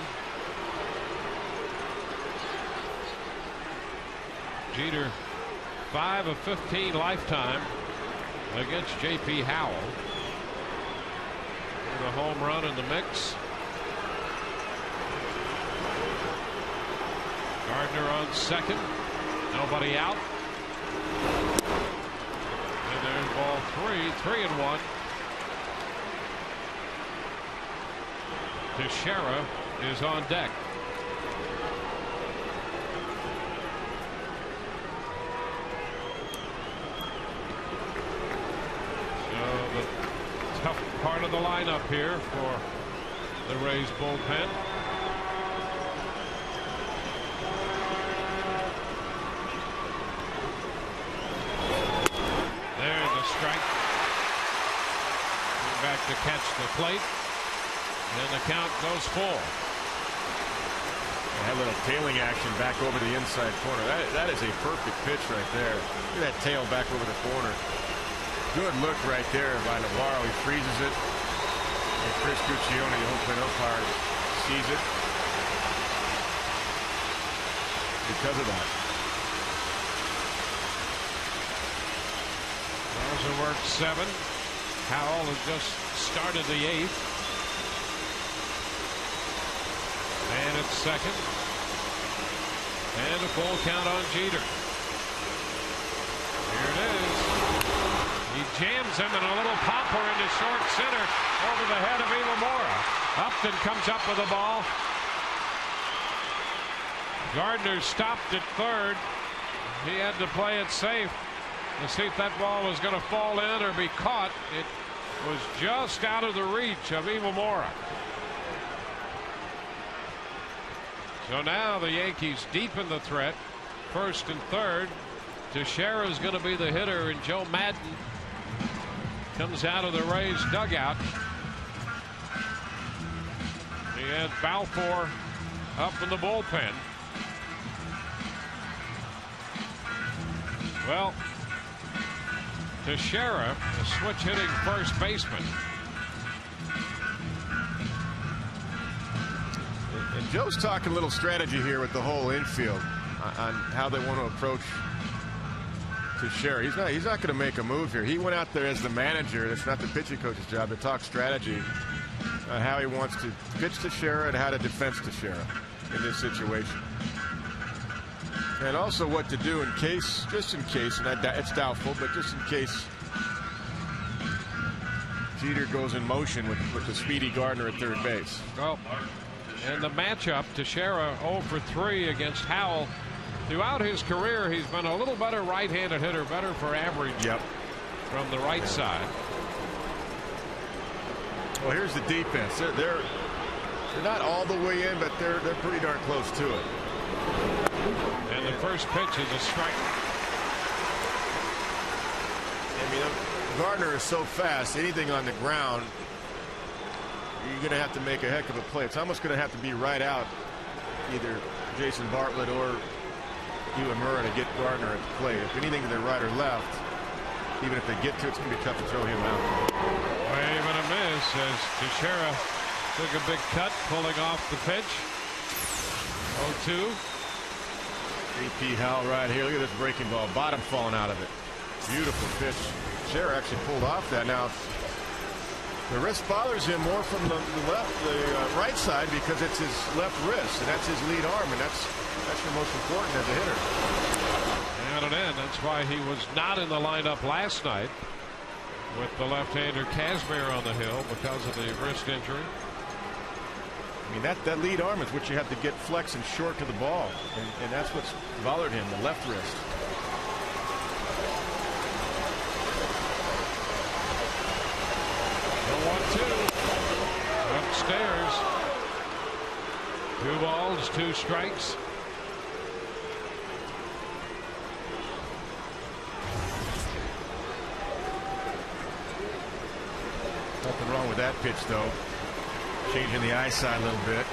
Jeter 5 of 15 lifetime against J.P. Howell. With a home run in the mix. Gardner on second. Nobody out. And there's ball 3-1. Teixeira is on deck. So the tough part of the lineup here for the Rays bullpen. There's a strike. Back to catch the plate. And the count goes full. That little tailing action back over the inside corner. That is a perfect pitch right there. Look at that tail back over the corner. Good look right there by Navarro. He freezes it. And Chris Guccione, the open umpire, sees it because of that. Garza worked 7. Howell has just started the 8th. And it's second. And a full count on Jeter. Here it is. He jams him in a little popper into short center over the head of Iwamura. Upton comes up with the ball. Gardner stopped at third. He had to play it safe to see if that ball was going to fall in or be caught. It was just out of the reach of Iwamura. So now the Yankees deepen the threat. First and third. Teixeira is going to be the hitter, and Joe Madden comes out of the Rays dugout. He had Balfour up in the bullpen. Well, Teixeira, a switch hitting first baseman. And Joe's talking a little strategy here with the whole infield on how they want to approach Teixeira. He's not going to make a move here. He went out there as the manager. It's not the pitching coach's job to talk strategy on how he wants to pitch Teixeira and how to defense Teixeira in this situation. And also what to do in case, just in case, and it's doubtful, but just in case Jeter goes in motion with the speedy Gardner at third base. Well, and the matchup, Teixeira 0 for 3 against Howell. Throughout his career, he's been a little better right-handed hitter, better for average from the right side. Well, here's the defense. They're not all the way in, but they're pretty darn close to it. And the first pitch is a strike. I mean, Gardner is so fast. Anything on the ground, you're going to have to make a heck of a play. It's almost going to have to be right out, either Jason Bartlett or Ewan Murray to get Gardner at the plate. If anything to their right or left, even if they get to it, it's going to be tough to throw him out. Wave and a miss as Teixeira took a big cut, pulling off the pitch. 0-2. A.P. Howell right here. Look at this breaking ball. Bottom falling out of it. Beautiful pitch. Teixeira actually pulled off that. Now, the wrist bothers him more from the right side because it's his left wrist, and that's his lead arm, and that's your most important as a hitter. And an end. That's why he was not in the lineup last night with the left-hander Casimir on the hill because of the wrist injury. I mean, that lead arm is what you have to get flex and short to the ball, and that's what's bothered him, the left wrist. Upstairs. 2 balls, 2 strikes. Nothing wrong with that pitch, though. Changing the eyesight a little bit.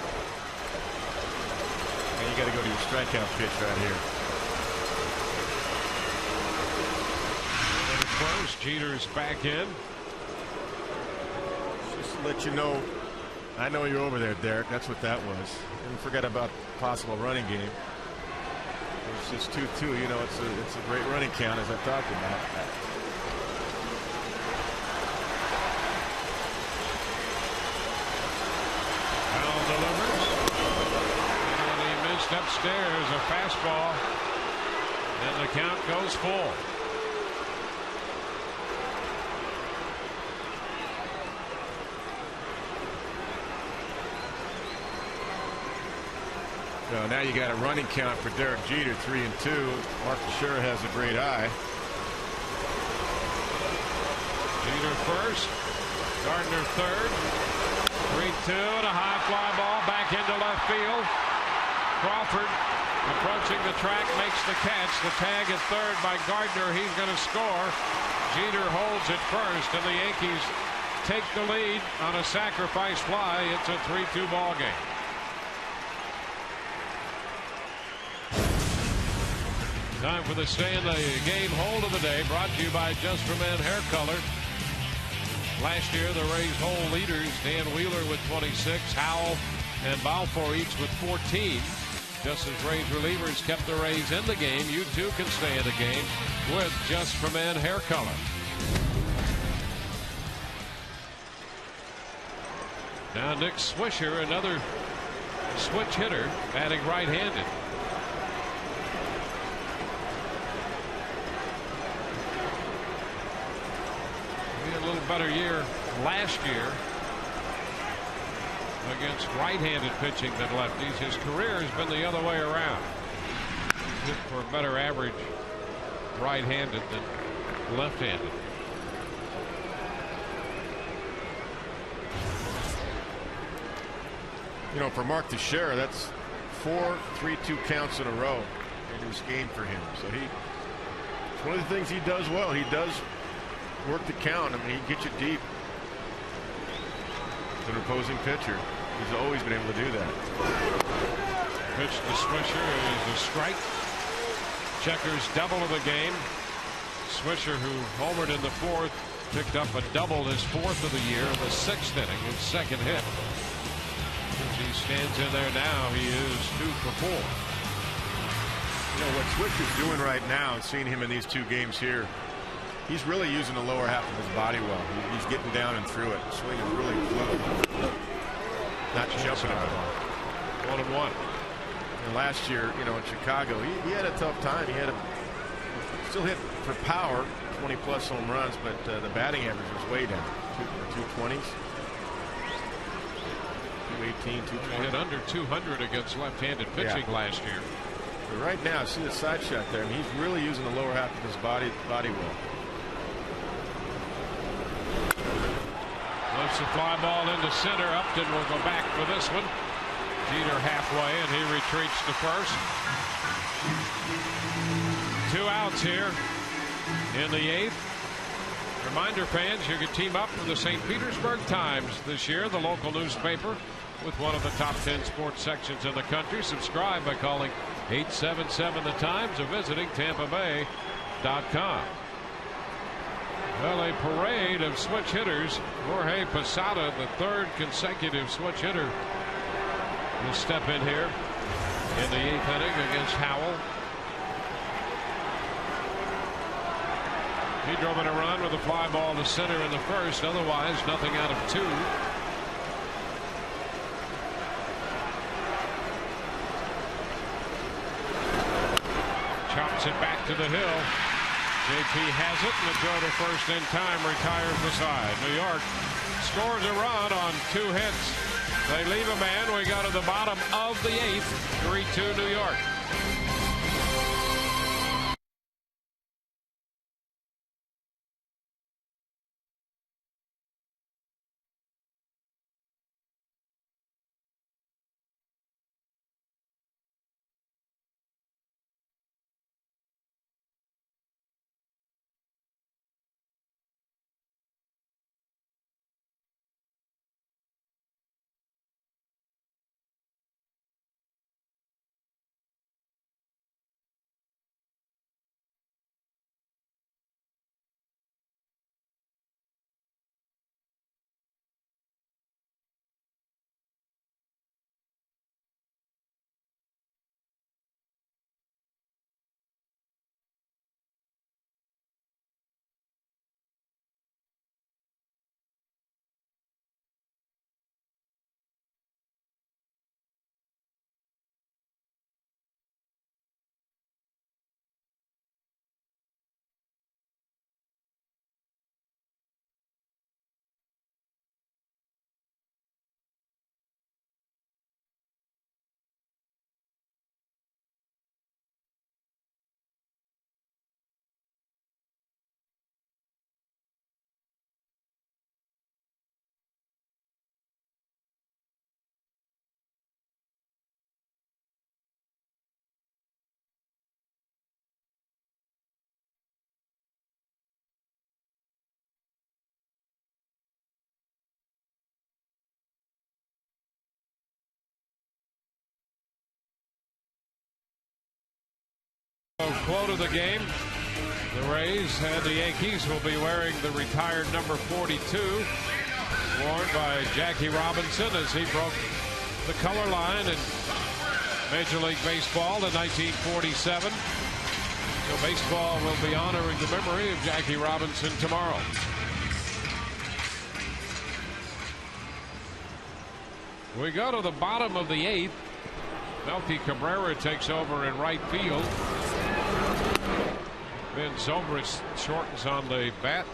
And you got to go to your strikeout pitch right here. Close. Jeter's back in. Just to let you know, I know you're over there, Derek. That's what that was. And forget about possible running game. It's just 2-2. You know, it's a great running count, as I talked about. Howell delivers. And he missed upstairs a fastball. And the count goes full. So now you got a running count for Derek Jeter, 3-2. Mark Teixeira has a great eye. Jeter first, Gardner third. 3-2 and a high fly ball back into left field. Crawford approaching the track, makes the catch. The tag at third by Gardner. He's going to score. Jeter holds it first, and the Yankees take the lead on a sacrifice fly. It's a 3-2 ball game. Time for the stay in the game hold of the day, brought to you by Just for Men Hair Color. Last year, the Rays' whole leaders, Dan Wheeler with 26, Howell and Balfour each with 14. Just as Rays relievers kept the Rays in the game, you too can stay in the game with Just for Men Hair Color. Now Nick Swisher, another switch hitter, batting right-handed. A little better year last year against right-handed pitching than lefties. His career has been the other way around. Hit for a better average right-handed than left-handed. You know, for Mark Teixeira, that's 4 3-2 counts in a row in this game for him. So it's one of the things he does well. He does work the count. I mean, he gets you deep. As an opposing pitcher, he's always been able to do that. Pitch to Swisher is a strike. Checkers double of the game. Swisher, who homered in the 4th, picked up a double, his 4th of the year in the 6th inning, his 2nd hit. As he stands in there now, he is 2 for 4. You know what Swisher's doing right now, seeing him in these 2 games here, he's really using the lower half of his body well. He's getting down and through it. Swing is really fluid. Not jumping at all. 1-1. And last year, you know, in Chicago, he had a tough time. He had still hit for power, 20+ home runs, but the batting average was way down. 220s. 218, 220. He hit under 200 against left-handed pitching last year. But right now, see the side shot there. I mean, he's really using the lower half of his body well. Lifts a fly ball into center. Upton will go back for this one. Jeter halfway, and he retreats to first. 2 outs here in the 8th. Reminder, fans, you can team up with the St. Petersburg Times this year, the local newspaper, with one of the top 10 sports sections in the country. Subscribe by calling 877 The Times or visiting TampaBay.com. Well, a parade of switch hitters. Jorge Posada, the 3rd consecutive switch hitter, will step in here in the 8th inning against Howell. He drove in a run with a fly ball to center in the 1st. Otherwise, nothing out of 2. Chops it back to the hill. JP has it, and the throw to first in time retires the side. New York scores a run on 2 hits. They leave a man. We go to the bottom of the 8th. 3-2 New York. Quote of the game: the Rays and the Yankees will be wearing the retired number 42, worn by Jackie Robinson as he broke the color line in Major League Baseball in 1947. So baseball will be honoring the memory of Jackie Robinson tomorrow. We go to the bottom of the 8th. Melky Cabrera takes over in right field. Ben Zobrist shortens on the bat.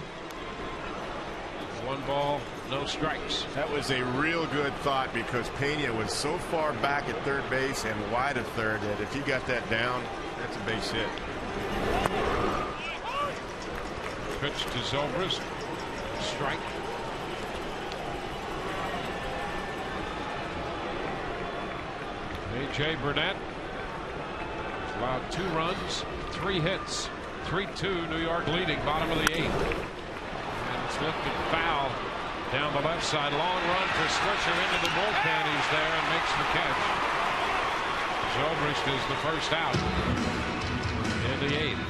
1 ball, no strikes. That was a real good thought because Pena was so far back at 3rd base and wide of 3rd that if he got that down, that's a base hit. Pitch to Zobrist. Strike. A.J. Burnett allowed 2 runs, 3 hits. 3-2 New York leading, bottom of the 8th. And it's lifted foul down the left side. Long run for Swisher into the bullpen. He's there and makes the catch. Zobrist is the first out in the 8th.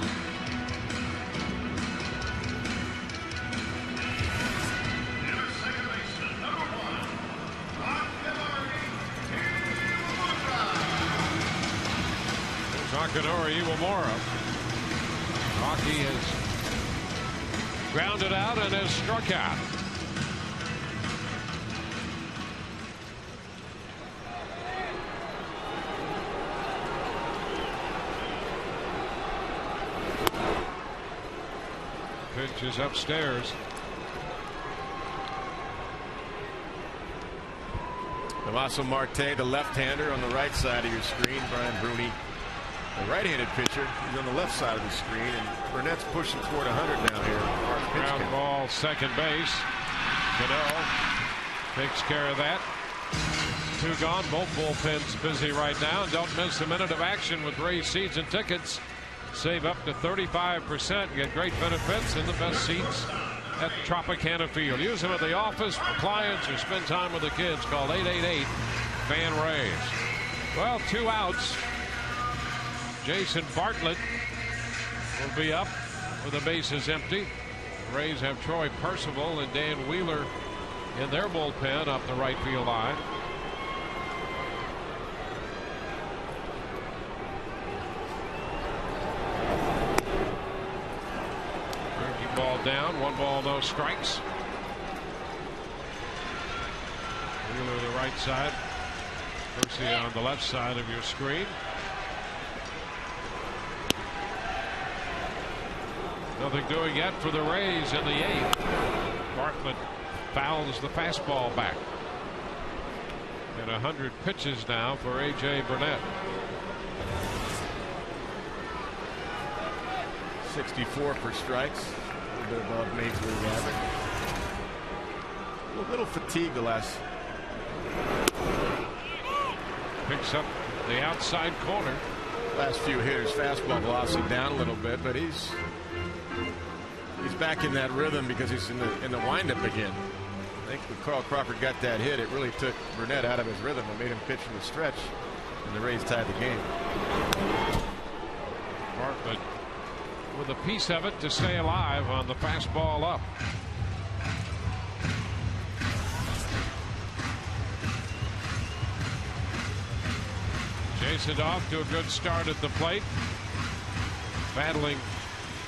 Takanori Iwamura. Rocky has grounded out and has struck out. Pitch is upstairs. Tommaso Marte, the left-hander, on the right side of your screen. Brian Bruni, the right-handed pitcher, he's on the left side of the screen. And Burnett's pushing toward 100 now here. Ground ball, second base. Goodell takes care of that. 2 gone. Both bullpens busy right now. And don't miss a minute of action with Rays season tickets. Save up to 35%. Get great benefits in the best seats at Tropicana Field. Use them at the office for clients or spend time with the kids. Call 888-FAN-RAYS. Well, 2 outs. Jason Bartlett will be up with the bases empty. The Rays have Troy Percival and Dan Wheeler in their bullpen up the right field line. Ball down, 1 ball, no strikes. Wheeler the right side, Percy on the left side of your screen. Nothing doing yet for the Rays in the 8th. Bartlett fouls the fastball back. And 100 pitches now for A.J. Burnett. 64 for strikes. A little bit above Major League average. A little fatigued the last. Picks up the outside corner. Last few hitters, fastball velocity down a little bit, but he's back in that rhythm because he's in the windup again. I think when Carl Crawford got that hit, it really took Burnett out of his rhythm and made him pitch from the stretch, and the Rays tied the game. Bartlett with a piece of it to stay alive on the fastball up. Jason off to a good start at the plate. Battling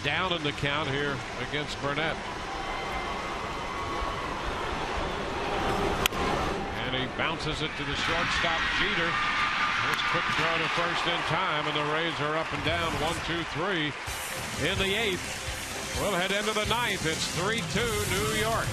down in the count here against Burnett. And he bounces it to the shortstop, Jeter. This quick throw to first in time, and the Rays are up and down 1-2-3 in the 8th. We'll head into the 9th. It's 3-2 New York.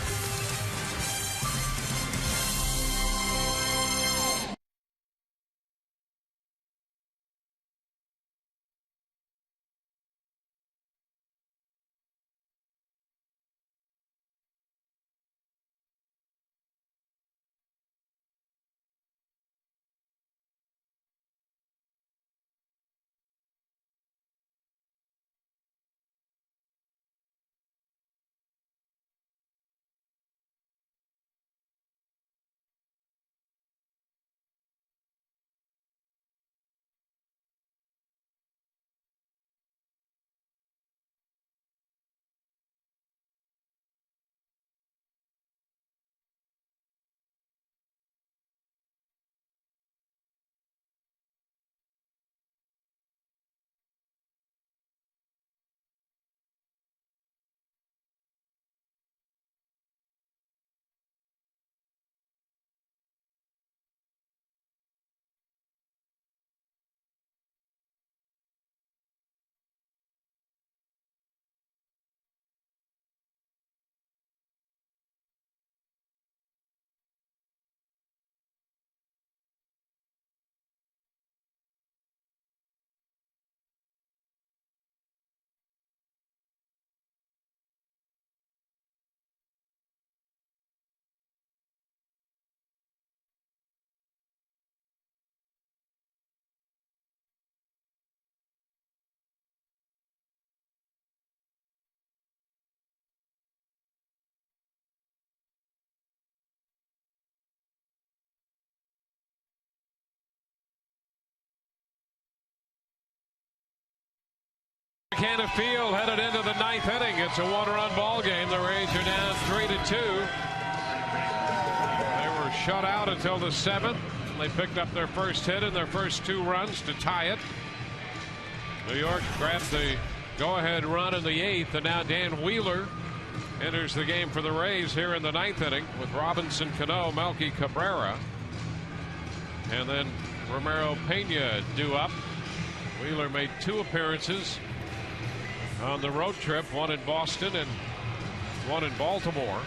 Tropicana Field headed into the 9th inning. It's a 1-run ball game. The Rays are down 3-2. They were shut out until the 7th. They picked up their first hit and their first 2 runs to tie it. New York grabbed the go-ahead run in the 8th, and now Dan Wheeler enters the game for the Rays here in the 9th inning with Robinson Cano, Melky Cabrera, and then Romero Pena due up. Wheeler made 2 appearances on the road trip, one in Boston and one in Baltimore.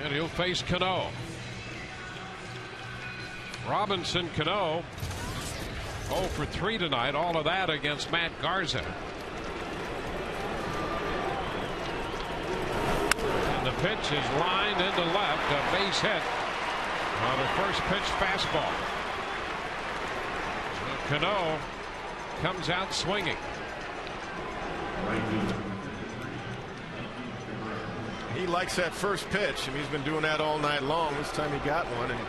And he'll face Cano. Robinson Cano 0 for 3 tonight, all of that against Matt Garza. And the pitch is lined into left, a base hit on a first pitch fastball. So Cano comes out swinging. He likes that first pitch. I mean, he's been doing that all night long. This time he got one and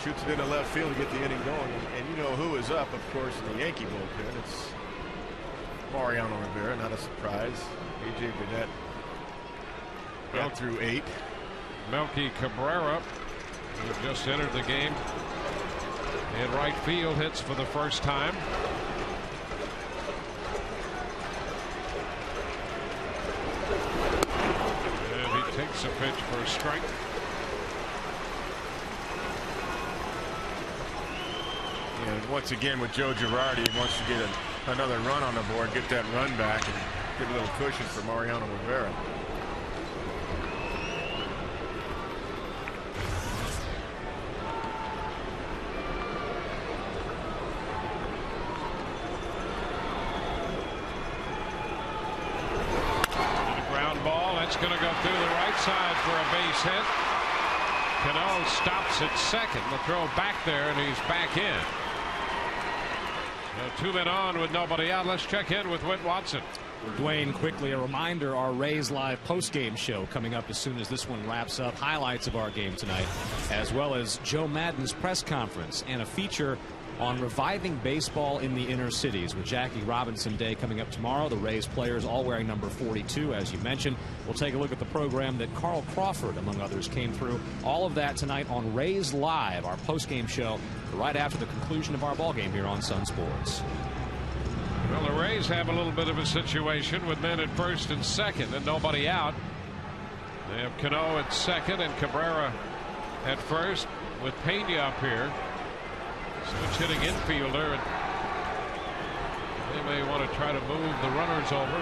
shoots it into left field to get the inning going. And you know who is up, of course, in the Yankee bullpen. It's Mariano Rivera, not a surprise. A.J. Burnett got through 8. Melky Cabrera, who just entered the game in right field, hits for the first time. And he takes a pitch for a strike. And once again with Joe Girardi, he wants to get another run on the board, get that run back, and get a little cushion for Mariano Rivera. That's going to go through the right side for a base hit. Cano stops at second. The throw back there, and he's back in. So 2 men on with nobody out. Let's check in with Whit Watson. Dwayne, quickly a reminder, our Rays Live post-game show coming up as soon as this one wraps up. Highlights of our game tonight, as well as Joe Maddon's press conference and a feature on reviving baseball in the inner cities with Jackie Robinson Day coming up tomorrow. The Rays players all wearing number 42, as you mentioned. We'll take a look at the program that Carl Crawford, among others, came through. All of that tonight on Rays Live, our post-game show, right after the conclusion of our ball game here on Sun Sports. Well, the Rays have a little bit of a situation with men at first and second and nobody out. They have Cano at second and Cabrera at first with Pena up here. Switch hitting infielder, and they may want to try to move the runners over.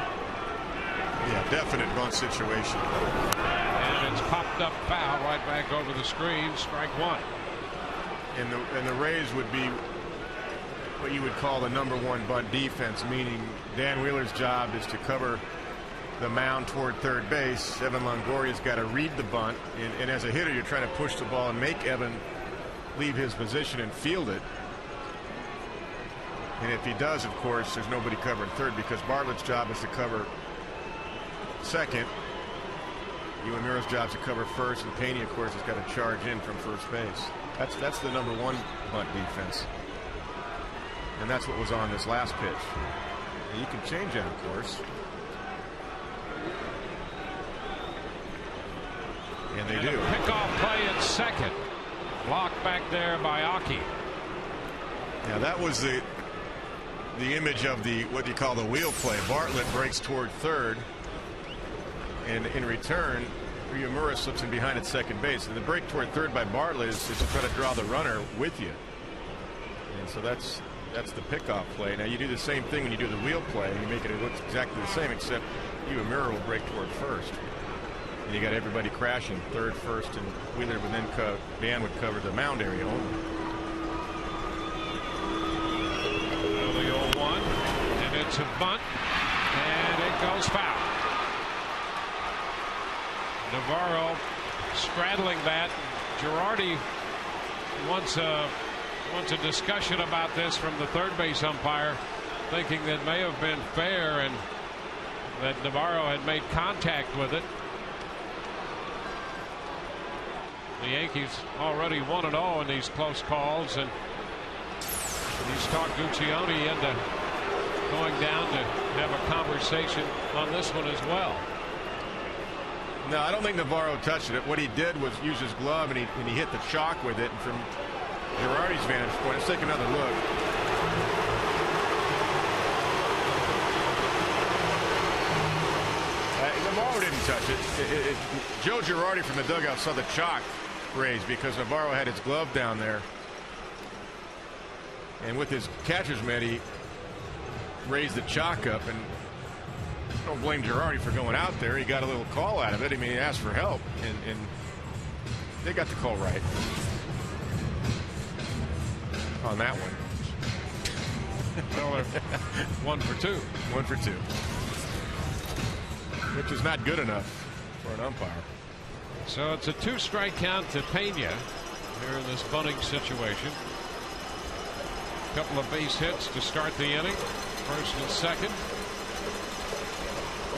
Yeah, definite bunt situation. And it's popped up foul right back over the screen. Strike 1. And the Rays would be what you would call the #1 bunt defense, meaning Dan Wheeler's job is to cover the mound toward third base. Evan Longoria's got to read the bunt, and as a hitter, you're trying to push the ball and make Evan leave his position and field it. And if he does, of course, there's nobody covering third because Bartlett's job is to cover second. Uemura's job is to cover first, and Pena, of course, has got to charge in from first base. That's the #1 bunt defense. And that's what was on this last pitch. And you can change that, of course. And they do. Pickoff play at second. Blocked back there by Aki. Yeah, that was the image of the what you call the wheel play. Bartlett breaks toward third, and in return, Uemura slips in behind at second base. And the break toward third by Bartlett is to try to draw the runner with you. And so that's the pickoff play. Now you do the same thing when you do the wheel play. You make it look exactly the same, except Uemura will break toward first. And you got everybody crashing third, first, and Wheeler would then Dan would cover the mound area only. Well, the 0-1, and it's a bunt, and it goes foul. Navarro straddling that. Girardi wants a discussion about this from the third base umpire, thinking that may have been fair and that Navarro had made contact with it. The Yankees already 1-0 in these close calls, and he's talked Guccione into going down to have a conversation on this one as well. No, I don't think Navarro touched it. What he did was use his glove, and he hit the chalk with it. And from Girardi's vantage point. Let's take another look. Navarro didn't touch it. Joe Girardi from the dugout saw the chalk raised because Navarro had his glove down there. And with his catcher's mitt, he raised the chalk up. And don't blame Girardi for going out there. He got a little call out of it. I mean, he asked for help, and they got the call right on that one. Well, 1 for 2. 1 for 2. Which is not good enough for an umpire. So it's a 2-strike count to Pena here in this bunting situation. A couple of base hits to start the inning. First and second.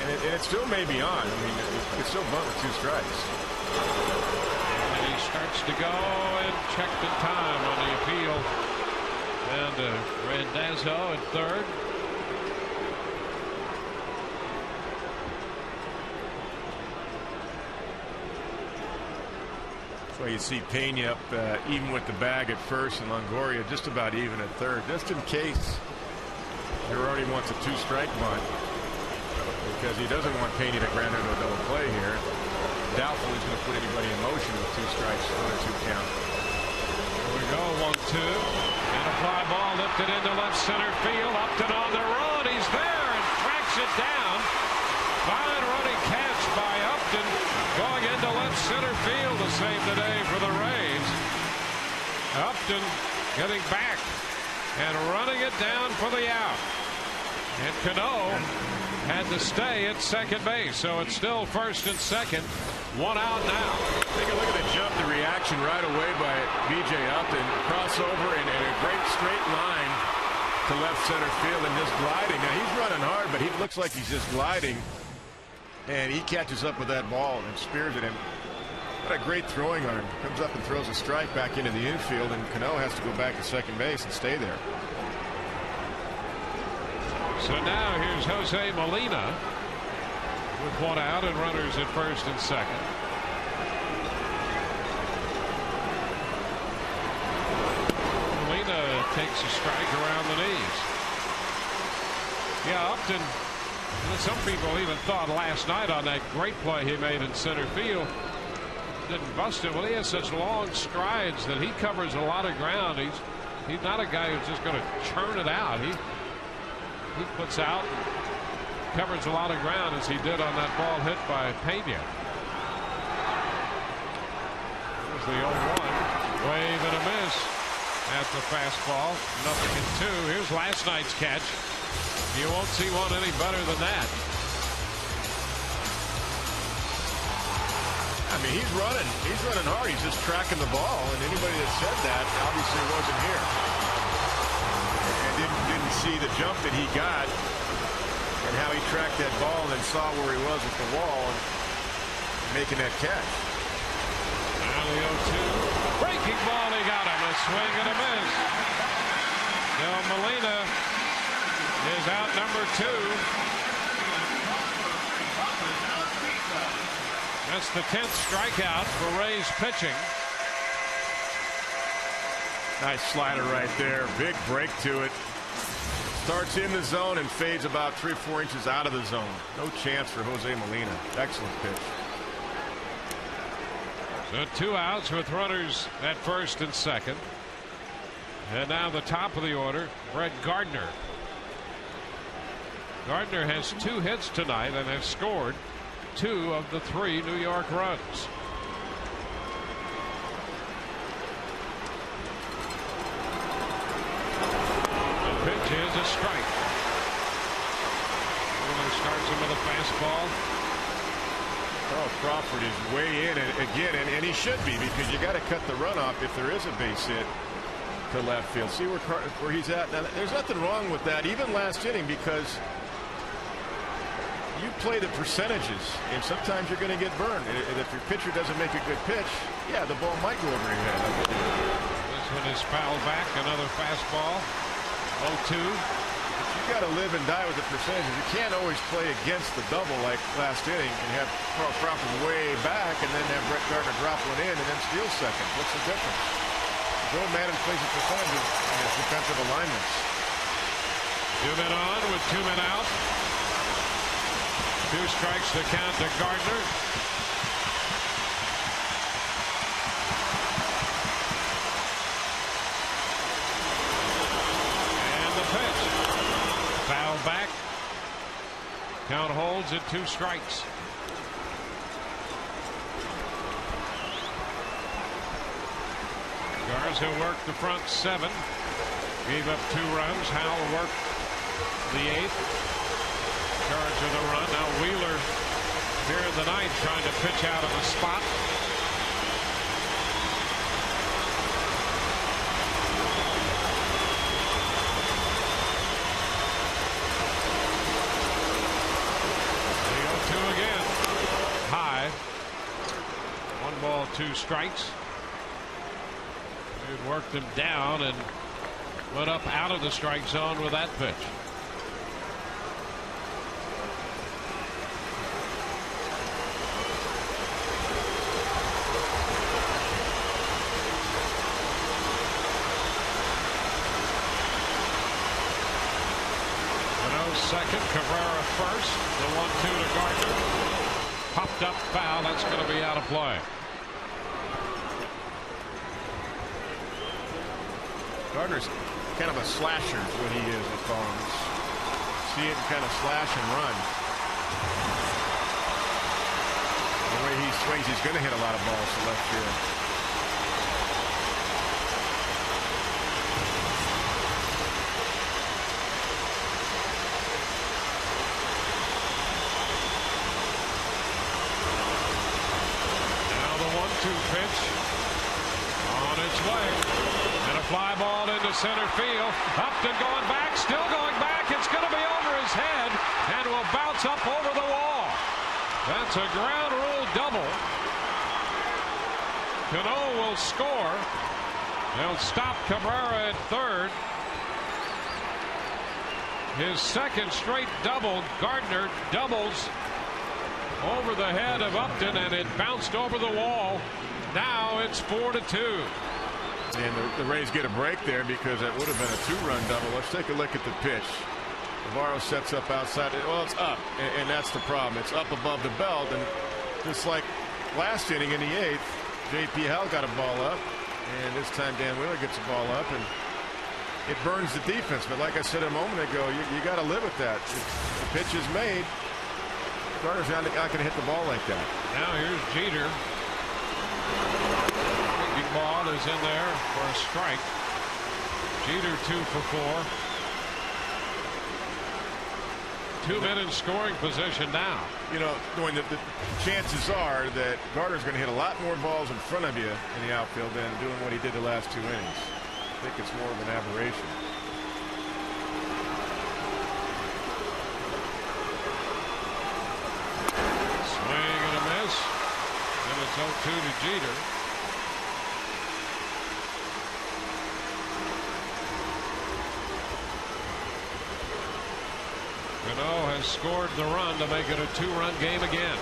And it still may be on. I mean, it's still bunt with 2 strikes. And he starts to go and check the time on the appeal. And Randazzo at third. So you see Pena up even with the bag at first, and Longoria just about even at third, just in case Girardi wants a 2-strike bunt, because he doesn't want Pena to ground into a double play here. Doubtful he's going to put anybody in motion with 2 strikes, 1 or 2 count. Here we go, 1-2, and a fly ball lifted into left center field. Upton on the run, he's there and tracks it down. Fine running catch by Upton, going into left center field to save the day for the Rays. Upton getting back and running it down for the out. And Cano had to stay at second base, so it's still first and second. 1 out now. Take a look at the jump, the reaction right away by B.J. Upton. Crossover and a great straight line to left center field and just gliding. Now he's running hard, but he looks like he's just gliding. And he catches up with that ball and spears it in. What a great throwing arm. Comes up and throws a strike back into the infield, and Cano has to go back to second base and stay there. So now here's Jose Molina with 1 out and runners at first and second. Molina takes a strike around the knees. Yeah, Upton. Some people even thought last night on that great play he made in center field, didn't bust it. Well, he has such long strides that he covers a lot of ground. He's not a guy who's just going to churn it out. He puts out, covers a lot of ground, as he did on that ball hit by Pena. There's the 0-1. Wave and a miss at the fastball. 0-2. Here's last night's catch. You won't see one any better than that. I mean, he's running hard. He's just tracking the ball, and anybody that said that obviously wasn't here and didn't see the jump that he got and how he tracked that ball and then saw where he was with the wall and making that catch. Now the 0-2. Breaking ball, he got him. A swing and a miss. Now Molina is out number 2. That's the 10th strikeout for Rays pitching. Nice slider right there. Big break to it. Starts in the zone and fades about 3 or 4 inches out of the zone. No chance for Jose Molina. Excellent pitch. So 2 outs with runners at first and second. And now the top of the order, Brett Gardner. Gardner has 2 hits tonight and has scored 2 of the 3 New York runs. The pitch is a strike. Wheeler starts him with a fastball. Oh, Crawford is way in again, and he should be, because you got to cut the runoff if there is a base hit to left field. See where he's at now. There's nothing wrong with that, even last inning, because you play the percentages, and sometimes you're going to get burned. And if your pitcher doesn't make a good pitch, yeah, the ball might go over your head. This one is fouled back. Another fastball. 0-2. You got to live and die with the percentages. You can't always play against the double like last inning and have Crawford way back and then have Brett Gardner drop one in and then steal second. What's the difference? Go man inflation percentage in his defensive alignments. 2 men on with 2 men out. 2 strikes to count to Gardner. And the pitch. Foul back. Count holds at 2 strikes. Garza worked the front 7. Gave up 2 runs. Howell worked the 8th. Charge of the run. Now Wheeler here in the 9th trying to pitch out of the spot. They go 2 again. High. 1 ball, 2 strikes. They've worked him down and went up out of the strike zone with that pitch. Second, Cabrera first. The 1-2 to Gardner. Popped up foul. That's going to be out of play. Gardner's kind of a slasher is what he is with bombs. See it kind of slash and run. The way he swings, he's going to hit a lot of balls to left field. Pitch on its way, and a fly ball into center field. Upton going back, still going back. It's going to be over his head and will bounce up over the wall. That's a ground rule double. Cano will score. They'll stop Cabrera at third. His second straight double. Gardner doubles over the head of Upton, and it bounced over the wall. Now it's 4-2. And the Rays get a break there because that would have been a 2-run double. Let's take a look at the pitch. Navarro sets up outside. Well, it's up, and that's the problem. It's up above the belt, and just like last inning in the 8th, J.P. Howell got a ball up, and this time Dan Wheeler gets a ball up, and it burns the defense. But like I said a moment ago, you got to live with that. The pitch is made. Gardner's not going to hit the ball like that. Now here's Jeter. Big ball is in there for a strike. Jeter 2 for 4. 2 men in scoring position now. You know, the chances are that Gardner's going to hit a lot more balls in front of you in the outfield than doing what he did the last 2 innings. I think it's more of an aberration. Swing and a miss. And it's 0-2 to Jeter. Cano has scored the run to make it a 2-run game again.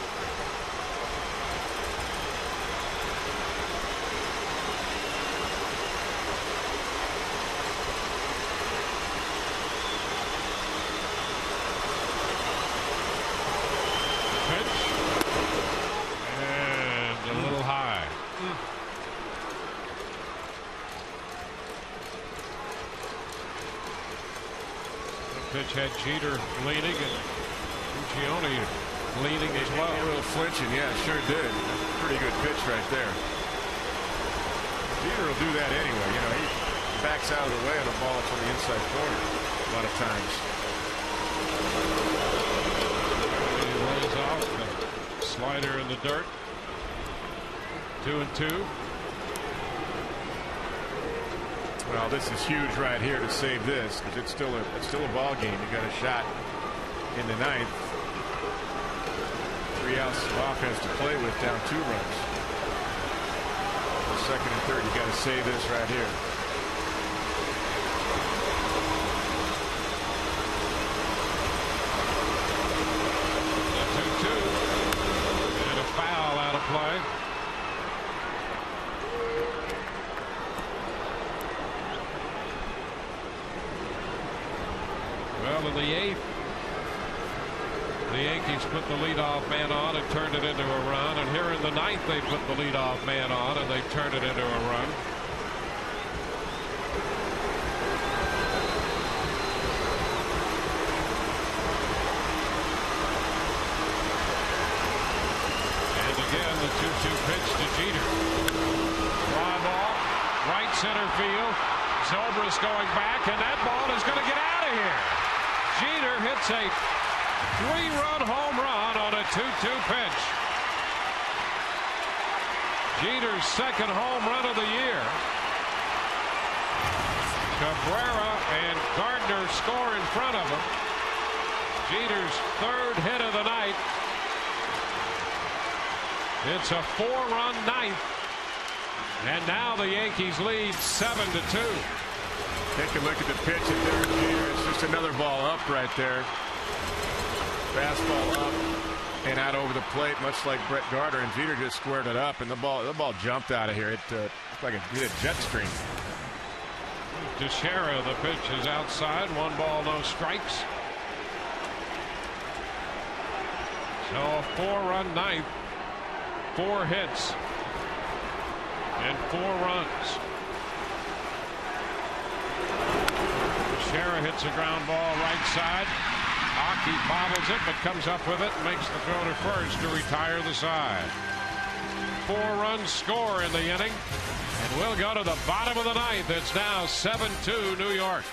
Pitch had Jeter leaning and Puccioni leaning as well. A little flinching, yeah, sure did. That's a pretty good pitch right there. Jeter will do that anyway. You know, he backs out of the way on a ball from the inside corner a lot of times. He lays off the slider in the dirt. 2-2. Well, this is huge right here to save this because it's still a ball game. You got a shot in the 9th. 3 outs of offense to play with, down 2 runs. The second and third, you got to save this right here. The 2-2 and a foul out of play. Well, in the 8th, the Yankees put the leadoff man on and turned it into a run. And here in the 9th, they put the leadoff man on and they turned it into a run. And again, the 2-2 pitch to Jeter. Fly ball, right center field. Zobrist going back, and that ball is going to get out of here. Jeter hits a 3-run home run on a 2-2 pitch. Jeter's second home run of the year. Cabrera and Gardner score in front of him. Jeter's third hit of the night. It's a 4-run ninth. And now the Yankees lead 7-2. Take a look at the pitch at Derek Jeter. It's just another ball up right there. Fastball up and out over the plate, much like Brett Gardner, and Jeter just squared it up, and the ball jumped out of here. It looked like it hit a jet stream. Teixeira, the pitch is outside. 1 ball, no strikes. So a 4-run ninth, 4 hits, and 4 runs. Teixeira hits a ground ball right side. Hockey bobbles it, but comes up with it and makes the throw to first to retire the side. 4-run score in the inning, and we'll go to the bottom of the 9th. It's now 7-2 New York.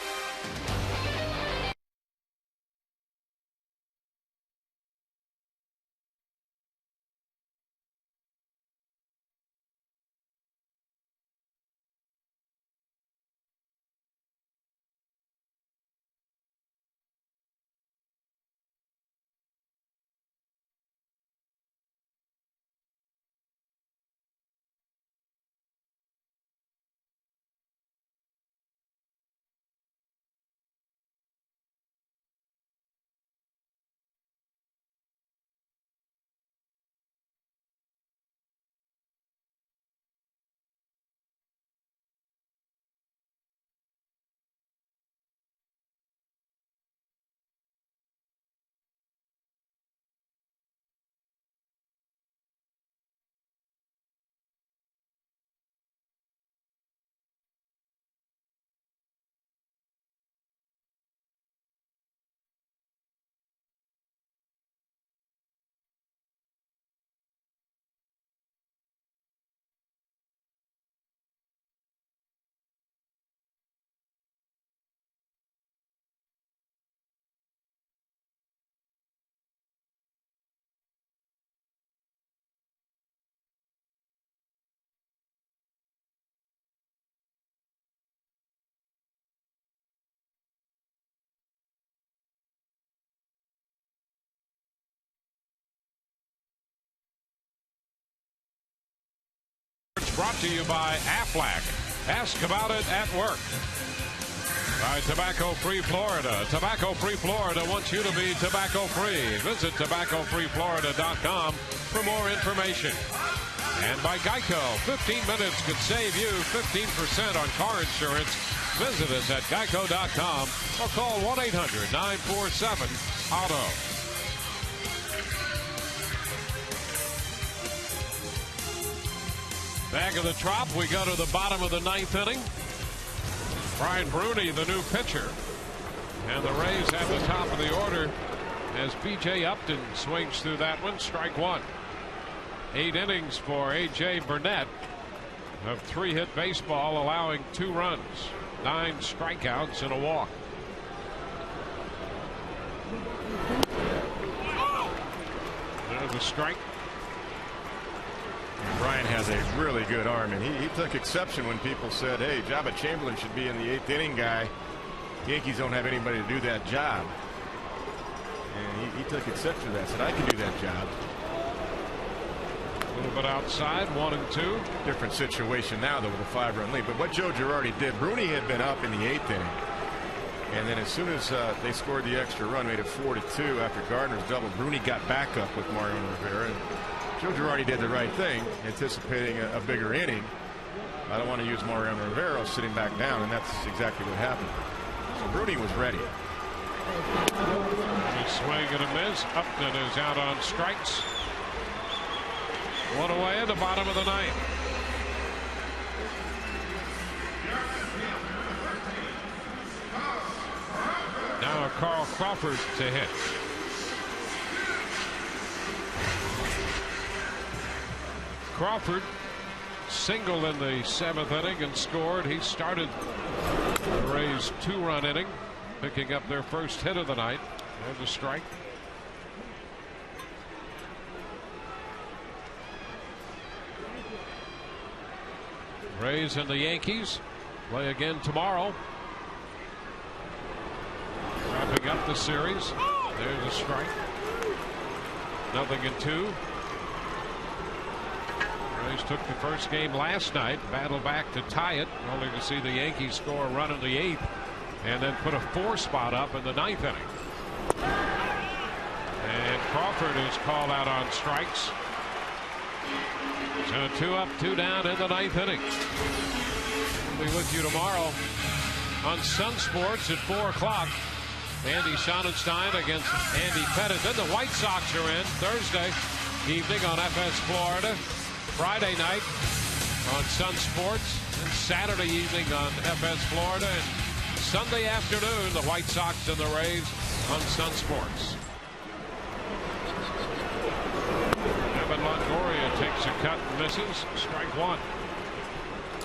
Brought to you by Aflac. Ask about it at work. By Tobacco Free Florida. Tobacco Free Florida wants you to be tobacco free. Visit tobaccofreeflorida.com for more information. And by Geico. 15 minutes could save you 15% on car insurance. Visit us at geico.com or call 1-800-947-AUTO. Back of the Trop, we go to the bottom of the 9th inning. Brian Bruni, the new pitcher. And the Rays at the top of the order as B.J. Upton swings through that one. Strike 1. 8 innings for A.J. Burnett of 3-hit baseball, allowing 2 runs, 9 strikeouts, and a walk. There's a strike. Brian has a really good arm, and he took exception when people said, hey, Jabba Chamberlain should be in the 8th inning guy. Yankees don't have anybody to do that job. And he took exception to that, said, I can do that job. A little bit outside, 1-2. Different situation now, though, with a 5-run lead. But what Joe Girardi did, Bruni had been up in the 8th inning. And then as soon as they scored the extra run, made it 4-2 after Gardner's double, Bruni got back up with Mariano Rivera. And Joe Girardi did the right thing, anticipating a bigger inning. I don't want to use Mariano Rivera sitting back down, and that's exactly what happened. So Bruni was ready. A swing and a miss. Upton is out on strikes. One away at the bottom of the ninth. Now Carl Crawford to hit. Crawford singled in the 7th inning and scored. He started the Rays' 2-run inning, picking up their first hit of the night. There's a strike. Rays and the Yankees play again tomorrow. Wrapping up the series. There's a strike. 0-2. Rays took the first game last night, battled back to tie it, only to see the Yankees score a run in the 8th and then put a 4 spot up in the 9th inning. And Crawford is called out on strikes. So 2 up, 2 down in the 9th inning. We'll be with you tomorrow on Sun Sports at 4 o'clock. Andy Sonnenstein against Andy Pettit. Then the White Sox are in Thursday evening on FS Florida. Friday night on Sun Sports. And Saturday evening on FS Florida. And Sunday afternoon, the White Sox and the Rays on Sun Sports. Longoria takes a cut and misses. Strike 1.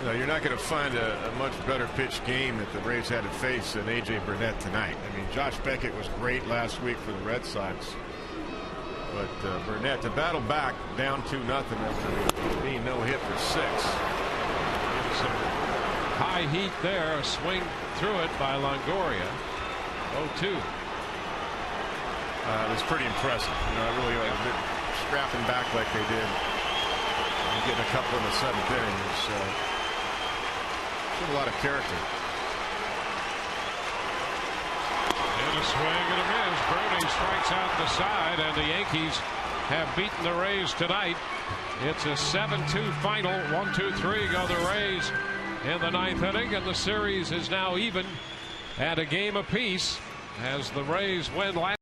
No, you're not going to find a much better pitch game that the Rays had to face than A.J. Burnett tonight. I mean, Josh Beckett was great last week for the Red Sox. But Burnett to battle back down 2-0 after being no hit for 6. Some high heat there. A swing through it by Longoria. 0-2. It was pretty impressive. You know, really scrapping back like they did and getting a couple in the 7th inning is a lot of character. And a swing and a miss. Bruni strikes out the side, and the Yankees have beaten the Rays tonight. It's a 7-2 final. 1-2-3 go the Rays in the 9th inning, and the series is now even at a game apiece as the Rays win last